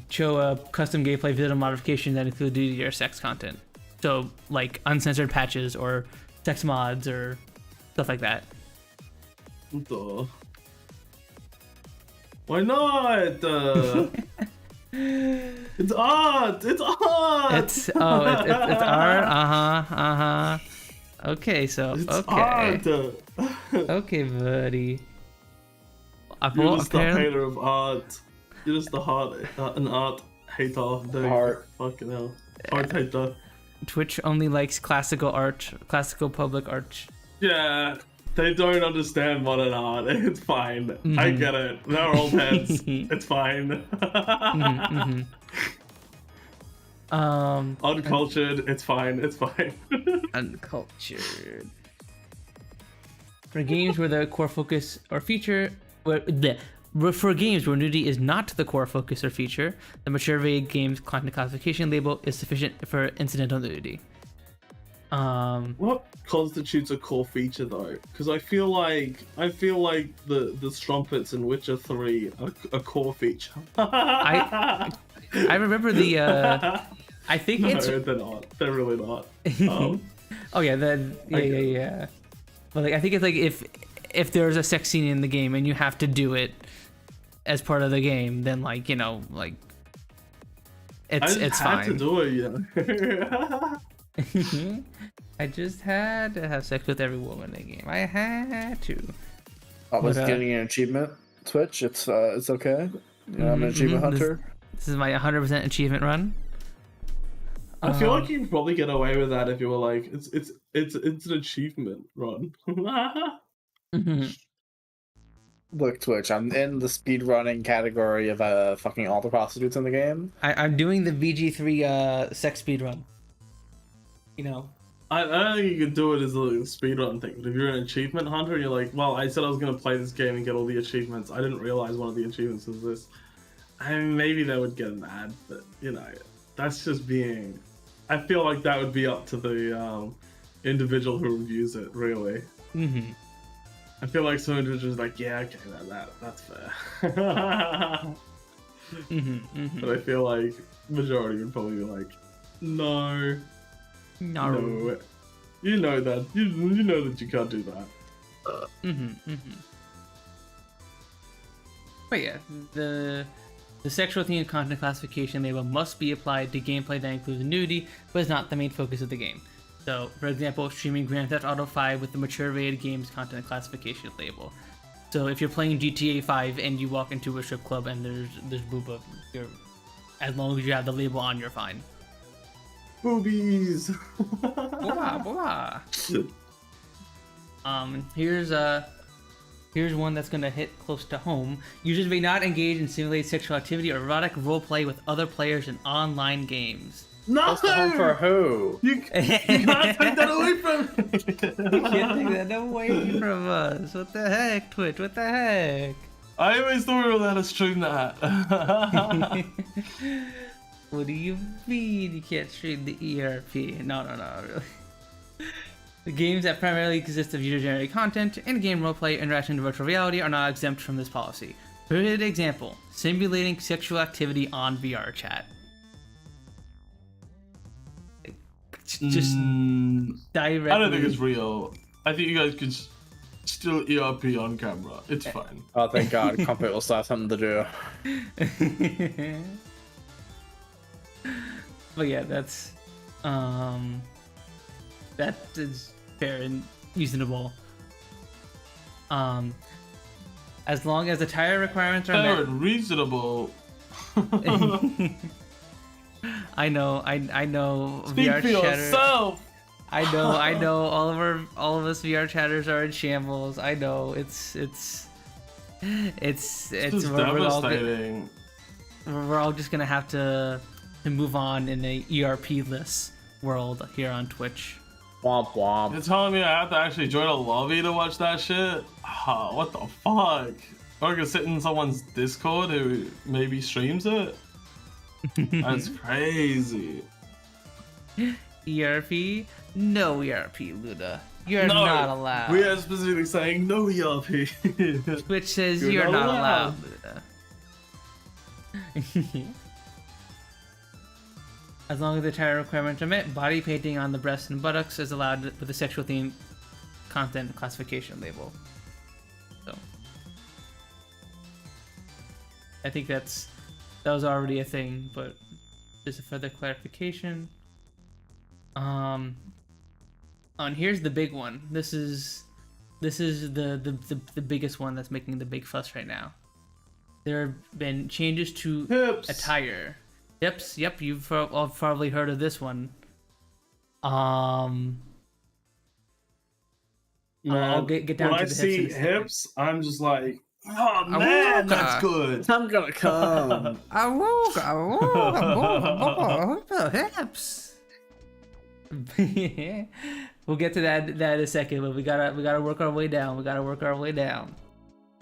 show a custom gameplay visual modification that include nudity or sex content. So like uncensored patches or sex mods or stuff like that. Duh. Why not? It's art. It's art. It's art. Okay, so It's okay. art. Okay, buddy. You're just a hater of art. You're just an art hater. Art. Fucking hell. Art hater. Twitch only likes classical art, classical public art. Yeah, they don't understand modern art. It's fine. I get it. They're old heads. It's fine. Uncultured. It's fine. It's fine. Uncultured. For games where the core focus or feature, for games where nudity is not the core focus or feature, the mature rated games content classification label is sufficient for incidental nudity. What constitutes a core feature though? Because I feel like the strumpets in Witcher 3 are a core feature. I remember the I think No, it's they're not. They're really not. oh yeah, yeah. But like I think it's like if there's a sex scene in the game and you have to do it as part of the game, then like, you know, like it's fine. I had to do it, yeah. I just had to have sex with every woman in the game. I had to. I was But, getting an achievement. Twitch, it's okay. You know, I'm an achievement hunter. This is my 100% achievement run. I feel like you could probably get away with that if you were like, it's an achievement run. Look, Twitch, I'm in the speedrunning category of fucking all the prostitutes in the game. I'm doing the VG3 sex speed run. You know, I don't think you could do it as a speedrun thing, but if you're an achievement hunter and you're like, well, I said I was going to play this game and get all the achievements, I didn't realize one of the achievements was this. I mean, maybe they would get mad, but, you know, that's just being... I feel like that would be up to the individual who reviews it, really. Mm-hmm. I feel like some individuals are like, yeah, okay, that's fair. But I feel like majority would probably be like, no. No. You know that. You know that you can't do that. But yeah, the sexual themed content classification label must be applied to gameplay that includes nudity, but is not the main focus of the game. So, for example, streaming Grand Theft Auto 5 with the mature rated games content classification label. So, if you're playing GTA 5 and you walk into a strip club and there's booba, as long as you have the label on, you're fine. Boobies. Boa. Here's one that's gonna hit close to home. Users may not engage in simulated sexual activity or erotic roleplay with other players in online games. No! Close to home for who? You can't take that away from me! You can't take that away from us. What the heck, Twitch? What the heck? I always thought we were allowed to stream that. What do you mean you can't stream the ERP? No, really. The games that primarily consist of user-generated content, in-game roleplay, interaction, and virtual reality are not exempt from this policy. For example, simulating sexual activity on VR chat. Just directly. I don't think it's real. I think you guys could still ERP on camera. It's fine. Oh, thank God. Compet will start something to do. But yeah, that's that is fair and reasonable. As long as the tire requirements are Fair met. and reasonable. I know. Speak VR for chatter. yourself. I know. All of us VR chatters are in shambles. I know. It's It's devastating. devastating. We're all just gonna have to move on in a ERP-less world here on Twitch. Womp womp. You're telling me I have to actually join a lobby to watch that shit? What the fuck? Or I can sit in someone's Discord who maybe streams it? That's crazy. ERP? No ERP, Luda. You're not allowed. We are specifically saying no ERP. Twitch says You're you're not not allowed. Luda. As long as the tire requirements are met, body painting on the breasts and buttocks is allowed with a sexual theme content classification label. So, I think that was already a thing, but just a further clarification. And here's the big one. This is the biggest one that's making the big fuss right now. There have been changes to Hips. attire. Hips, yep, you've all probably heard of this one. I'll get down when to I the see hips. in a second. hips, I'm just like, oh man, that's good. I'm gonna come. Hips. We'll get to that in a second, but we gotta work our way down.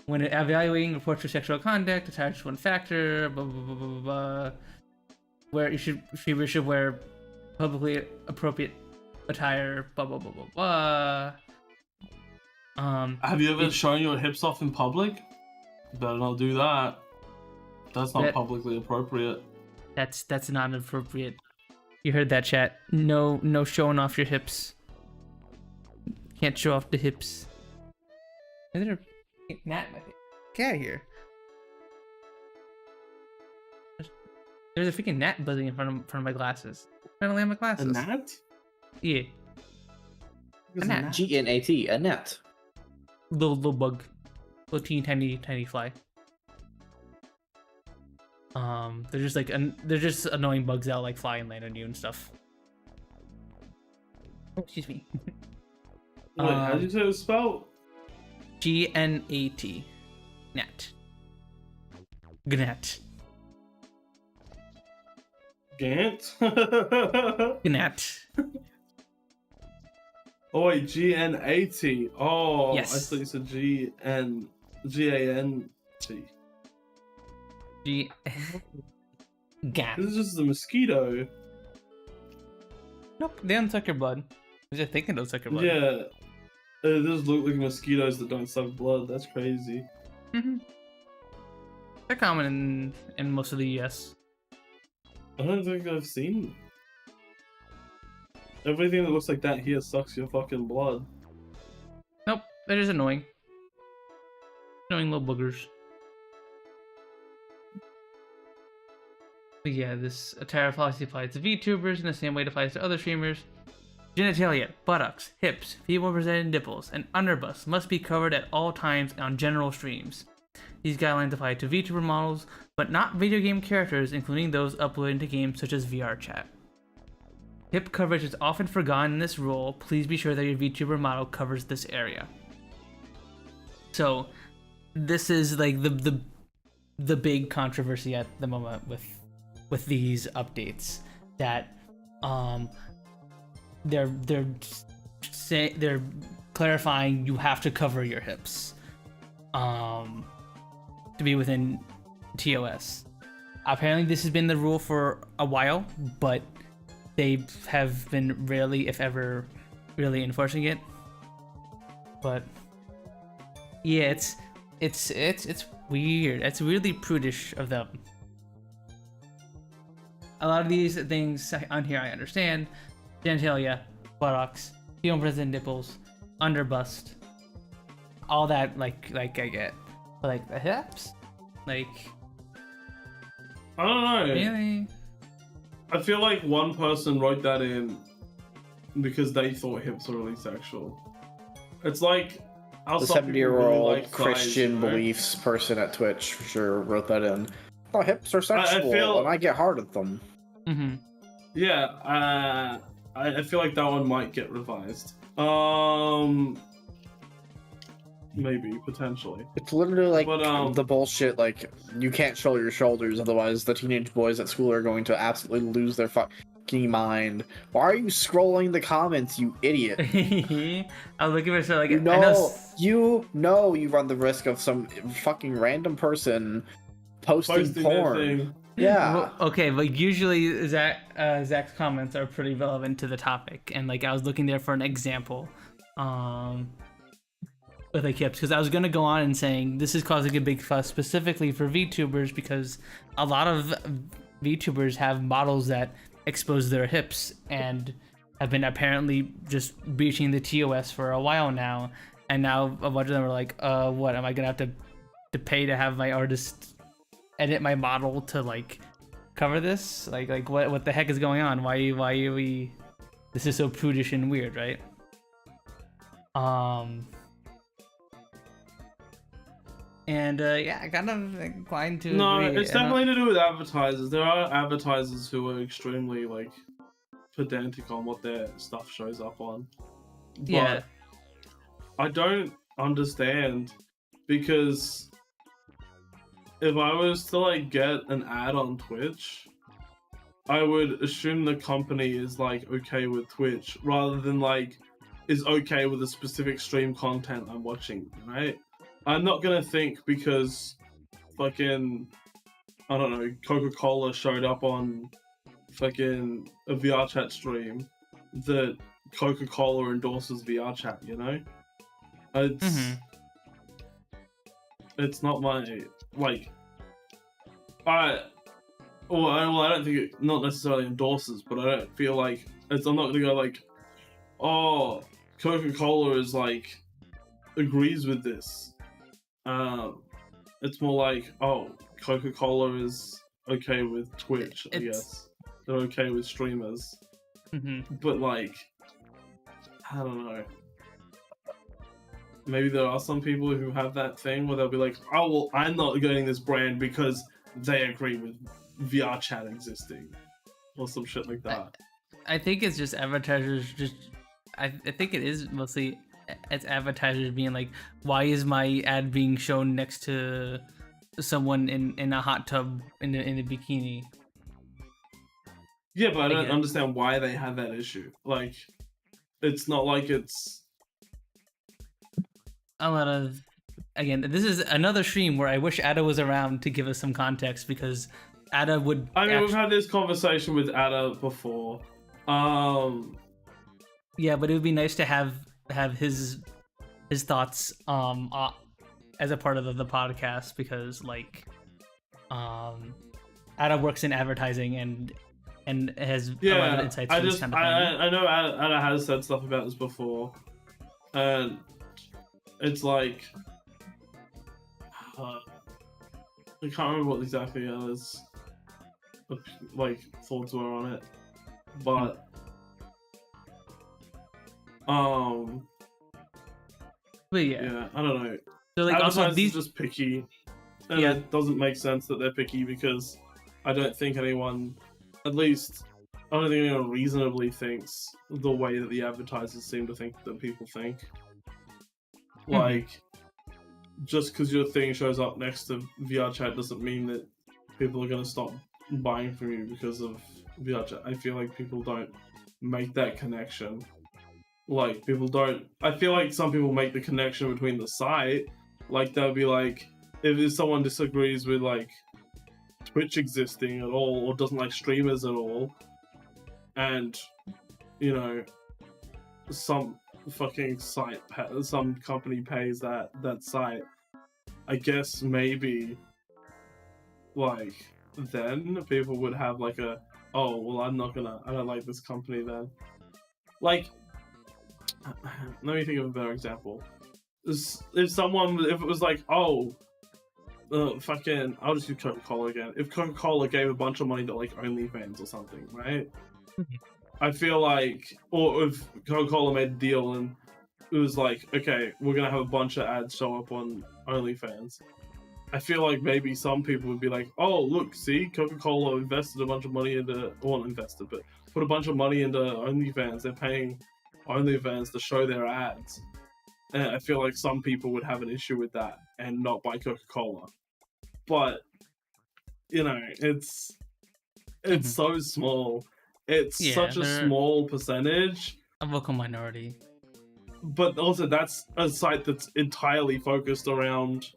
When evaluating reports for sexual conduct, attire is one factor. Blah, blah, blah, blah, blah. Where you should wear publicly appropriate attire. Blah blah blah blah blah. Have you ever shown your hips off in public? Better not do that. That's not publicly appropriate. That's not appropriate. You heard that, chat. No showing off your hips. Can't show off the hips. Is there a gnat in my face? Get out of here. There's a freaking gnat buzzing in front of my glasses. I'm trying to land my glasses. A gnat? Yeah. A gnat. GNAT, a net. Little bug. Little teeny tiny fly. They're just like they're just annoying bugs that like fly and land on you and stuff. Oh, excuse me. Wait, how did you say it was spelled? GNAT. Gnat. Gnat. Gant? Gnat. Oh wait, GN80. Oh, Yes. I thought you said GANT. G. Gan. This is just a mosquito. Nope, they don't suck your blood. I was just thinking they'll suck your blood. Yeah. It does look like mosquitoes that don't suck blood. That's crazy. Mm-hmm. They're common in most of the US. I don't think I've seen. Everything that looks like that here sucks your fucking blood. Nope, they're just annoying. Annoying little boogers. But yeah, this Atara policy applies to VTubers in the same way it applies to other streamers. Genitalia, buttocks, hips, female presented nipples, and underbust must be covered at all times on general streams. These guidelines apply to VTuber models, but not video game characters, including those uploaded into games such as VRChat. Hip coverage is often forgotten in this rule. Please be sure that your VTuber model covers this area. So, this is like the big controversy at the moment with these updates, that they're clarifying you have to cover your hips to be within TOS. Apparently this has been the rule for a while, but they have been rarely, if ever, really enforcing it. But yeah, it's weird. It's really prudish of them. A lot of these things on here I understand. Genitalia, buttocks, female presented nipples, underbust, all that like I get. But like the hips? Like, I don't know. really? I feel like one person wrote that in because they thought hips were really sexual. It's like The 70-year-old Christian beliefs person at Twitch for sure wrote that in. Oh, hips are sexual, and I get hard at them. Mm-hmm. Yeah, I feel like that one might get revised. Maybe, potentially. It's literally like But, the bullshit, like, you can't show your shoulders, otherwise the teenage boys at school are going to absolutely lose their fucking mind. Why are you scrolling the comments, you idiot? I was looking for so like You I know know you run the risk of some fucking random person posting Their porn. thing. Yeah. Well, okay, but usually Zach's comments are pretty relevant to the topic, and like I was looking there for an example, with like hips, because I was gonna go on and saying this is causing a big fuss specifically for VTubers because a lot of VTubers have models that expose their hips and have been apparently just breaching the TOS for a while now, and now a bunch of them are like, what am I gonna have to pay to have my artist edit my model to like cover this? Like what the heck is going on? Why are we this is so prudish and weird, right? And yeah, I kind of inclined to No, agree. it's definitely to do with advertisers. There are advertisers who are extremely like pedantic on what their stuff shows up on. But yeah, I don't understand, because if I was to like get an ad on Twitch, I would assume the company is like okay with Twitch rather than like is okay with the specific stream content I'm watching, right? I'm not gonna think because fucking, I don't know, Coca-Cola showed up on fucking a VR chat stream that Coca-Cola endorses VR chat, you know? It's not my, like, I don't think it not necessarily endorses, but I don't feel like I'm not gonna go like, oh, Coca-Cola is like agrees with this. It's more like, oh, Coca-Cola is okay with Twitch, I guess. They're okay with streamers. But like, I don't know. Maybe there are some people who have that thing where they'll be like, oh, well, I'm not getting this brand because they agree with VR chat existing. Or some shit like that. I think it's just advertisers I think it is mostly it's advertisers being like, why is my ad being shown next to someone in a hot tub in a bikini? Yeah, but I don't understand why they have that issue. Like, it's not like it's a lot of, again, this is another stream where I wish Ada was around to give us some context, because Ada would. I mean, we've had this conversation with Ada before. Yeah, but it would be nice to have his thoughts as a part of the podcast, because like Ada works in advertising and has a lot of insights for this kind of thing. I know Ada has said stuff about this before, and it's like I can't remember what exactly Ada's like thoughts were on it, but but yeah, I don't know. So like also Advertisers these are just picky, and it doesn't make sense that they're picky, because I don't think anyone, at least I don't think anyone reasonably thinks the way that the advertisers seem to think that people think. Like, just because your thing shows up next to VR chat doesn't mean that people are going to stop buying from you because of VR chat. I feel like people don't make that connection. Like, people don't. I feel like some people make the connection between the site. Like, they'll be like, if someone disagrees with like Twitch existing at all, or doesn't like streamers at all, and you know, some fucking site, some company pays that site, I guess maybe like then people would have like a, oh well, I don't like this company then. Like, let me think of a better example. If it was like, oh, fucking, I'll just use Coca-Cola again. If Coca-Cola gave a bunch of money to like OnlyFans or something, right? I feel like, or if Coca-Cola made a deal and it was like, okay, we're gonna have a bunch of ads show up on OnlyFans. I feel like maybe some people would be like, oh, look, see, Coca-Cola invested a bunch of money into, well, not invested, but put a bunch of money into OnlyFans. They're paying OnlyFans to show their ads. And I feel like some people would have an issue with that and not buy Coca-Cola. But, you know, it's so small. It's such a small percentage. A vocal minority. But also, that's a site that's entirely focused around,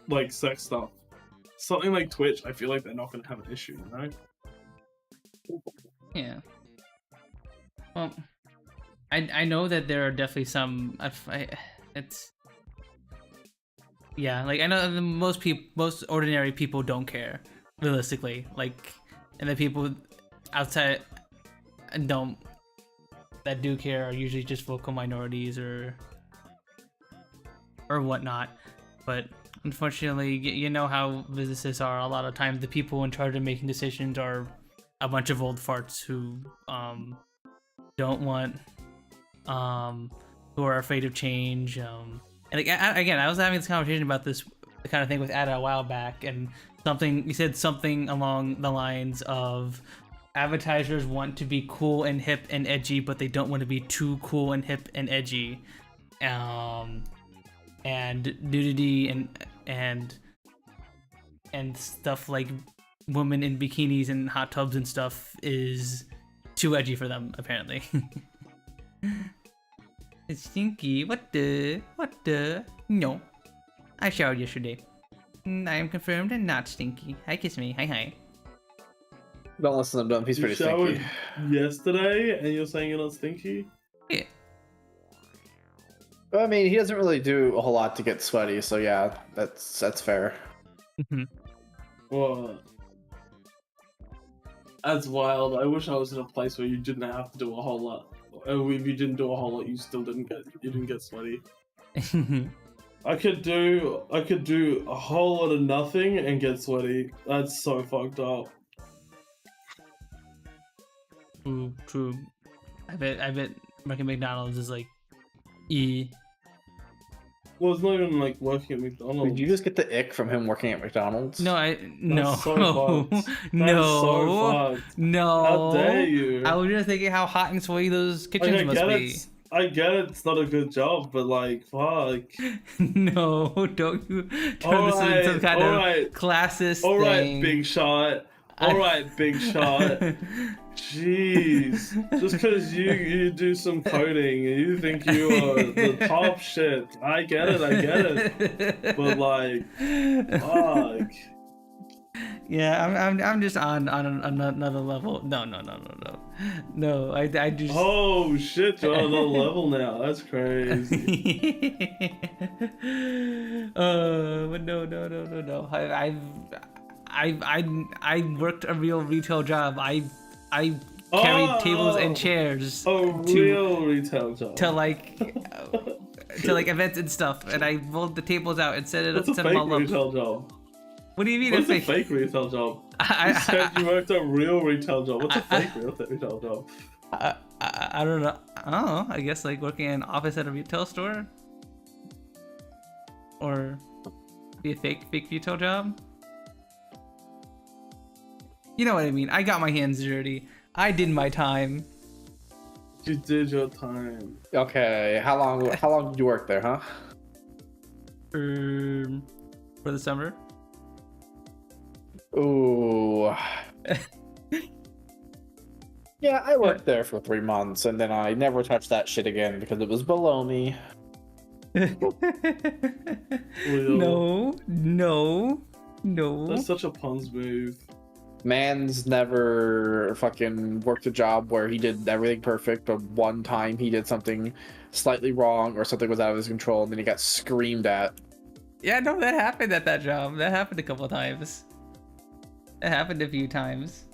like, sex stuff. Something like Twitch, I feel like they're not going to have an issue, you know? Yeah. Well, I know that there are definitely some. It's. Yeah, like I know that most ordinary people don't care, realistically. Like, and the people outside that do care are usually just vocal minorities or whatnot. But unfortunately, you know how businesses are. A lot of times, the people in charge of making decisions are a bunch of old farts who don't want, who are afraid of change. And like, again, I was having this conversation about this kind of thing with Ada a while back, and you said something along the lines of advertisers want to be cool and hip and edgy, but they don't want to be too cool and hip and edgy. And nudity and stuff like women in bikinis and hot tubs and stuff is too edgy for them, apparently. It's stinky. What the? No. I showered yesterday. I am confirmed and not stinky. Hi, kiss me. Hi. Don't listen to him. He's pretty showered stinky. Yesterday, and you're saying you're not stinky? Yeah. I mean, he doesn't really do a whole lot to get sweaty, so yeah, that's fair. Well, that's wild. I wish I was in a place where you didn't have to do a whole lot. If you didn't do a whole lot, you still didn't get sweaty. I could do a whole lot of nothing and get sweaty. That's so fucked up. True. I bet working McDonald's is like Well, it's not even like working at McDonald's. Did you just get the ick from him working at McDonald's? No. That's so fucked. No. How dare you? I was just thinking how hot and sweaty those kitchens must be. I get it, it's not a good job, but like, fuck. No, don't you turn this into some kind of classist thing. Alright, big shot. Alright, big shot. Jeez, just because you do some coding and you think you are the top shit, I get it, but like, fuck. Yeah, I'm just on another level. No. I just. Oh shit, you're on another level now. That's crazy. But no. I worked a real retail job. I carried tables and chairs Real retail job. to like events and stuff, and I rolled the tables out and set What's a them fake all up. retail job? What do you mean? What's a fake retail job? You said you worked a real retail job. What's a fake retail job? I don't know. Oh, I guess like working in an office at a retail store, or be a fake retail job. You know what I mean? I got my hands dirty. I did my time. You did your time. Okay, how long did you work there, huh? For the summer. Ooh. Yeah, I worked there for 3 months, and then I never touched that shit again because it was below me. No. That's such a Punz move. Man's never fucking worked a job where he did everything perfect, but one time he did something slightly wrong or something was out of his control, and then he got screamed at. Yeah, no, that happened at that job. That happened a couple times. It happened a few times.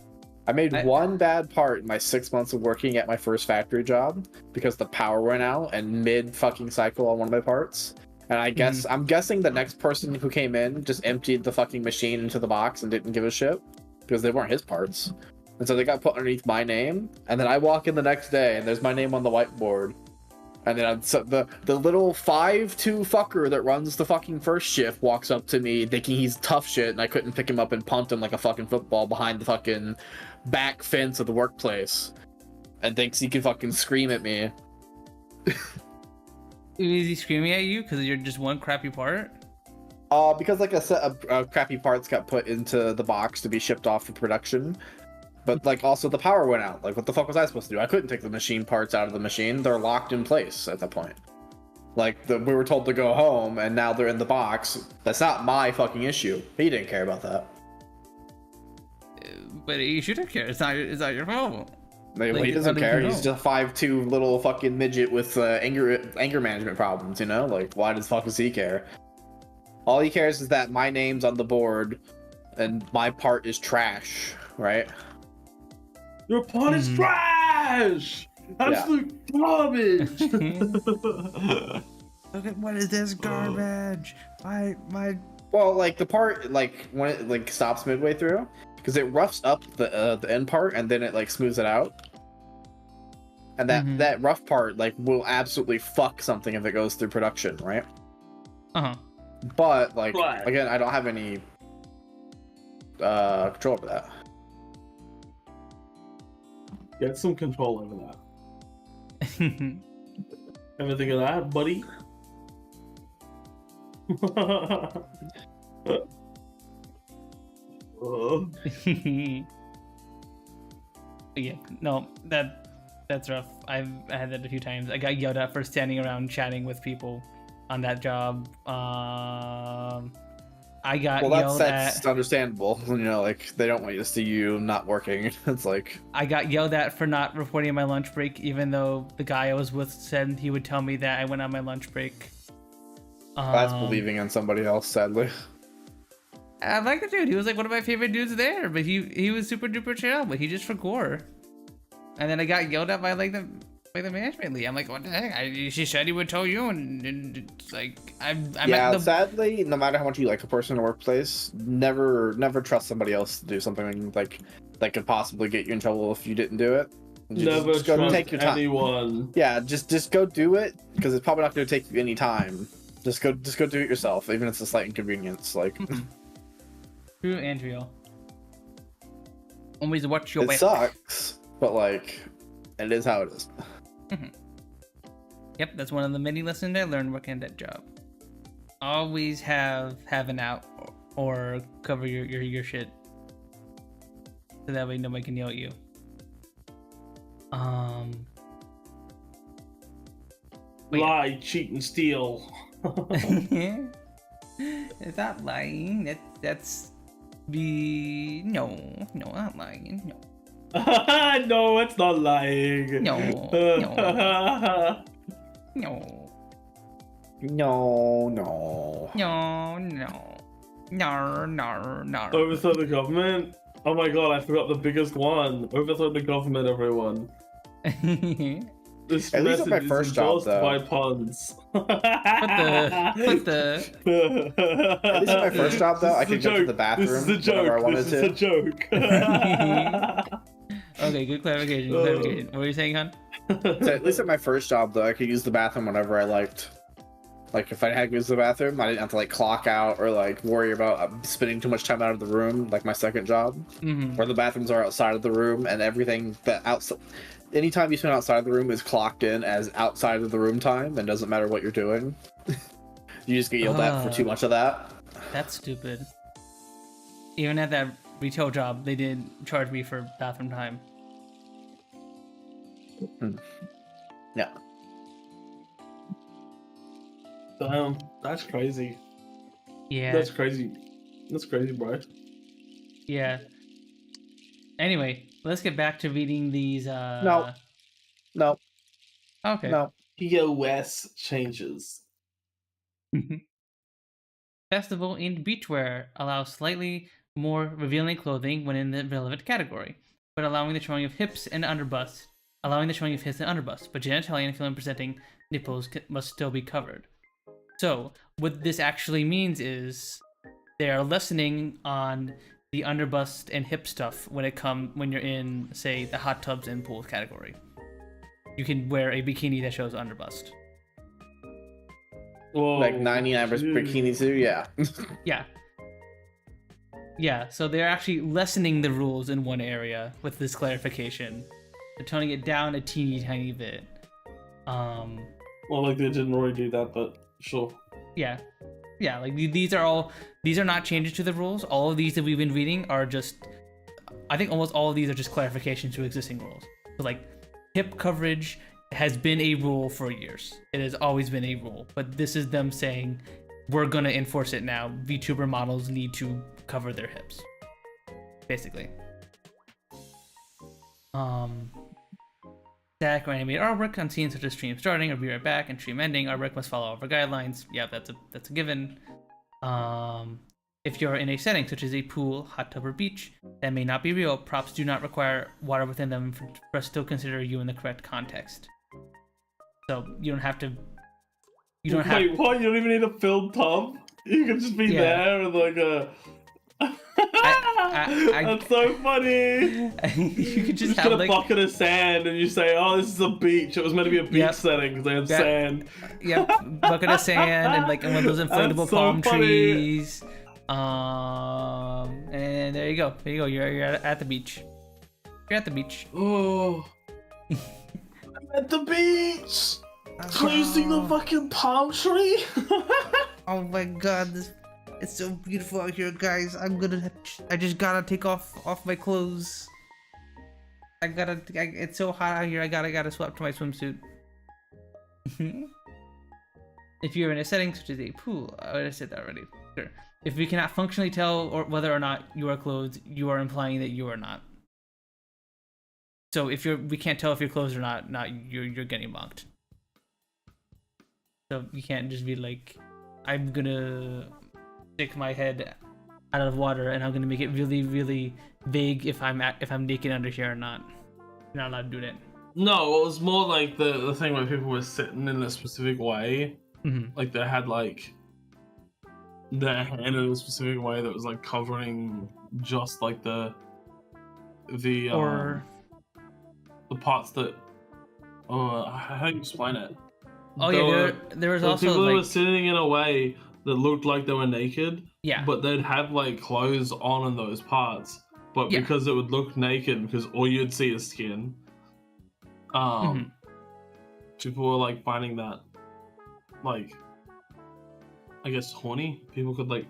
I made one bad part in my 6 months of working at my first factory job because the power went out and mid fucking cycle on one of my parts. And I'm guessing the next person who came in just emptied the fucking machine into the box and didn't give a shit because they weren't his parts. And so they got put underneath my name. And then I walk in the next day and there's my name on the whiteboard. And then the little 5'2" fucker that runs the fucking first shift walks up to me thinking he's tough shit, and I couldn't pick him up and punt him like a fucking football behind the fucking back fence of the workplace, and thinks he can fucking scream at me. Is he screaming at you because you're just one crappy part? Because like a set of crappy parts got put into the box to be shipped off for production. But like also the power went out. Like what the fuck was I supposed to do? I couldn't take the machine parts out of the machine. They're locked in place at that point. Like we were told to go home and now they're in the box. That's not my fucking issue. He didn't care about that. But you should have cared. It's not your problem. Like, Like, he doesn't how did care. you He's know? just a 5'2" little fucking midget with anger management problems, you know? Like why does fuck does he care? All he cares is that my name's on the board and my part is trash, right? Your part is trash! Absolute garbage! Look at what is this garbage? My. Well, like the part, like when it like stops midway through, because it roughs up the end part and then it like smooths it out, and that rough part like will absolutely fuck something if it goes through production, right? But like again, I don't have any control over that. Get some control over that. Ever think of that, buddy? Yeah, no, that's rough. I had that a few times. I got yelled at for standing around chatting with people on that job. I got yelled at. That's understandable. You know, like they don't want you to see you not working. It's like I got yelled at for not reporting my lunch break, even though the guy I was with said he would tell me that I went on my lunch break. That's believing in somebody else, sadly. I like the dude. He was like one of my favorite dudes there, but he was super duper chill, but he just forgot. And then I got yelled at by the management lead. I'm like, what the heck? She said he would tell you, and it's like sadly, no matter how much you like a person in a workplace, never trust somebody else to do something like that could possibly get you in trouble if you didn't do it. Never just go trust take your time. anyone. Yeah, just go do it because it's probably not going to take you any time. Just go do it yourself, even if it's a slight inconvenience. Like true and real. Always watch your it back. sucks, but like it is how it is. Yep, that's one of the many lessons I learned working at that job. Always have an out or cover your shit, so that way nobody can yell at you. Wait. Lie, cheat, and steal. It's not lying. That's be no, not lying. No. No, it's not lying. No. No. Overthrow the government? Oh my god, I forgot the biggest one. Overthrow the government, everyone. This At least message at my is first job, endorsed though. by Punz. What the? At least at my first job, though, I could go to the bathroom This is a whenever I joke. wanted This is to. a joke. Okay, good clarification. What were you saying, hon? So at least at my first job, though, I could use the bathroom whenever I liked. Like, if I had to use the bathroom, I didn't have to, like, clock out or, like, worry about spending too much time out of the room, like my second job. Mm-hmm. Where the bathrooms are outside of the room, and everything that outside... Anytime you spend outside of the room is clocked in as outside of the room time, and doesn't matter what you're doing. You just get yelled at for too much of that. That's stupid. Even at that retail job, they did charge me for bathroom time. Yeah. Damn, that's crazy. Yeah. That's crazy. That's crazy, bro. Yeah. Anyway, let's get back to reading these. No. Okay. No. POS changes. Festival in beachwear allows slightly more revealing clothing when in the relevant category, but allowing the showing of hips and underbust. But genitalia and film presenting nipples must still be covered. So what this actually means is they are lessening on the underbust and hip stuff when you're in, say, the hot tubs and pools category. You can wear a bikini that shows underbust. Whoa. Like 99% bikini too, yeah. Yeah. Yeah, so they're actually lessening the rules in one area with this clarification. They're toning it down a teeny tiny bit. Well, like they didn't already do that, but sure. Yeah. Yeah, like these are not changes to the rules. All of these that we've been reading are just, I think almost all of these are just clarifications to existing rules. So like hip coverage has been a rule for years. It has always been a rule, but this is them saying we're gonna enforce it now. VTuber models need to cover their hips, basically. Static or animated artwork on scenes such as stream starting or be right back and stream ending. Artwork must follow all of our guidelines. Yeah, that's a given. If you're in a setting such as a pool, hot tub, or beach that may not be real, props do not require water within them for us to still consider you in the correct context. So you don't have to. Wait, what? You don't even need a filled tub? You can just be there with like a. That's so funny. You could just get have a like bucket of sand and you say, "Oh, this is a beach." It was meant to be a beach setting because they had sand. Yep, bucket of sand and like one of those inflatable so palm funny. trees. And there you go. There you go. You're at the beach. You're at the beach. Oh, I'm at the beach. Can you see the fucking palm tree? Oh my god, it's so beautiful out here, guys. I just gotta take off my clothes. It's so hot out here. I gotta swap to my swimsuit. If you're in a setting such as a pool, I would have said that already. Sure. If we cannot functionally tell whether or not you are clothed, you are implying that you are not. So if we can't tell if you're clothed or not, you're getting mocked. So you can't just be like, I'm gonna stick my head out of water and I'm gonna make it really, really vague if I'm naked under here or not. You're not allowed to do that. No, it was more like the thing where people were sitting in a specific way. Mm-hmm. Like they had like their hand in a specific way that was like covering just like the parts that. Oh, how do you explain it? Oh yeah, there was also people like that were sitting in a way that looked like they were naked. Yeah. But they'd have like clothes on in those parts, but because it would look naked, because all you'd see is skin. People were like finding that, like, I guess horny. People could like.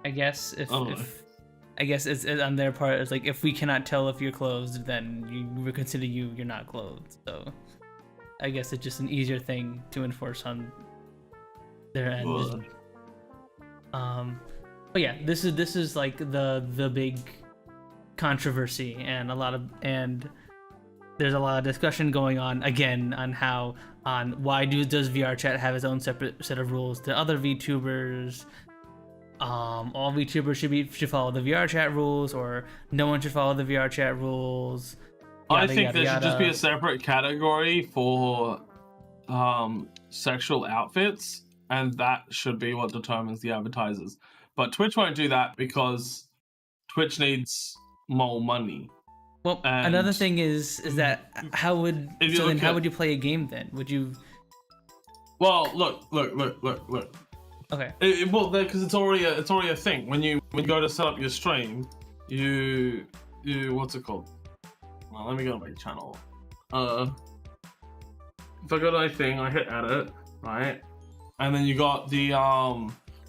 I guess if I guess it's on their part. It's like if we cannot tell if you're clothed, then we consider you're not clothed. So I guess it's just an easier thing to enforce on their end. But yeah, this is like the big controversy, and there's a lot of discussion going on again on why does VRChat have its own separate set of rules to other VTubers. All VTubers should follow the VRChat rules, or no one should follow the VRChat rules. I think there should just be a separate category for sexual outfits, and that should be what determines the advertisers. But Twitch won't do that because Twitch needs more money. Well, another thing is that how would you play a game then? Would you? Well, look. Okay. Because it's already a thing. When you go to set up your stream, you what's it called? Well, let me go to my channel. If I go to my thing, I hit edit, right? And then you got the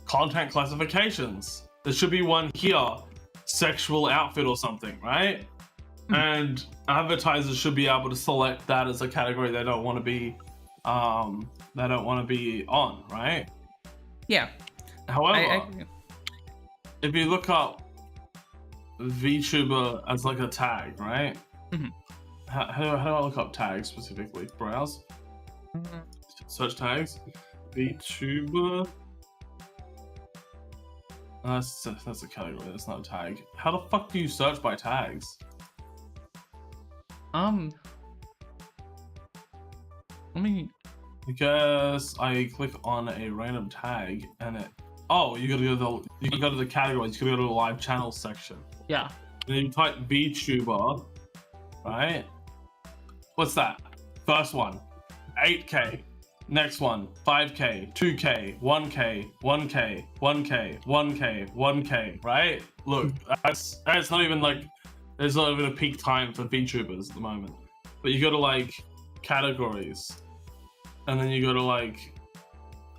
content classifications. There should be one here, sexual outfit or something, right? And advertisers should be able to select that as a category they don't want to be on, right? Yeah. However, if you look up VTuber as like a tag, right? Mm-hmm. How do I look up tags specifically? Browse. Search tags. VTuber. That's a category. That's not a tag. How the fuck do you search by tags? Let me. I guess I click on a random tag and it. Oh, you gotta go to the categories. You gotta go to the live channel section. Yeah. And then you type VTuber, right? What's that? First one, 8K. Next one, 5K, 2K, 1K, 1K, 1K, 1K, 1K, right? Look, that's not even like, there's not even a peak time for VTubers at the moment. But you go to like categories, and then you go to like,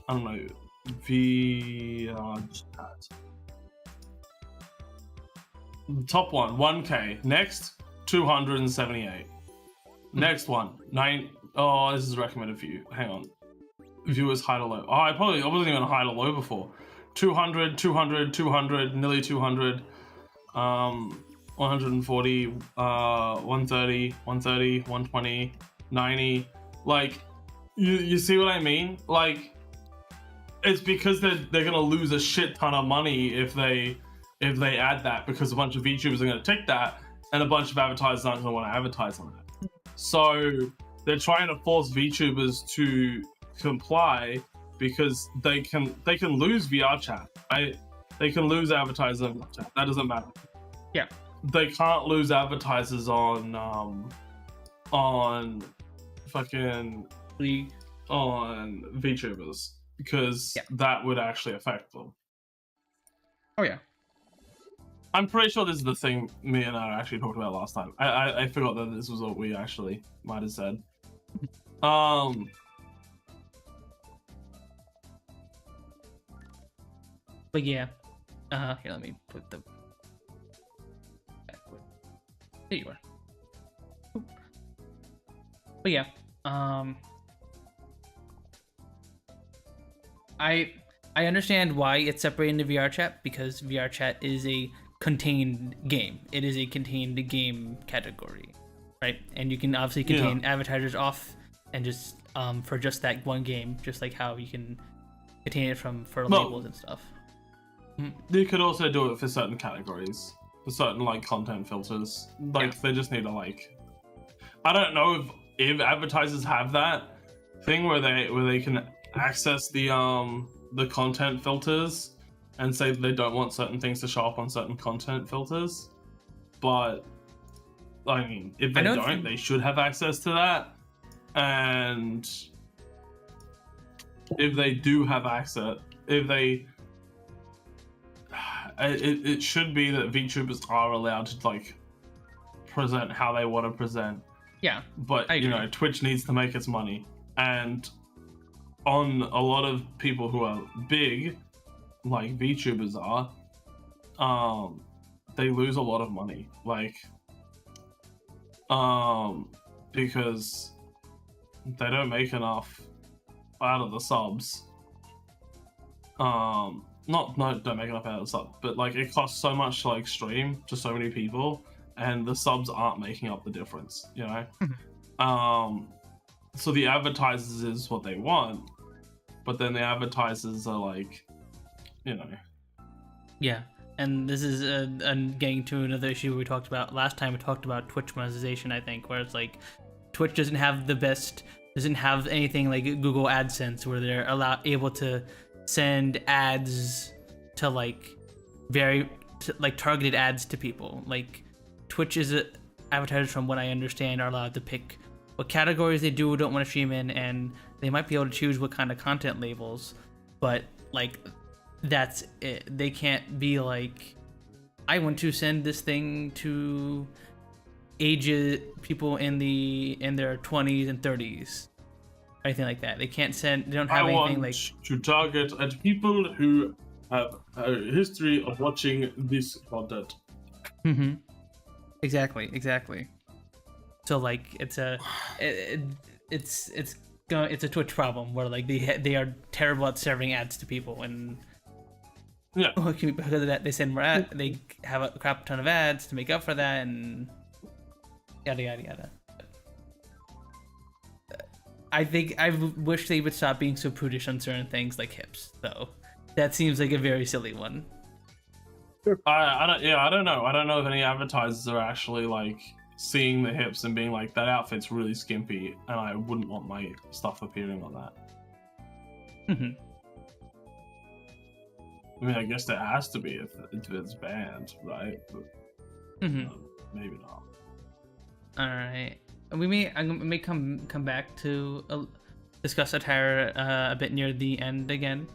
I don't know, VRChat. Top one, 1K. Next, 278. Next one, 9. Oh, this is recommended for you. Hang on. Viewers high to low. Oh, I wasn't even high to low before. 200, 200, 200, nearly 200. 140, 130, 130, 120, 90. Like, you see what I mean? Like, it's because they're gonna lose a shit ton of money if they add that, because a bunch of VTubers are gonna tick that, and a bunch of advertisers aren't gonna want to advertise on it. So they're trying to force VTubers to comply because they can lose VRChat, right? They can lose advertisers on VRChat. That doesn't matter. Yeah. They can't lose advertisers on fucking on VTubers, because that would actually affect them. Oh yeah. I'm pretty sure this is the thing me and I actually talked about last time. I forgot that this was what we actually might have said. But yeah. Here, let me put the backward. There you are. Oop. But yeah. I understand why it's separated into VRChat, because VRChat is a contained game. It is a contained game category, right? And you can obviously contain advertisers off and just for just that one game, just like how you can contain it for labels and stuff. You could also do it for certain categories, for certain like content filters. Like they just need to like, I don't know if advertisers have that thing where they can access the content filters and say they don't want certain things to show up on certain content filters. But I mean, if they don't, they should have access to that. And if they do have access, it should be that VTubers are allowed to like present how they want to present. Yeah. But you know, Twitch needs to make its money, and on a lot of people who are big, like VTubers are, they lose a lot of money, like, because they don't make enough out of the subs. Not don't make enough out of the subs, but like it costs so much to like stream to so many people, and the subs aren't making up the difference, you know. So the advertisers is what they want, but then the advertisers are like, you know. Yeah, and this is getting to another issue we talked about last time. We talked about Twitch monetization, I think, where it's like Twitch doesn't have anything like Google AdSense where they're able to send ads to like targeted ads to people. Like Twitch advertisers, from what I understand, are allowed to pick what categories they do or don't want to stream in, and they might be able to choose what kind of content labels, but like that's it. They can't be like, I want to send this thing to people in their 20s and 30s, anything like that. They can't send. They don't have anything like to target at people who have a history of watching this content. Mm-hmm. Exactly. So like it's a Twitch problem where like they are terrible at serving ads to people, and yeah, because of that they send more ads. They have a crap ton of ads to make up for that, and yada yada yada. I wish they would stop being so prudish on certain things like hips, though. That seems like a very silly one. I don't know. I don't know if any advertisers are actually like seeing the hips and being like, that outfit's really skimpy, and I wouldn't want my stuff appearing on that. Mm-hmm. I mean, I guess there has to be if it's banned, right? But, maybe not. All right. I may come back to discuss attire a bit near the end again,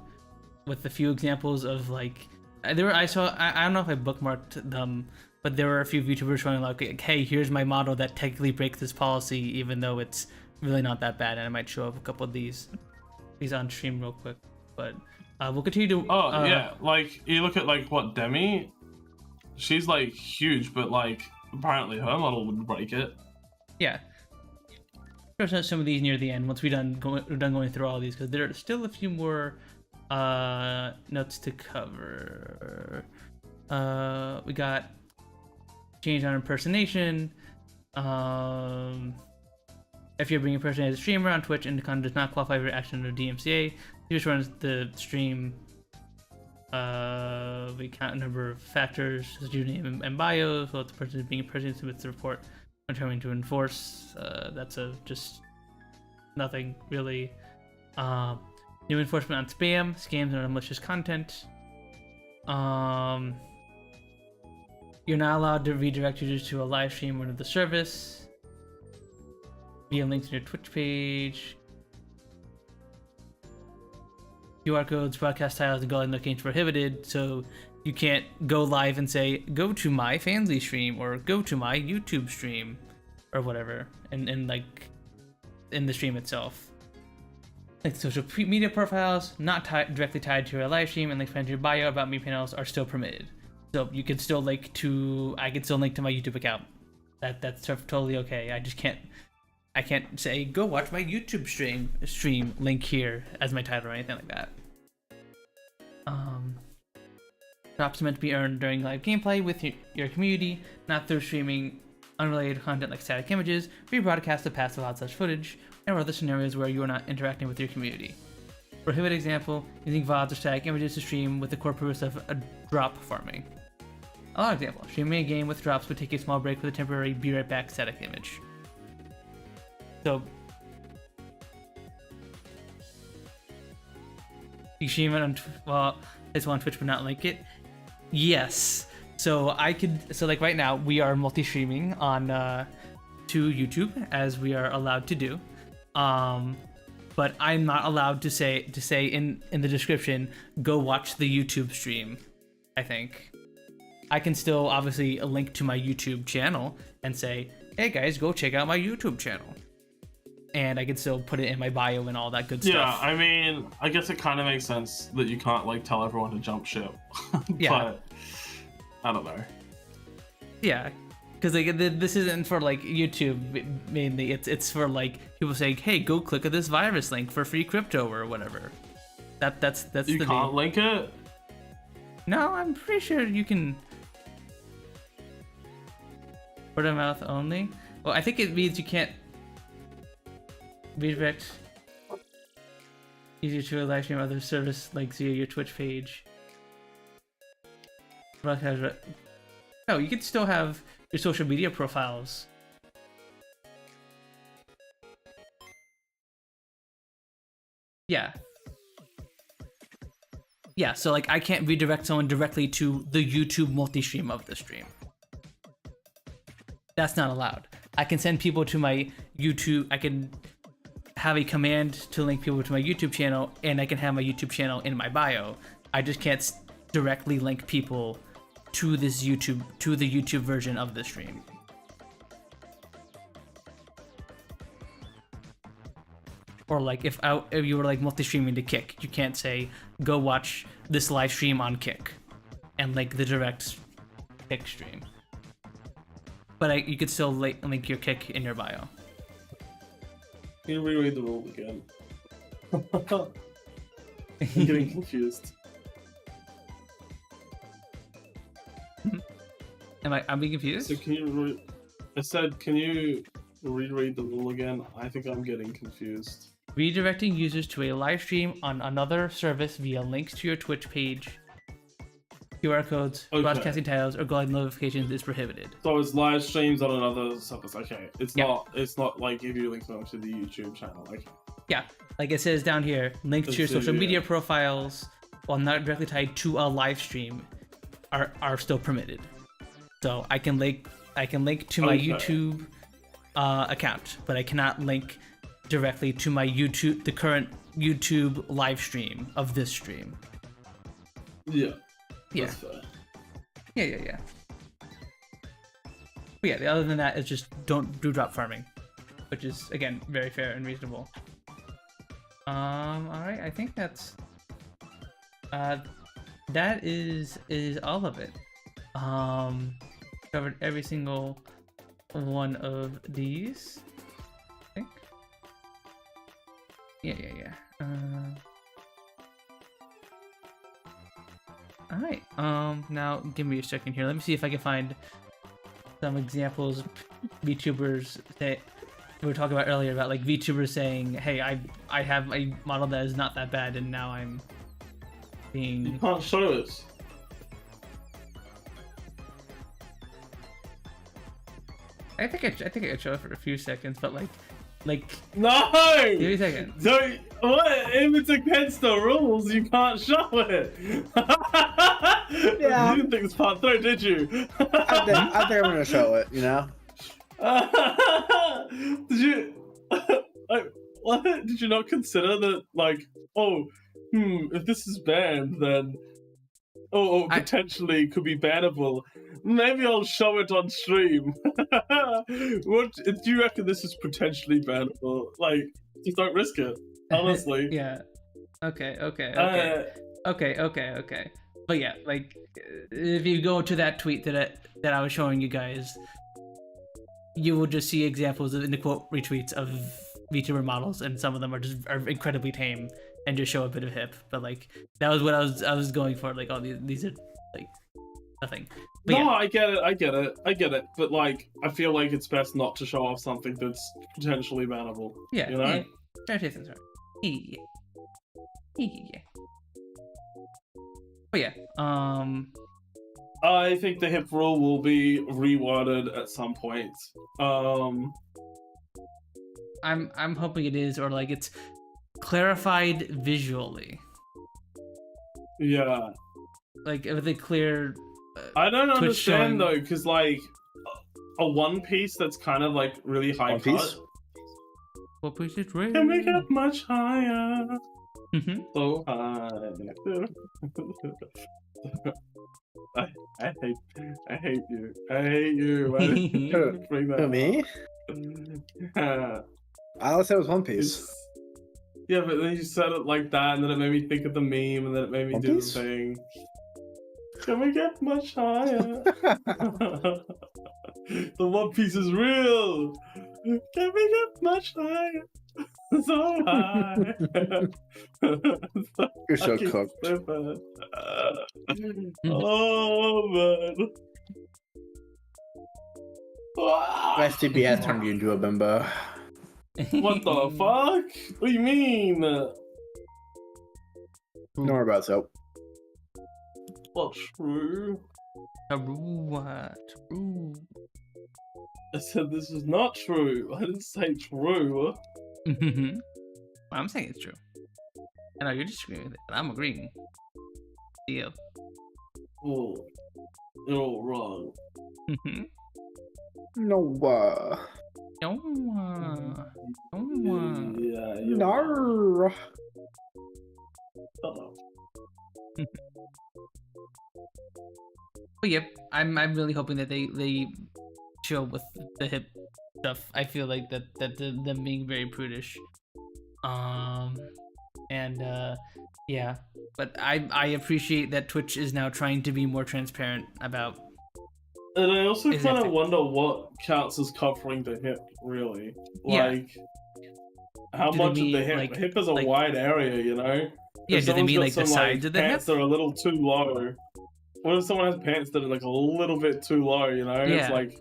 with a few examples of like I don't know if I bookmarked them, but there were a few YouTubers showing like, hey, here's my model that technically breaks this policy, even though it's really not that bad, and I might show up a couple of these on stream real quick. But we'll continue to. Yeah, like you look at like what Demi, she's like huge, but like apparently her model wouldn't break it. Yeah. There's some of these near the end once we're done going through all these, because there are still a few more notes to cover. We got change on impersonation. If you're being impersonated as a streamer on Twitch and the content does not qualify for action under DMCA, you just runs the stream. We count a number of factors, such as username and bio, so if the person is being impersonated submits the report. Determined to enforce. That's just nothing really. New enforcement on spam, scams, and malicious content. You're not allowed to redirect users to a live stream or another service via links to your Twitch page. QR codes, broadcast styles, and goal locations prohibited, so you can't go live and say, go to my Fansly stream or go to my YouTube stream or whatever, and like in the stream itself. Like social media profiles, not directly tied to your live stream, and like friends your bio about me panels are still permitted. So you can still I can still link to my YouTube account. That's totally okay. I can't say go watch my YouTube stream link here as my title or anything like that. Drops meant to be earned during live gameplay with your community, not through streaming unrelated content like static images, rebroadcast the past without such footage, or other scenarios where you are not interacting with your community. Prohibited example, using VODs or static images to stream with the core purpose of a drop farming. Another example, streaming a game with drops would take a small break with a temporary be right back static image. So, you stream it on, this one on Twitch but not link it? Yes. So like right now, we are multi-streaming on to YouTube, as we are allowed to do. But I'm not allowed to say in the description, go watch the YouTube stream, I think. I can still obviously link to my YouTube channel and say, hey guys, go check out my YouTube channel. And I can still put it in my bio and all that good stuff. Yeah, I mean, I guess it kind of makes sense that you can't like tell everyone to jump ship. Yeah. But I don't know. Yeah, because like this isn't for like YouTube mainly. It's for like people saying, "Hey, go click at this virus link for free crypto or whatever." That's You the can't main. link it. No, I'm pretty sure you can. Word of mouth only. Well, I think it means you can't redirect easier to a live stream other service links via your Twitch page. No, you can still have your social media profiles. Yeah. Yeah, so like I can't redirect someone directly to the YouTube multi-stream of the stream. That's not allowed. I can send people to my YouTube, I can have a command to link people to my YouTube channel, and I can have my YouTube channel in my bio. I just can't directly link people to this YouTube, to the YouTube version of the stream. Or like if you were like multi-streaming to Kick, you can't say go watch this live stream on Kick and like the direct Kick stream. But you could still link your Kick in your bio. Can you reread the rule again? I'm getting confused. I'm being confused? So can you I said, can you reread the rule again? I think I'm getting confused. Redirecting users to a live stream on another service via links to your Twitch page, QR codes, Okay. broadcasting titles, or glide notifications is prohibited. So it's live streams on another service. Okay, it's Yep. not like if you link them to the YouTube channel. Okay. Yeah, like it says down here, links to your Let's see, social yeah. media profiles, while not directly tied to a live stream, are still permitted. So I can link to my Okay. YouTube account, but I cannot link directly to my YouTube, the current YouTube live stream of this stream. Yeah. Yeah. That's fair. Yeah. But yeah, other than that, it's just don't do drop farming, which is again very fair and reasonable. All right, I think that is all of it. Covered every single one of these, I think. Yeah. All right. Now give me a second here. Let me see if I can find some examples. VTubers that we were talking about earlier about like VTubers saying, "Hey, I have a model that is not that bad, and now I'm You being." can't show it. I think I could show it for a few seconds, but like, No! give me a second. Don't. What? If it's against the rules, you can't show it. Yeah. You didn't think it's part 3, did you? I think I'm gonna show it. You know. Did you? Like, what? Did you not consider that? Like, if this is banned, then potentially could be bannable. Maybe I'll show it on stream. What do you reckon? This is potentially bannable? Like, just don't risk it. Honestly. Yeah. Okay. But yeah, like if you go to that tweet that I was showing you guys, you will just see examples of in the quote retweets of VTuber models, and some of them are incredibly tame and just show a bit of hip. But like that was what I was going for. Like, oh, these are like nothing. But No, yeah. I get it. But like, I feel like it's best not to show off something that's potentially bannable. Yeah. You know? Yeah. Translations are. Yeah. But yeah. I think the hip rule will be reworded at some point. I'm hoping it is, or like it's clarified visually. Yeah. Like with a clear. I don't Twitch understand showing- though, because like a one piece that's kind of like really high One cut Piece? What piece is red? can make it much higher. Mhm. So high. I hate you. Why did you bring that Who, me? up? I would say it was One Piece. Yeah, but then you said it like that, and then it made me think of the meme, and then it made me One do Piece? the thing. Can we get much higher? The One Piece is real. Can we get much higher? So high. You're so Fucking cooked. stupid. Oh man. STP has turned you into a bimbo. What the fuck? What do you mean? No more about soap. Not true. True. I said this is not true. I didn't say true. I'm saying it's true. I know you're disagreeing with it, but I'm agreeing. Deal. Oh, you're all wrong. No. No. Yeah, you're wrong. No. Uh-oh. But yep, I'm really hoping that they chill with the hip stuff. I feel like that them being very prudish. Yeah, but I appreciate that Twitch is now trying to be more transparent about. And I also Is kind it- of wonder what counts as covering the hip, really. Yeah. Like, how Do they much of the mean, hip? like- hip is a like- wide area, you know? Yeah, If do they someone's mean got like the some, sides of the hip? pants that are a little too low? What if someone has pants that are like a little bit too low, you know? Yeah. It's like,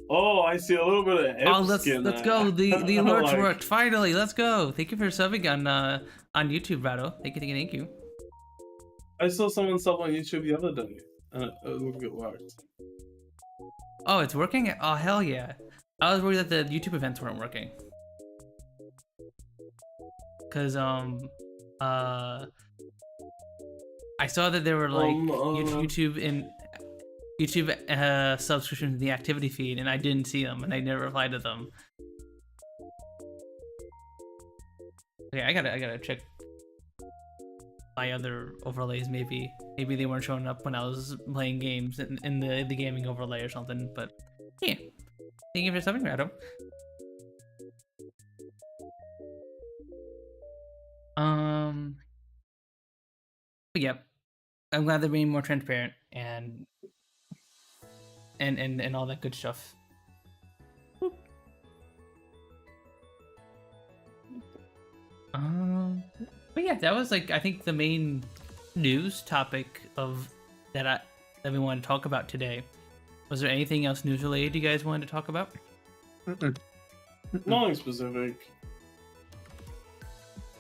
oh, I see a little bit of hip Oh, let's skin let's there. go. The alerts Like, worked finally. Let's go. Thank you for subbing on YouTube, Rado. Thank you. I saw someone sub on YouTube the other day, and it looked like it worked. Oh, it's working? Oh, hell yeah. I was worried that the YouTube events weren't working. Cause I saw that there were like YouTube subscriptions in the activity feed, and I didn't see them, and I never replied to them. Okay, I gotta check my other overlays. Maybe they weren't showing up when I was playing games in the gaming overlay or something. But yeah, thank you for subbing, Rado. But yep, I'm glad they're being more transparent and all that good stuff. But yeah, that was like I think the main news topic of that we wanted to talk about today. Was there anything else news related you guys wanted to talk about? Nothing specific.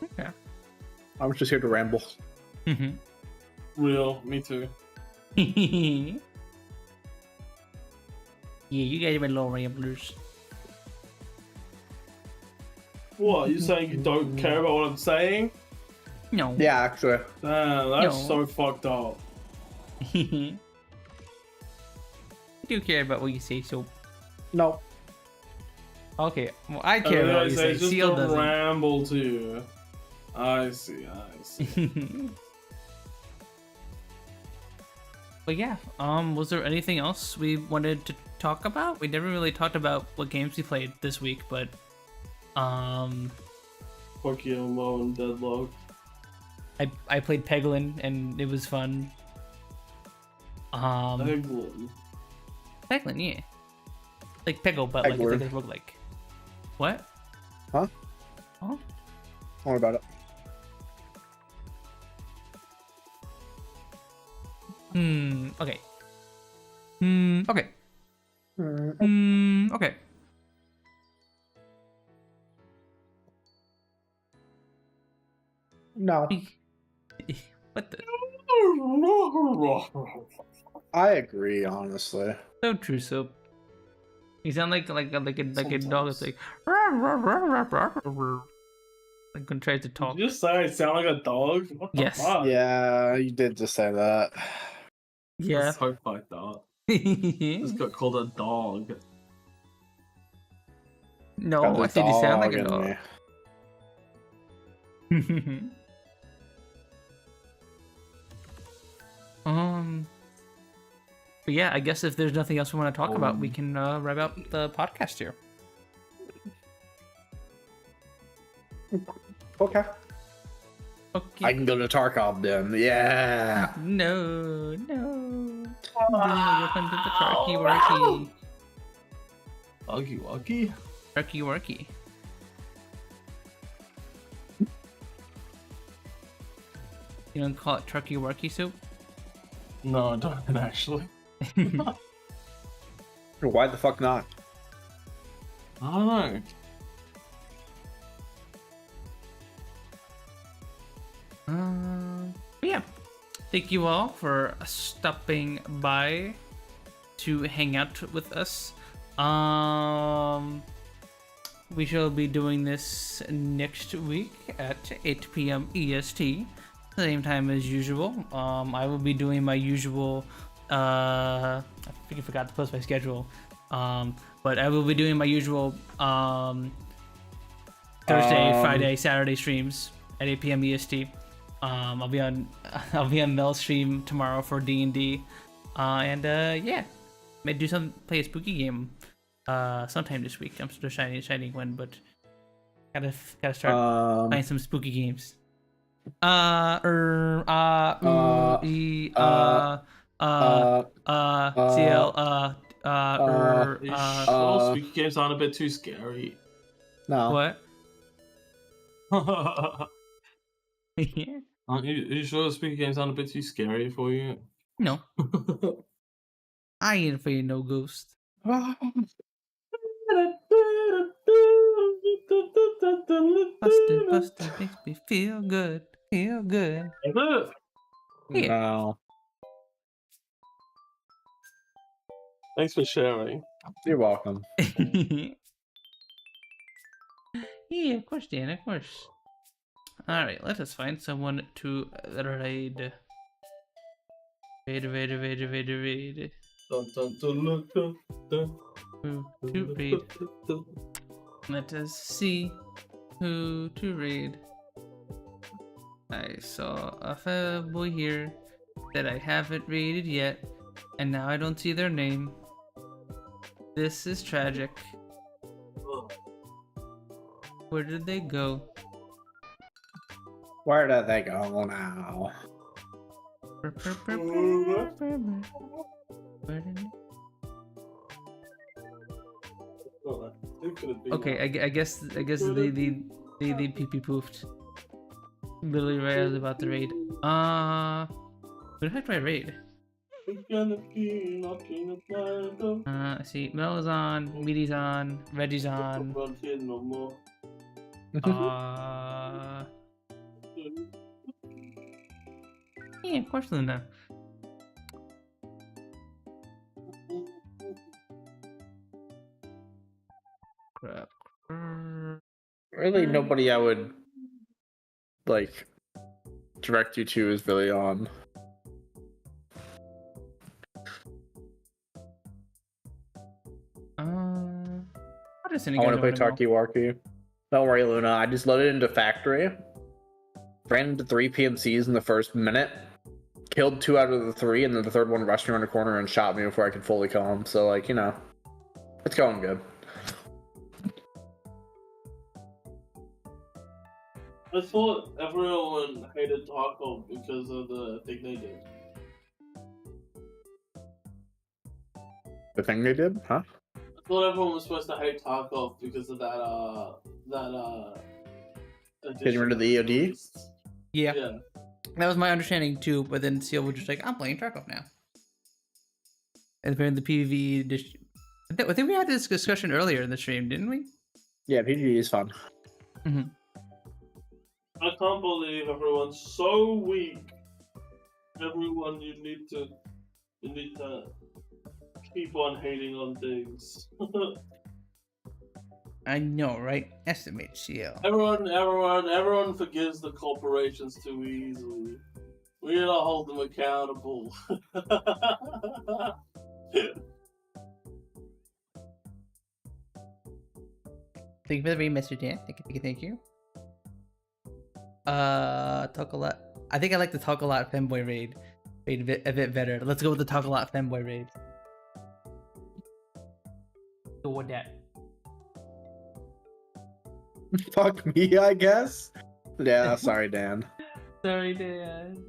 Okay. I was just here to ramble. Real, me too. Yeah, you guys are little ramblers. What, you saying you don't care about what I'm saying? No. Yeah, actually. Damn, that's No. so fucked up. I do care about what you say, so No. okay. Well, I care about what you say. It's just Seal a doesn't. ramble to you. I see. But yeah, was there anything else we wanted to talk about? We never really talked about what games we played this week, but Pokemon Deadlock. I played Peglin and it was fun. Peglin. Peglin, yeah. Like Peggle, but like Pegler. it's like a roguelike. What? Huh? Huh? Don't worry about it. Okay. Okay. Okay. No. What the? I agree, honestly. So true, so. You sound like a dog that's like. Like when tries to talk. Did you just say I sound like a dog? What the Yes. fuck? Yeah, you did just say that. Yeah. That's so fucked up. Just got called a dog. No, Got the I said you sound like a dog dog. in me. But yeah, I guess if there's nothing else we want to talk about, we can wrap up the podcast here. Okay. Okay. I can go to Tarkov then. Yeah. No. Go into the turkey worky. Oggy woggy? Turkey worky. You don't call it turkey worky soup? No, I don't actually. Why the fuck not? I don't know. Yeah. Thank you all for stopping by to hang out with us. We shall be doing this next week at 8 p.m. EST, same time as usual. I will be doing my usual. I think I forgot to post my schedule. But I will be doing my usual Thursday, Friday, Saturday streams at 8 p.m. EST. I'll be on Mel's stream tomorrow for D&D, and yeah, may play a spooky game sometime this week. I'm still shining one, but gotta start playing some spooky games. Siel, Spooky games aren't a bit too scary. No. what? Yeah. Are you sure spooky games aren't a bit too scary for you? No, I ain't afraid of no ghost. Busted makes me feel good. Yeah. No. Thanks for sharing. You're welcome. Yeah, of course, Dan, of course. Alright, let us find someone to raid. Raid. Dun, dun, dun, dun, dun, Who to raid. Let us see who to raid. I saw a fanboy here that I haven't raided yet, and now I don't see their name. This is tragic. Where did they go? Where did they go now? Okay, I guess they pee poofed. Literally right as about to raid. Who the heck do I raid? I see Mel is on, Meaty's on, Reggie's on. Yeah, of course Luna. Crap. Really, nobody I would like direct you to is really on. What is I want to play Talkie Walkie. Don't worry, Luna. I just loaded into Factory, ran into 3 PMCs in the first minute, killed 2 out of the 3, and then the third one rushed around the corner and shot me before I could fully kill him. So, like, you know, it's going good. I thought everyone hated Tarkov because of the thing they did. The thing they did, huh? I thought everyone was supposed to hate Tarkov because of that Getting rid of the EOD? Yeah, Yeah. that was my understanding too. But then Siel was just like, "I'm playing Tarkov now." And then the PvE. I think we had this discussion earlier in the stream, didn't we? Yeah, PvE is fun. Mm-hmm. I can't believe everyone's so weak. Everyone, you need to keep on hating on things. I know, right? Estimate Siel. Everyone forgives the corporations too easily. We gotta hold them accountable. Thank you for the raid, Mr. Dan. Thank you. Talk a lot. I think I like the Talk a Lot Femboy raid a bit better. Let's go with the Talk a Lot Femboy raid. Go with that. Fuck me, I guess. Yeah, sorry, Dan. Sorry, Dan.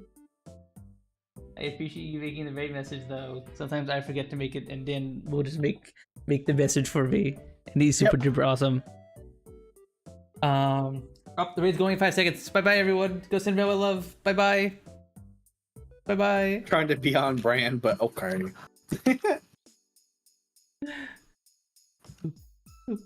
I appreciate you making the right message though. Sometimes I forget to make it, and then we'll just make the message for me, and he's super duper awesome. Oh, the raid's going in 5 seconds. Bye bye everyone. Go send Noah love. Bye bye. Bye bye. Trying to be on brand, but okay.